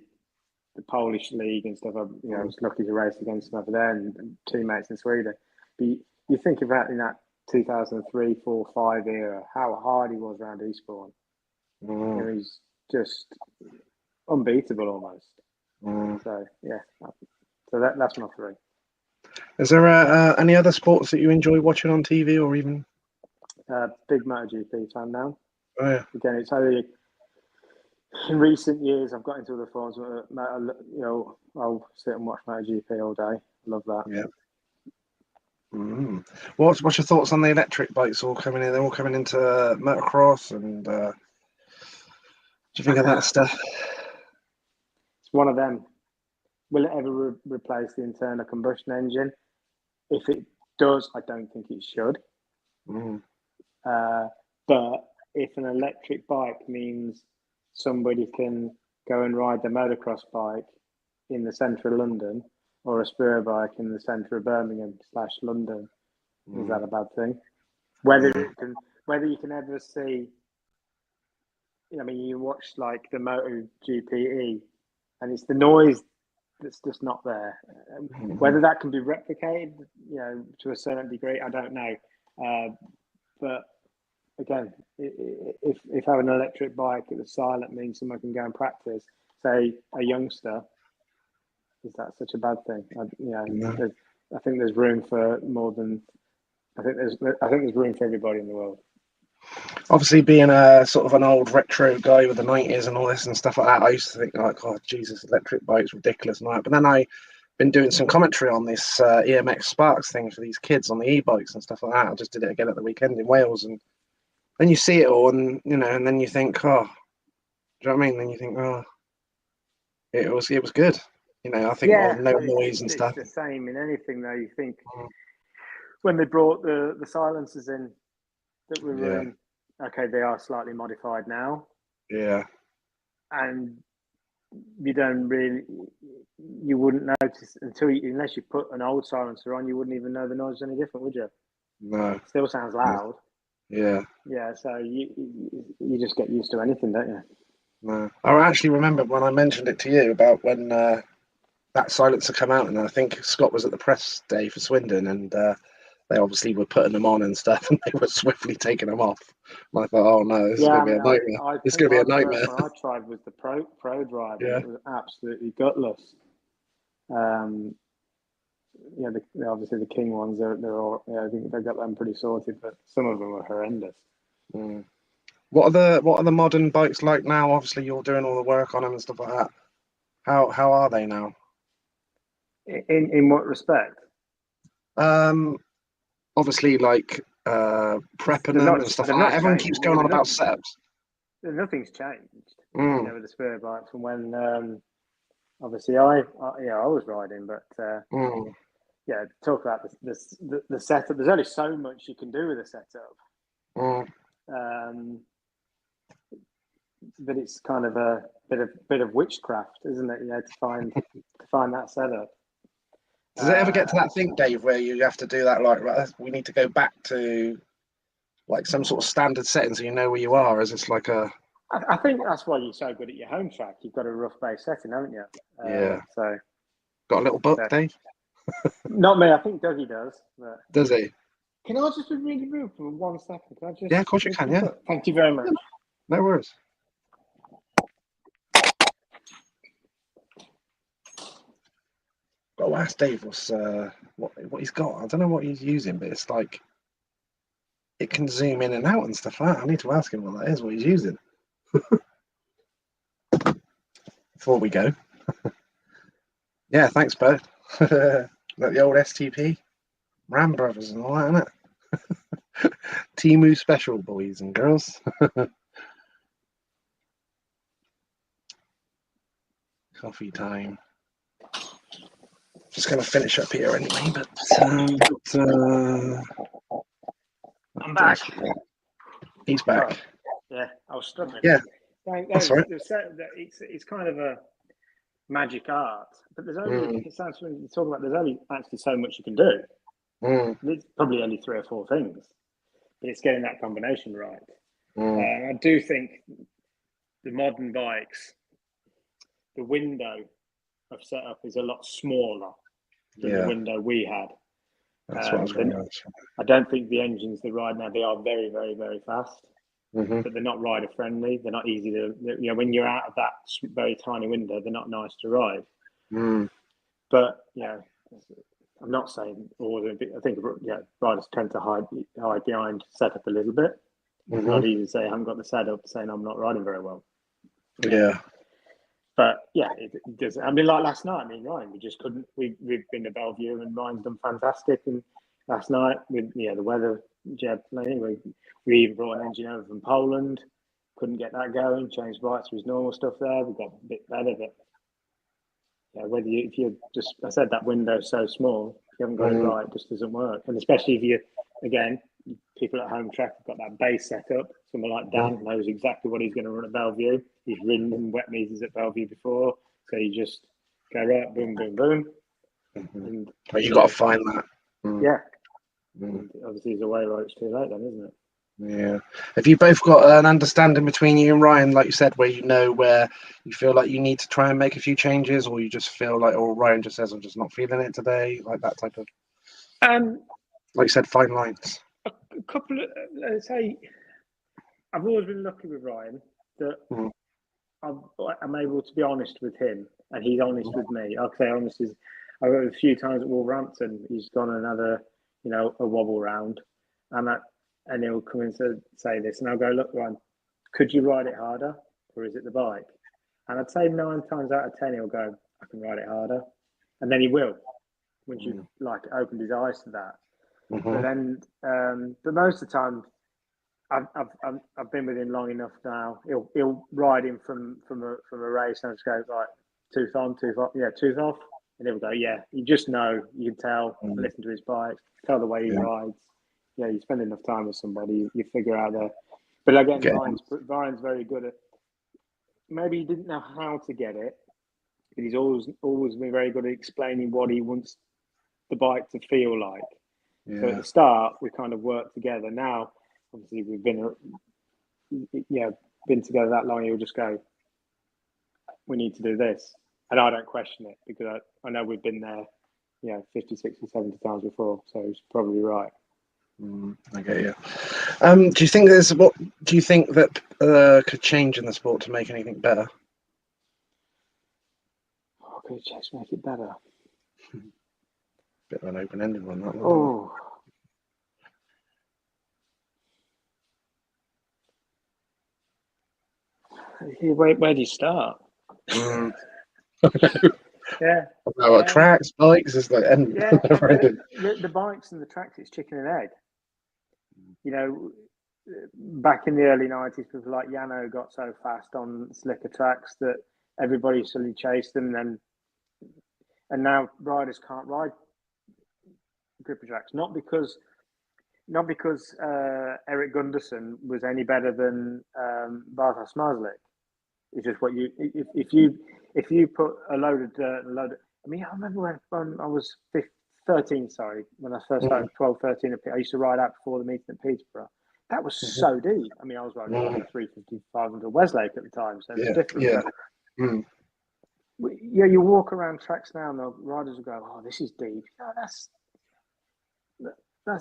the Polish league and stuff. I was lucky to race against him over there and teammates in Sweden. But you think about in that 2003, 4, 5 era, how hard he was around Eastbourne. He's just unbeatable almost. So yeah, so that's my 3. Is there any other sports that you enjoy watching on TV or even? Big MotoGP fan now. Oh yeah. Again, it's only in recent years I've got into other forms. I'll sit and watch MotoGP all day. Love that. Yeah. What's your thoughts on the electric bikes all coming in? They're all coming into motocross, and do you think of that stuff? It's one of them. Will it ever replace the internal combustion engine? If it does, I don't think it should. But if an electric bike means somebody can go and ride the motocross bike in the centre of London or a spur bike in the centre of Birmingham / London, is that a bad thing? Whether you can ever see, you watch like the MotoGP, and it's the noise that's just not there. Whether that can be replicated, to a certain degree, I don't know. But again, if having an electric bike that's silent means someone can go and practice, say a youngster, is that such a bad thing? I think there's room for more than. I think there's room for everybody in the world. Obviously, being a sort of an old retro guy with the 90s and all this and stuff like that, I used to think like, oh Jesus, electric bikes ridiculous and all that. But then I've been doing some commentary on this EMX Sparks thing for these kids on the e-bikes and stuff like that. I just did it again at the weekend in Wales, and then you see it all, and and then you think, oh, do you know what I mean? Then you think, oh, it was good. I think no noise and stuff. It's the same in anything, though. You think when they brought the silencers in that were okay, they are slightly modified now. Yeah. And you wouldn't notice unless you put an old silencer on, you wouldn't even know the noise was any different, would you? No. It still sounds loud. Yeah. Yeah, so you just get used to anything, don't you? No. I actually remember when I mentioned it to you about when that silencer come out, and I think Scott was at the press day for Swindon, and they obviously were putting them on and stuff, and they were swiftly taking them off. And I thought, oh no, this is Yeah, going I to be a mean, nightmare. I It's think going to be a the first nightmare. one I tried was the pro drive, and Yeah. it was absolutely gutless. Um, yeah, obviously the King ones, they're all, yeah, I think they got them pretty sorted, but some of them were horrendous. Mm. What are the modern bikes like now? Obviously, you're doing all the work on them and stuff like that. How are they now? In what respect? Um, Obviously, like prepping them and stuff They're like that. not Everyone changed. keeps going on about setups. Nothing's changed. You Mm, know, with the spur bike from when obviously I was riding, but mm, yeah, talk about the setup. There's only so much you can do with a setup. mm. Um, but it's kind of a bit of witchcraft, isn't it? You know, to find that setup. Does it ever get to that thing, Dave, where you have to do that? Like, right, we need to go back to like some sort of standard setting so you know where you are. As it's like a I think that's why you're so good at your home track. You've got a rough base setting, haven't you? yeah. So Got a little book, yeah. Dave? Not me. I think Dougie does. But Does he? can I just be really rude for 1 second? Can I just? Yeah, of course you can. Yeah, Thank you very much. no worries. Got to ask Dave what he's got. I don't know what he's using, but it's like it can zoom in and out and stuff like that. I need to ask him what that is, what he's using. Before we go. Yeah, thanks, bud. Like the old STP, Ram Brothers and all that, isn't it? Timu special, boys and girls. Coffee time. Just going to finish up here anyway, but I'm back. He's back. Yeah, I was struggling. Yeah, that's right. It's kind of a magic art, but there's only it sounds when you talk about there's only actually so much you can do. It's probably only 3 or 4 things, but it's getting that combination right. I do think the modern bikes, the window of setup is a lot smaller than the window we had. That's what I was going to ask. I don't think the engines they ride now, they are very, very, very fast, but they're not rider friendly. They're not easy to, you know, when you're out of that very tiny window, they're not nice to ride. But, you know, I'm not saying all of it. I think, riders tend to hide behind setup a little bit. It's not easy to say I haven't got the setup, saying I'm not riding very well. Yeah. But yeah, it does. I mean, like last night, Ryan, we just couldn't. We've been to Bellevue and Ryan's done fantastic. And last night with the weather, anyway, we even brought an engine over from Poland. Couldn't get that going. Changed bikes to his normal stuff there. We got a bit better, but whether if you just, I said that window's so small, if you haven't got it right, it just doesn't work. And especially if people at home track have got that base set up. Someone like Dan knows exactly what he's going to run at Bellevue. He's ridden in wet meters at Bellevue before, so you just go right, boom, boom, boom. And you got to find that. Yeah. Obviously, it's away right. It's too late then, isn't it? Yeah. Have you both got an understanding between you and Ryan, like you said, where you know where you feel like you need to try and make a few changes, or you just feel like, or Ryan just says, I'm just not feeling it today, like that type of, like you said, fine lines? A couple of, let's say, I've always been lucky with Ryan that I'm able to be honest with him, and he's honest with me. I'll say honest is, I've got a few times at Wolverhampton, he's gone another, a wobble round, and he'll come in to say this, and I'll go, look, Ryan, could you ride it harder, or is it the bike? And I'd say 9 times out of 10, he'll go, I can ride it harder, and then he will, once you've opened his eyes to that. But then, but most of the time, I've been with him long enough now. He'll ride him from a race, and I just go like tooth on, tooth off, tooth off, and he'll go, you just know, you can tell, listen to his bike, tell the way he rides. You spend enough time with somebody, you figure out there. But again, Ryan's very good at. Maybe he didn't know how to get it, but he's always been very good at explaining what he wants the bike to feel like. So at the start, we kind of worked together. Now obviously we've been together that long, he'll just go, we need to do this. And I don't question it because I know we've been there, 50, 60, 70 times before. So he's probably right. I get you. Do you think that could change in the sport to make anything better? Oh, could it just make it better? Bit of an open-ended one, that one. Oh. Where do you start? Yeah. Tracks, bikes, is like the bikes and the tracks, it's chicken and egg. Back in the early 90s, people like Yano got so fast on slicker tracks that everybody suddenly chased them, and now riders can't ride gripper tracks, not because Eric Gunderson was any better than Bartosz Marzlik. It's just what if you put a load of dirt and I remember when I was 13, when I first started 12, 13, I used to ride out before the meeting at Peterborough. That was so deep. I mean, I was riding 350, 500 Westlake at the time, so it's different. But, you walk around tracks now and the riders will go, oh, this is deep. That's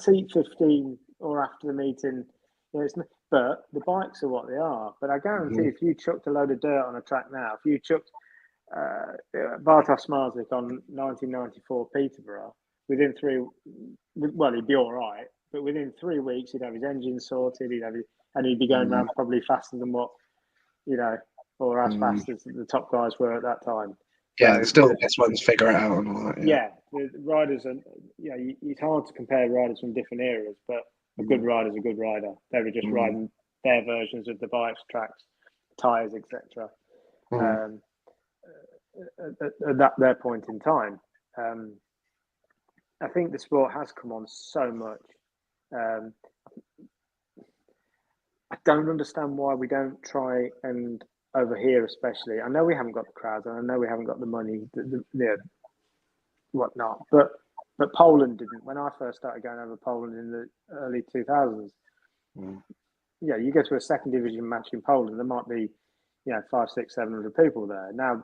8:15 or after the meeting. But the bikes are what they are. But I guarantee if you chucked a load of dirt on a track now, if you chucked Bartosz Marzlik on 1994 Peterborough, he'd be all right. But within 3 weeks, he'd have his engine sorted, and he'd be going around probably faster than what, or as fast as the top guys were at that time. Yeah, so, still the best ones figure it out and all that. Yeah, the riders are. It's hard to compare riders from different eras, but a good rider's a good rider. They were just riding their versions of the bikes, tracks, tyres, etc. At their point in time, I think the sport has come on so much. I don't understand why we don't try and over here, especially. I know we haven't got the crowds, and I know we haven't got the money, whatnot. But Poland didn't. When I first started going over Poland in the early 2000s, you go to a second division match in Poland, there might be, 500, 600, 700 people there. Now,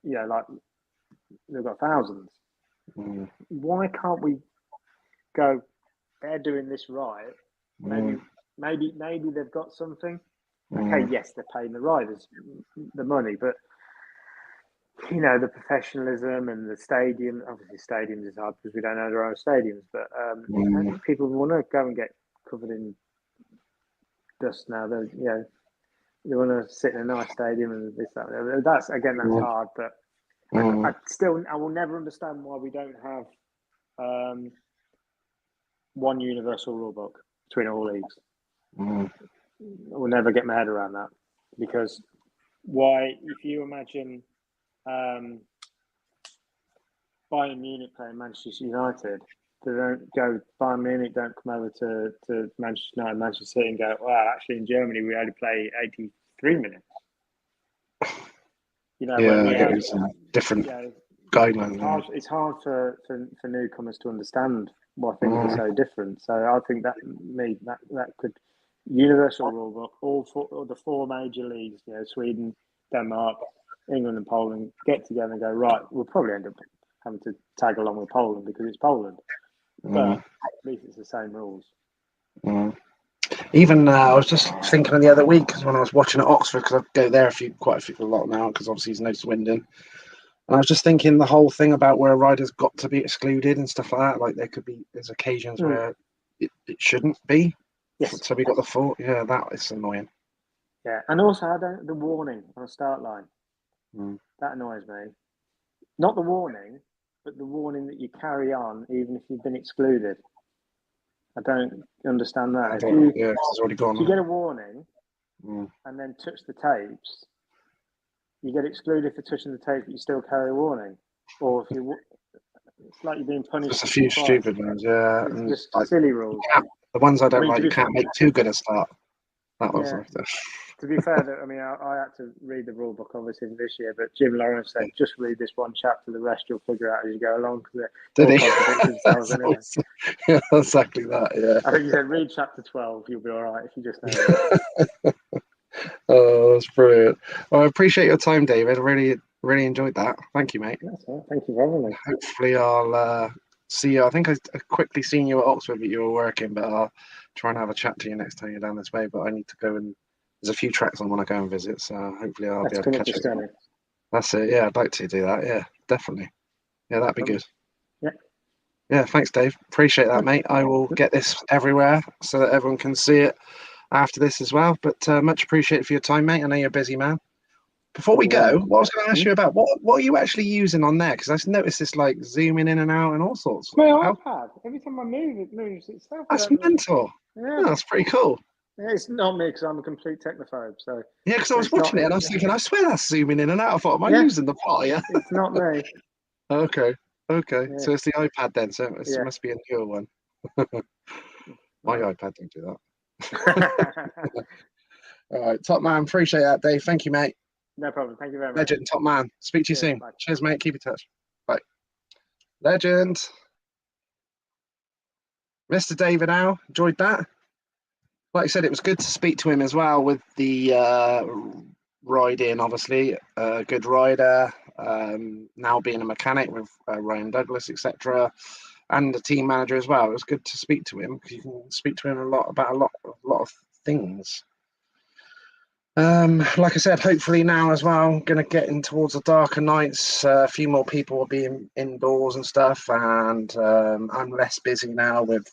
like they've got thousands. Why can't we go? They're doing this right. Maybe they've got something. Okay, yes, they're paying the riders the money, but the professionalism and the stadium. Obviously, stadiums is hard because we don't know their own stadiums. But I think people want to go and get covered in dust now. They want to sit in a nice stadium and this, that. That's hard. But I will never understand why we don't have one universal rule book between all leagues. I will never get my head around that, because why? If you imagine Bayern Munich playing Manchester United, they don't go. Bayern Munich don't come over to Manchester United, Manchester City, and go, well, actually in Germany we only play 83 minutes. It's different guidelines. It's hard for newcomers to understand why things are so different. So I think that could universal rule book, all the four major leagues, Sweden, Denmark, England, and Poland get together and go, right, we'll probably end up having to tag along with Poland because it's Poland, but at least it's the same rules. Even I was just thinking of the other week, because when I was watching at Oxford, because I go there quite a lot now, because obviously there's no Swindon. And I was just thinking the whole thing about where a rider's got to be excluded and stuff like that. Like there's occasions where it shouldn't be. Yes. So we got the fault. Yeah, that is annoying. Yeah, and also the warning on a start line. That annoys me. Not the warning, but the warning that you carry on even if you've been excluded. I don't understand that. It's already gone. If you get a warning and then touch the tapes, you get excluded for touching the tape, but you still carry a warning. Or if it's like you're being punished. Just a few stupid ones, yeah. It's just silly rules. The ones I don't like, you can't make too good a start. That was To be fair, I mean, I had to read the rule book obviously this year, but Jim Lawrence said just read this one chapter, the rest you'll figure out as you go along because they Did all he? contradict themselves anyway. Yeah, exactly that. Yeah. I think he said read chapter 12, you'll be all right if you just know that. Oh, that's brilliant. Well, I appreciate your time, David. I really enjoyed that. Thank you, mate. That's all. Thank you for having me. Hopefully, I'll see you. I think I quickly seen you at Oxford, but you were working. But I'll try and have a chat to you next time you're down this way. But I need to go and there's a few tracks I want to go and visit, so hopefully I'll be able to catch up. That's it. Yeah, I'd like to do that. Yeah, definitely. Yeah, that'd be good. Yeah. Yeah, thanks, Dave. Appreciate that, mate. I will get this everywhere so that everyone can see it after this as well. But much appreciated for your time, mate. I know you're a busy man. Before we go, what I was going to ask you about, what are you actually using on there? Because I noticed this like zooming in and out and all sorts. My iPad. Every time I move, it moves itself. That's mental. Yeah, oh, that's pretty cool. Yeah, it's not me because I'm a complete technophobe. So yeah, because I was watching it and I was thinking, I swear that's zooming in and out. I thought, am I losing the plot? Yeah, it's not me. Okay. Yeah. So it's the iPad then. So it must be a newer one. My iPad don't do that. All right, top man. Appreciate that, Dave. Thank you, mate. No problem. Thank you very much. Legend, top man. Speak to you soon. Bye. Cheers, mate. Keep in touch. Bye. Legend. Mr. David Howe. Enjoyed that. Like I said, it was good to speak to him as well with the riding, obviously. Good rider. Now being a mechanic with Ryan Douglas, etc. And the team manager as well. It was good to speak to him because you can speak to him a lot about a lot of things. Like I said, hopefully now as well, I'm going to get in towards the darker nights. A few more people will be indoors and stuff, and I'm less busy now with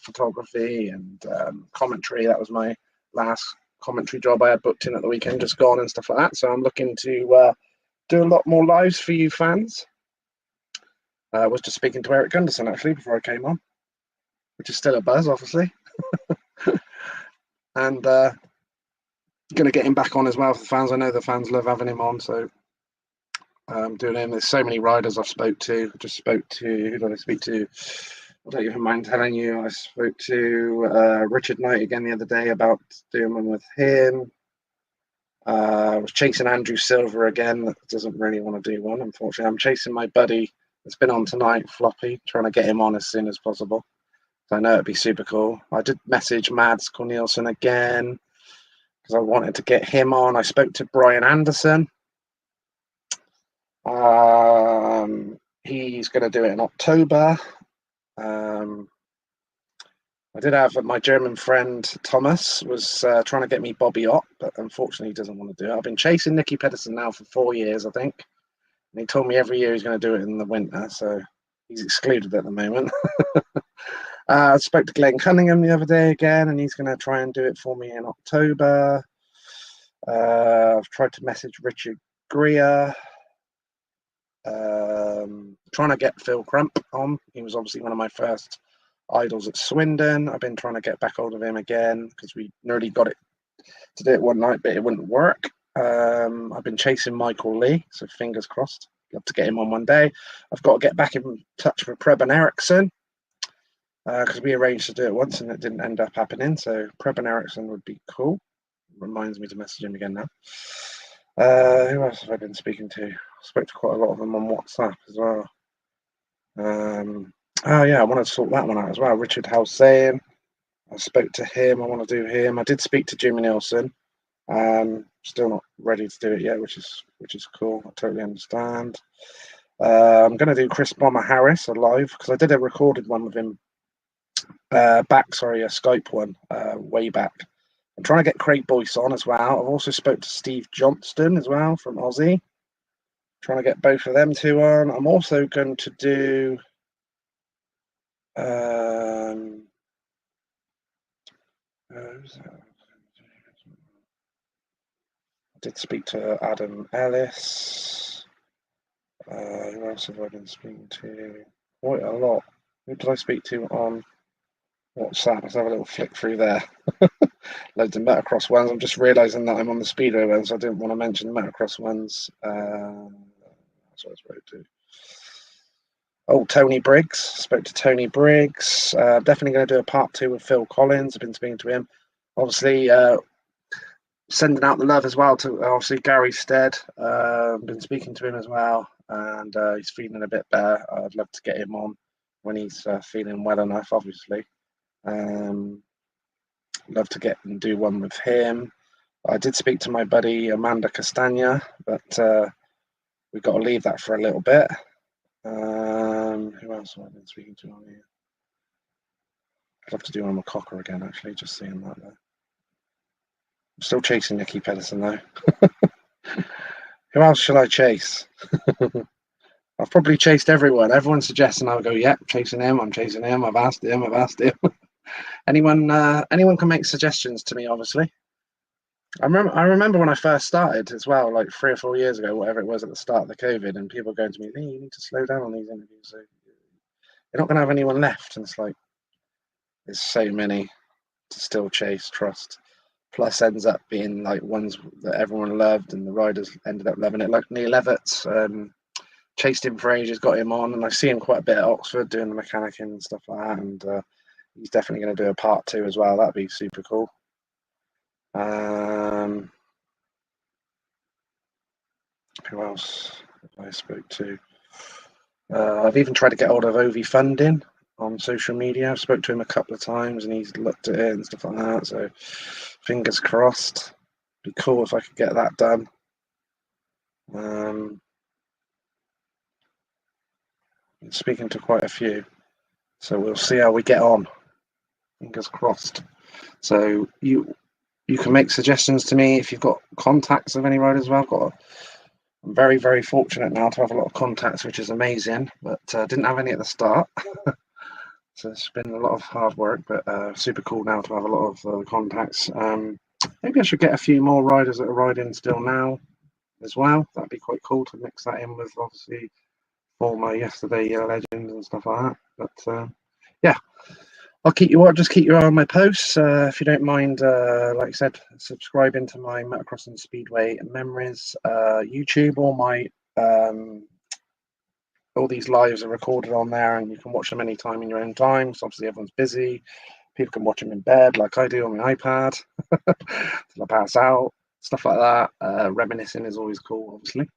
photography and commentary. That was my last commentary job I had booked in at the weekend, just gone and stuff like that. So I'm looking to do a lot more lives for you fans. I was just speaking to Eric Gunderson actually before I came on, which is still a buzz, obviously. And going to get him back on as well for the fans. I know the fans love having him on, so doing him. There's so many riders I've spoke to. Who did I speak to? I don't even mind telling you. I spoke to Richard Knight again the other day about doing one with him. I was chasing Andrew Silver again. That doesn't really want to do one, unfortunately. I'm chasing my buddy that's been on tonight, Floppy, trying to get him on as soon as possible. So I know it'd be super cool. I did message Mads Cornelison again because I wanted to get him on. I spoke to Brian Anderson. He's going to do it in October. I did have my German friend Thomas was trying to get me Bobby Ott, but unfortunately he doesn't want to do it. I've been chasing Nicky Pedersen now for 4 years, I think. And he told me every year he's going to do it in the winter, so he's excluded at the moment. I spoke to Glenn Cunningham the other day again, and he's going to try and do it for me in October. I've tried to message Richard Greer. Trying to get Phil Crump on. He was obviously one of my first idols at Swindon. I've been trying to get back hold of him again because we nearly got it to do it one night, but it wouldn't work. I've been chasing Michael Lee, so fingers crossed. Got to get him on one day. I've got to get back in touch with Preben Eriksson because we arranged to do it once and it didn't end up happening. So Preben Eriksson would be cool. Reminds me to message him again now. Who else have I been speaking to? I spoke to quite a lot of them on WhatsApp as well. I want to sort that one out as well. Richard Howsane. I spoke to him. I want to do him. I did speak to Jimmy Nielsen. Still not ready to do it yet, which is cool. I totally understand. I'm going to do Chris Bomber Harris live because I did a recorded one with him a Skype one way back. I'm trying to get Craig Boyce on as well. I've also spoke to Steve Johnston as well from Aussie. Trying to get both of them two on. I'm also going to do I did speak to Adam Ellis. Who else have I been speaking to? Quite a lot. Who did I speak to on WhatsApp? Let's have a little flick through there. Loads of motocross ones. I'm just realising that I'm on the Speedway ones. So I didn't want to mention the motocross ones. That's what I spoke to. Oh, Tony Briggs. Spoke to Tony Briggs. Definitely going to do a part 2 with Phil Collins. I've been speaking to him. Obviously, sending out the love as well to obviously Gary Stead. Been speaking to him as well, and he's feeling a bit better. I'd love to get him on when he's feeling well enough, obviously. Love to get and do one with him. I did speak to my buddy Amanda Castagna, but we've got to leave that for a little bit. Who else have I been speaking to on here? I'd love to do one with Cocker again, actually, just seeing that there. I'm still chasing Nicky Pedersen, though. Who else shall I chase? I've probably chased everyone. Everyone's suggesting I'll go, yeah, chasing him, I'm chasing him, I've asked him. Anyone can make suggestions to me, obviously. I remember when I first started as well, like 3 or 4 years ago, whatever it was at the start of the COVID, and people going to me, hey, you need to slow down on these interviews. So you're not going to have anyone left. And it's like, there's so many to still chase, trust. Plus ends up being like ones that everyone loved and the riders ended up loving it. Like Neil Everts, chased him for ages, got him on, and I see him quite a bit at Oxford doing the mechanicking and stuff like that. And he's definitely going to do a part 2 as well. That'd be super cool. Who else have I spoke to? I've even tried to get hold of Ovi Funding on social media. I've spoke to him a couple of times and he's looked at it and stuff like that. So fingers crossed. Be cool if I could get that done. Speaking to quite a few. So we'll see how we get on. Fingers crossed. So you can make suggestions to me if you've got contacts of any riders as well. I'm very, very fortunate now to have a lot of contacts, which is amazing, but didn't have any at the start. So it's been a lot of hard work, but super cool now to have a lot of contacts. Maybe I should get a few more riders that are riding still now as well. That'd be quite cool to mix that in with obviously former yesterday legends and stuff like that. But yeah, I'll keep you up. Just keep your eye on my posts. If you don't mind, like I said, subscribing to my Motocross and Speedway Memories YouTube. All these lives are recorded on there, and you can watch them anytime in your own time. So obviously everyone's busy. People can watch them in bed, like I do on my iPad, till I pass out. Stuff like that. Reminiscing is always cool, obviously.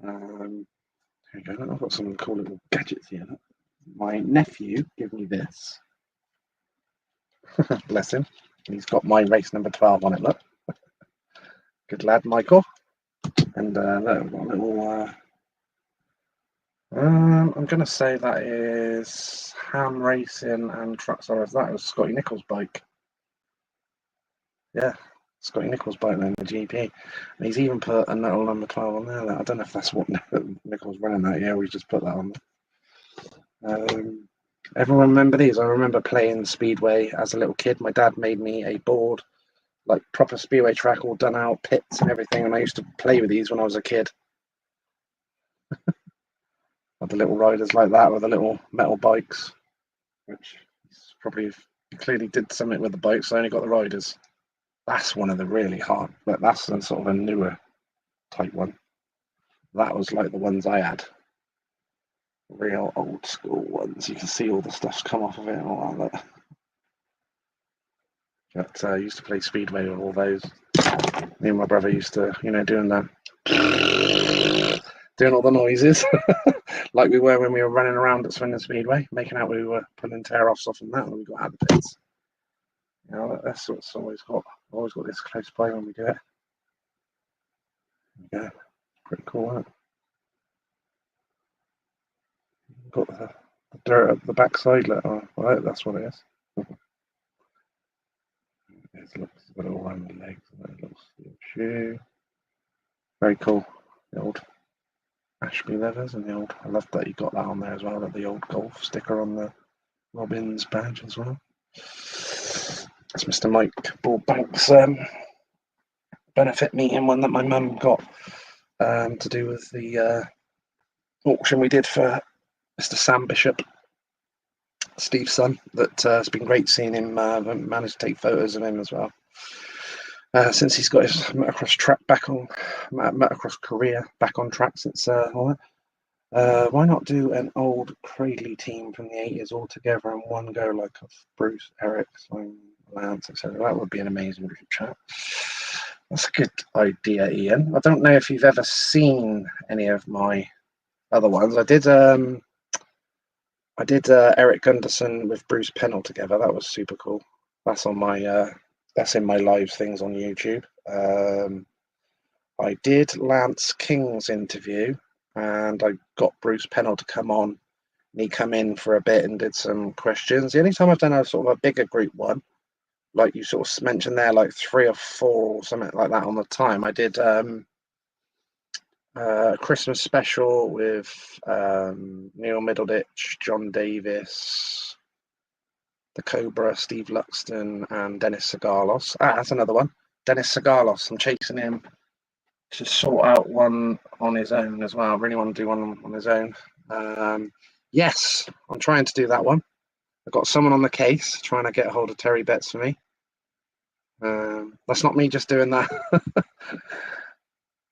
There you go. I've got some cool little gadgets here. My nephew gave me this. Bless him. He's got my race number 12 on it, look. Good lad, Michael. And little I'm going to say that is Ham Racing and Truck. Sorry, that was Scotty Nichols' bike. Yeah, Scotty Nichols' bike then, the GP. And he's even put a little number 12 on there. I don't know if that's what Nichols running that year, we just put that on there. Everyone remember these? I remember playing Speedway as a little kid. My dad made me a board, like proper Speedway track, all done out, pits and everything. And I used to play with these when I was a kid. With the little riders like that with the little metal bikes, which probably clearly did something with the bikes. I only got the riders. That's one of the really hard, but that's sort of a newer type one. That was like the ones I had. Real old school ones. You can see all the stuff's come off of it and all that. But I used to play Speedway with all those. Me and my brother used to, doing that. Doing all the noises like we were when we were running around at Swindon Speedway, making out we were pulling tear-offs off from that when we got out of the pits. That's what's always got this close by when we do it. Yeah, pretty cool, isn't it? Got the dirt up the backside, right, that's what it is. It looks a little around the legs, it looks shoe. Very cool. The old Ashby leathers and I love that you got that on there as well, the old golf sticker on the Robbins badge as well. That's Mr. Mike Bullbank's benefit meeting one that my mum got to do with the auction we did for Mr. Sam Bishop, Steve's son. It's been great seeing him. Managed to take photos of him as well. Since he's got his motocross track motocross career back on track since all that. Why not do an old Cradley team from the 80s all together in one go, like Bruce, Eric, Simon, Lance, etc. That would be an amazing group chat. That's a good idea, Ian. I don't know if you've ever seen any of my other ones. I did Eric Gunderson with Bruce Pennell together. That was super cool. That's on my that's in my live things on YouTube. I did Lance King's interview, and I got Bruce Pennell to come on. And he come in for a bit and did some questions. The only time I've done a sort of a bigger group one, like you sort of mentioned there, like 3 or 4 or something like that on the time, I did a Christmas special with Neil Middleditch, John Davis, the Cobra, Steve Luxton, and Dennis Sagalos. That's another one. Dennis Sagalos. I'm chasing him to sort out one on his own as well. I really want to do one on his own. Yes, I'm trying to do that one. I've got someone on the case trying to get a hold of Terry Betts for me. That's not me just doing that.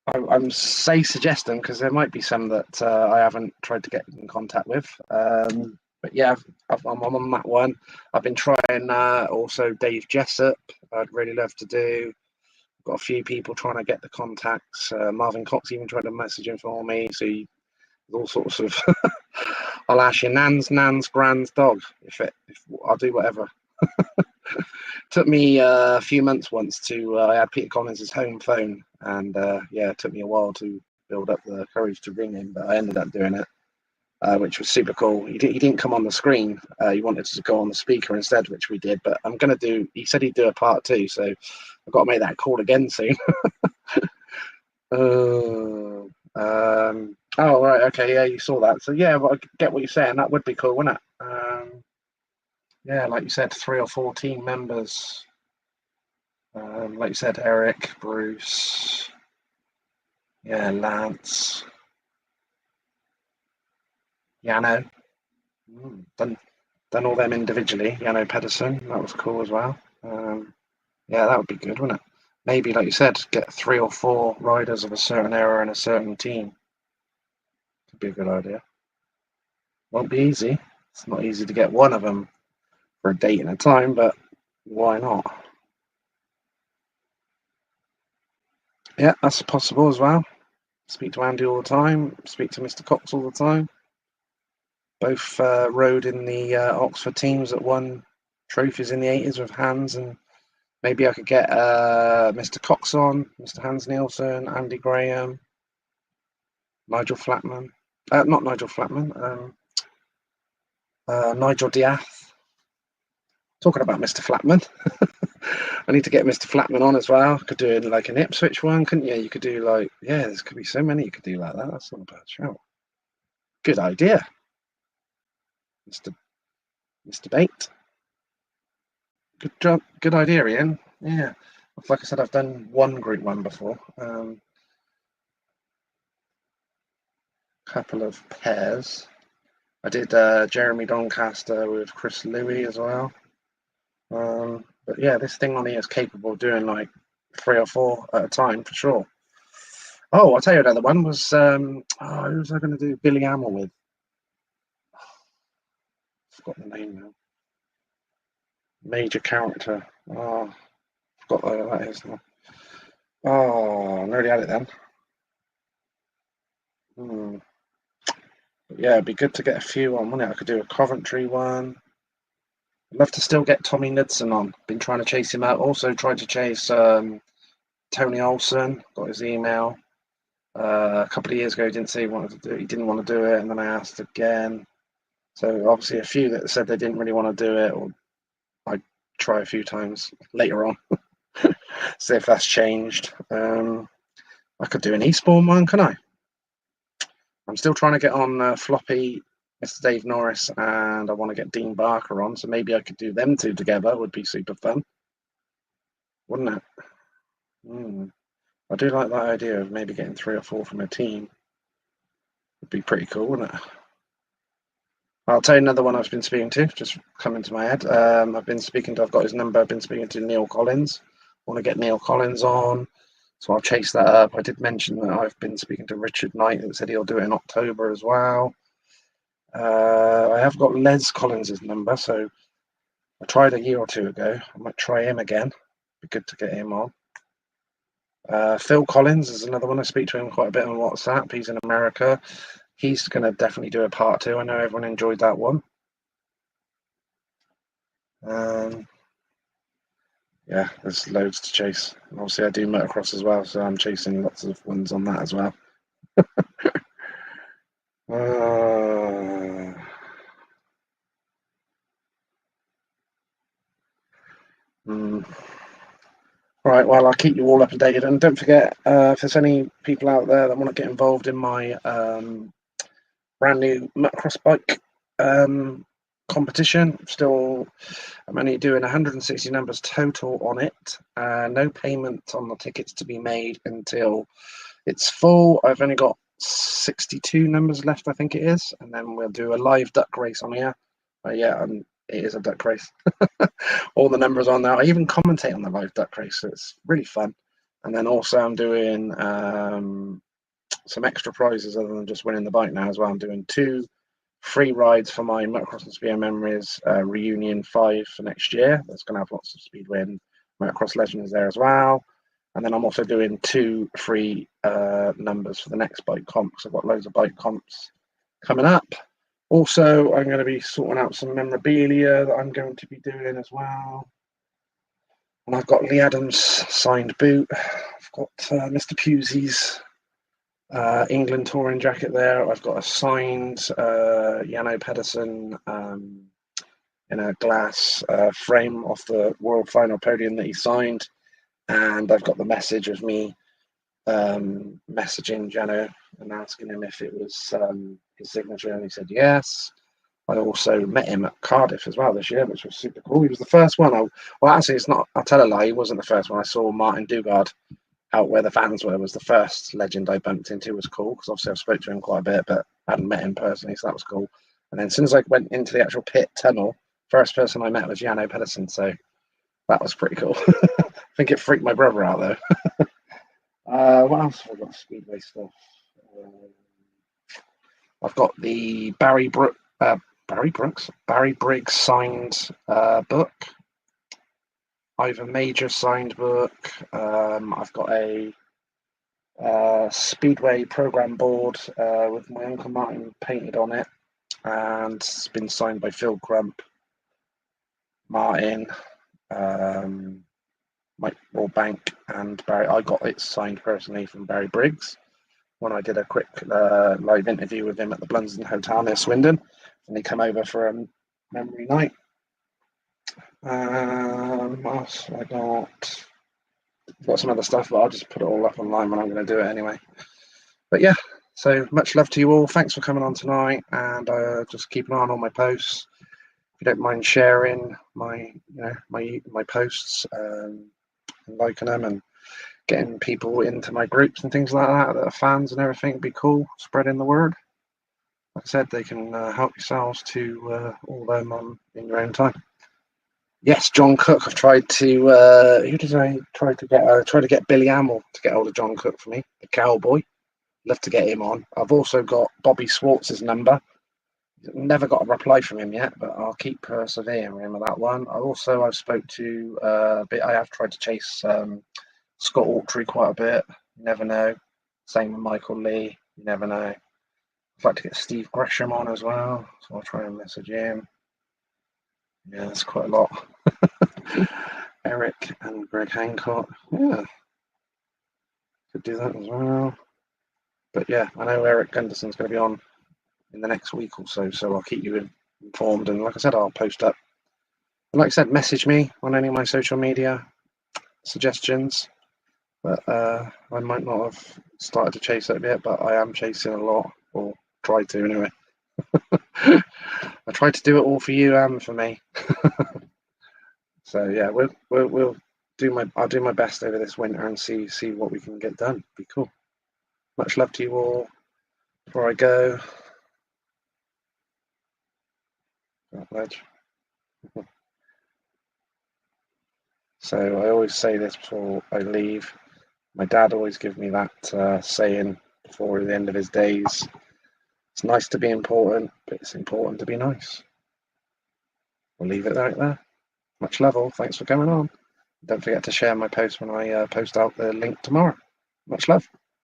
I'm suggesting because there might be some that I haven't tried to get in contact with. But yeah, I'm on that one. I've been trying also Dave Jessup. I'd really love to do. Got a few people trying to get the contacts. Marvin Cox even tried to message him for me. So all sorts of. I'll ask you, Nan's Grand's dog. If I'll do whatever. Took me a few months once to. I had Peter Collins' home phone, and yeah, it took me a while to build up the courage to ring him, but I ended up doing it, which was super cool. He didn't come on the screen. He wanted to go on the speaker instead, which we did. But I'm gonna do. He said he'd do a part 2, so I've got to make that call again soon. Oh right, okay, yeah, you saw that. So yeah, well, I get what you're saying. That would be cool, wouldn't it? Yeah, like you said, 3 or 4 team members. Like you said, Eric, Bruce, yeah, Lance, Yano. Done all them individually. Yano Pedersen, that was cool as well. Yeah, that would be good, wouldn't it? Maybe, like you said, get 3 or 4 riders of a certain era in a certain team. Could be a good idea. Won't be easy. It's not easy to get one of them for a date and a time, but why not? Yeah, that's possible as well. Speak to Andy all the time. Speak to Mr. Cox all the time. Both rode in the Oxford teams that won trophies in the 80s with Hans, and maybe I could get Mr. Cox on, Mr. Hans Nielsen, Andy Graham, Nigel Flatman. Not Nigel Flatman. Nigel Diath. Talking about Mr. Flatman. I need to get Mr. Flatman on as well. Could do it like an Ipswich one, couldn't you? You could do like, yeah, there's could be so many you could do like that. That's not a bad shout. Good idea, Mr. Bate. Good job. Good idea, Ian. Yeah. Like I said, I've done one group one before. Couple of pairs. I did Jeremy Doncaster with Chris Louis as well. But yeah, this thing on here is capable of doing like 3 or 4 at a time for sure. Oh, I'll tell you another one was who was I going to do Billy Hamill with? Forgot the name now. Major character. Oh, forgot what that is now. Oh, nearly had it then. Yeah, it'd be good to get a few on, wouldn't it? I could do a Coventry one. I'd love to still get Tommy Knudsen on. Been trying to chase him out. Also tried to chase Tony Olsen. Got his email. A couple of years ago, he didn't say he wanted to do it. He didn't want to do it, and then I asked again. So obviously, a few that said they didn't really want to do it, or I'd try a few times later on. See if that's changed. I could do an Eastbourne one, can I? I'm still trying to get on Floppy, Mr. Dave Norris, and I want to get Dean Barker on, so maybe I could do them 2 together. Would be super fun, wouldn't it? I do like that idea of maybe getting 3 or 4 from a team. Would be pretty cool, wouldn't it? I'll tell you another one I've been speaking to, just come into my head. I've got his number, I've been speaking to Neil Collins. I want to get Neil Collins on, so I'll chase that up. I did mention that I've been speaking to Richard Knight, that said he'll do it in October as well. I have got Les Collins' number, so I tried a year or 2 ago. I might try him again. Be good to get him on. Phil Collins is another one. I speak to him quite a bit on WhatsApp. He's in America. He's going to definitely do a part 2. I know everyone enjoyed that one. Yeah, there's loads to chase. And obviously, I do motocross as well, so I'm chasing lots of ones on that as well. Right, well, I'll keep you all up to date. And don't forget, if there's any people out there that want to get involved in my brand new motocross bike competition, I'm only doing 160 numbers total on it. No payment on the tickets to be made until it's full. I've only got 62 numbers left, I think it is, and then we'll do a live duck race on here. It is a duck race. All the numbers on there. I even commentate on the live duck race, so it's really fun. And then also I'm doing some extra prizes other than just winning the bike now as well. I'm doing 2 free rides for my Motocross and Speedway Memories Reunion 5 for next year. That's going to have lots of Speedway and Motocross legends there as well. And then I'm also doing 2 free numbers for the next bike comp, because I've got loads of bike comps coming up. Also, I'm going to be sorting out some memorabilia that I'm going to be doing as well. And I've got Lee Adams' signed boot. I've got Mr Pusey's England touring jacket there. I've got a signed Jano Pedersen in a glass frame off the World Final podium that he signed. And I've got the message of me messaging Jano and asking him if it was his signature, and he said yes. I also met him at Cardiff as well this year, which was super cool. He was the first one. Actually, it's not. I'll tell a lie. He wasn't the first one. I saw Martin Dugard out where the fans were. Was the first legend I bumped into. It was cool because obviously I've spoke to him quite a bit, but I hadn't met him personally, so that was cool. And then as soon as I went into the actual pit tunnel, first person I met was Jano Pedersen, so that was pretty cool. I think it freaked my brother out though. What else have I got? Speedway stuff. I've got the Barry Briggs signed book. Ivan Major signed book. I've got a Speedway program board with my Uncle Martin painted on it, and it's been signed by Phil Crump, Martin, Mike Rawbank, and Barry. I got it signed personally from Barry Briggs when I did a quick live interview with him at the Blunsdon Hotel near Swindon, and he came over for a memory night. What else have I got? I've got some other stuff, but I'll just put it all up online when I'm going to do it anyway. But yeah, so much love to you all. Thanks for coming on tonight, and just keep an eye on all my posts. If you don't mind sharing my posts and liking them and getting people into my groups and things like that are fans and everything, would be cool. Spreading the word. Like I said, they can help yourselves to all them in your own time. Yes, John Cook. I've tried to. Who did I try to get? I tried to get Billy Hamill to get hold of John Cook for me, the cowboy. Love to get him on. I've also got Bobby Swartz's number. Never got a reply from him yet, but I'll keep persevering with that one. I've spoke to a bit. I have tried to chase Scott Autry quite a bit. You never know. Same with Michael Lee. You never know. I'd like to get Steve Gresham on as well, so I'll try and message him. Yeah, that's quite a lot. Eric and Greg Hancock. Yeah, could do that as well. But yeah, I know Eric Gunderson's going to be on in the next week or so, so I'll keep you informed. And like I said, I'll post up. And like I said, message me on any of my social media suggestions. But I might not have started to chase it a bit, but I am chasing a lot, or try to anyway. I try to do it all for you and for me. So yeah, I'll do my best over this winter and see what we can get done. Be cool. Much love to you all. Before I go, so I always say this before I leave. My dad always gives me that saying before the end of his days. It's nice to be important, but it's important to be nice. We'll leave it right there. Much love all. Thanks for coming on. Don't forget to share my post when I post out the link tomorrow. Much love.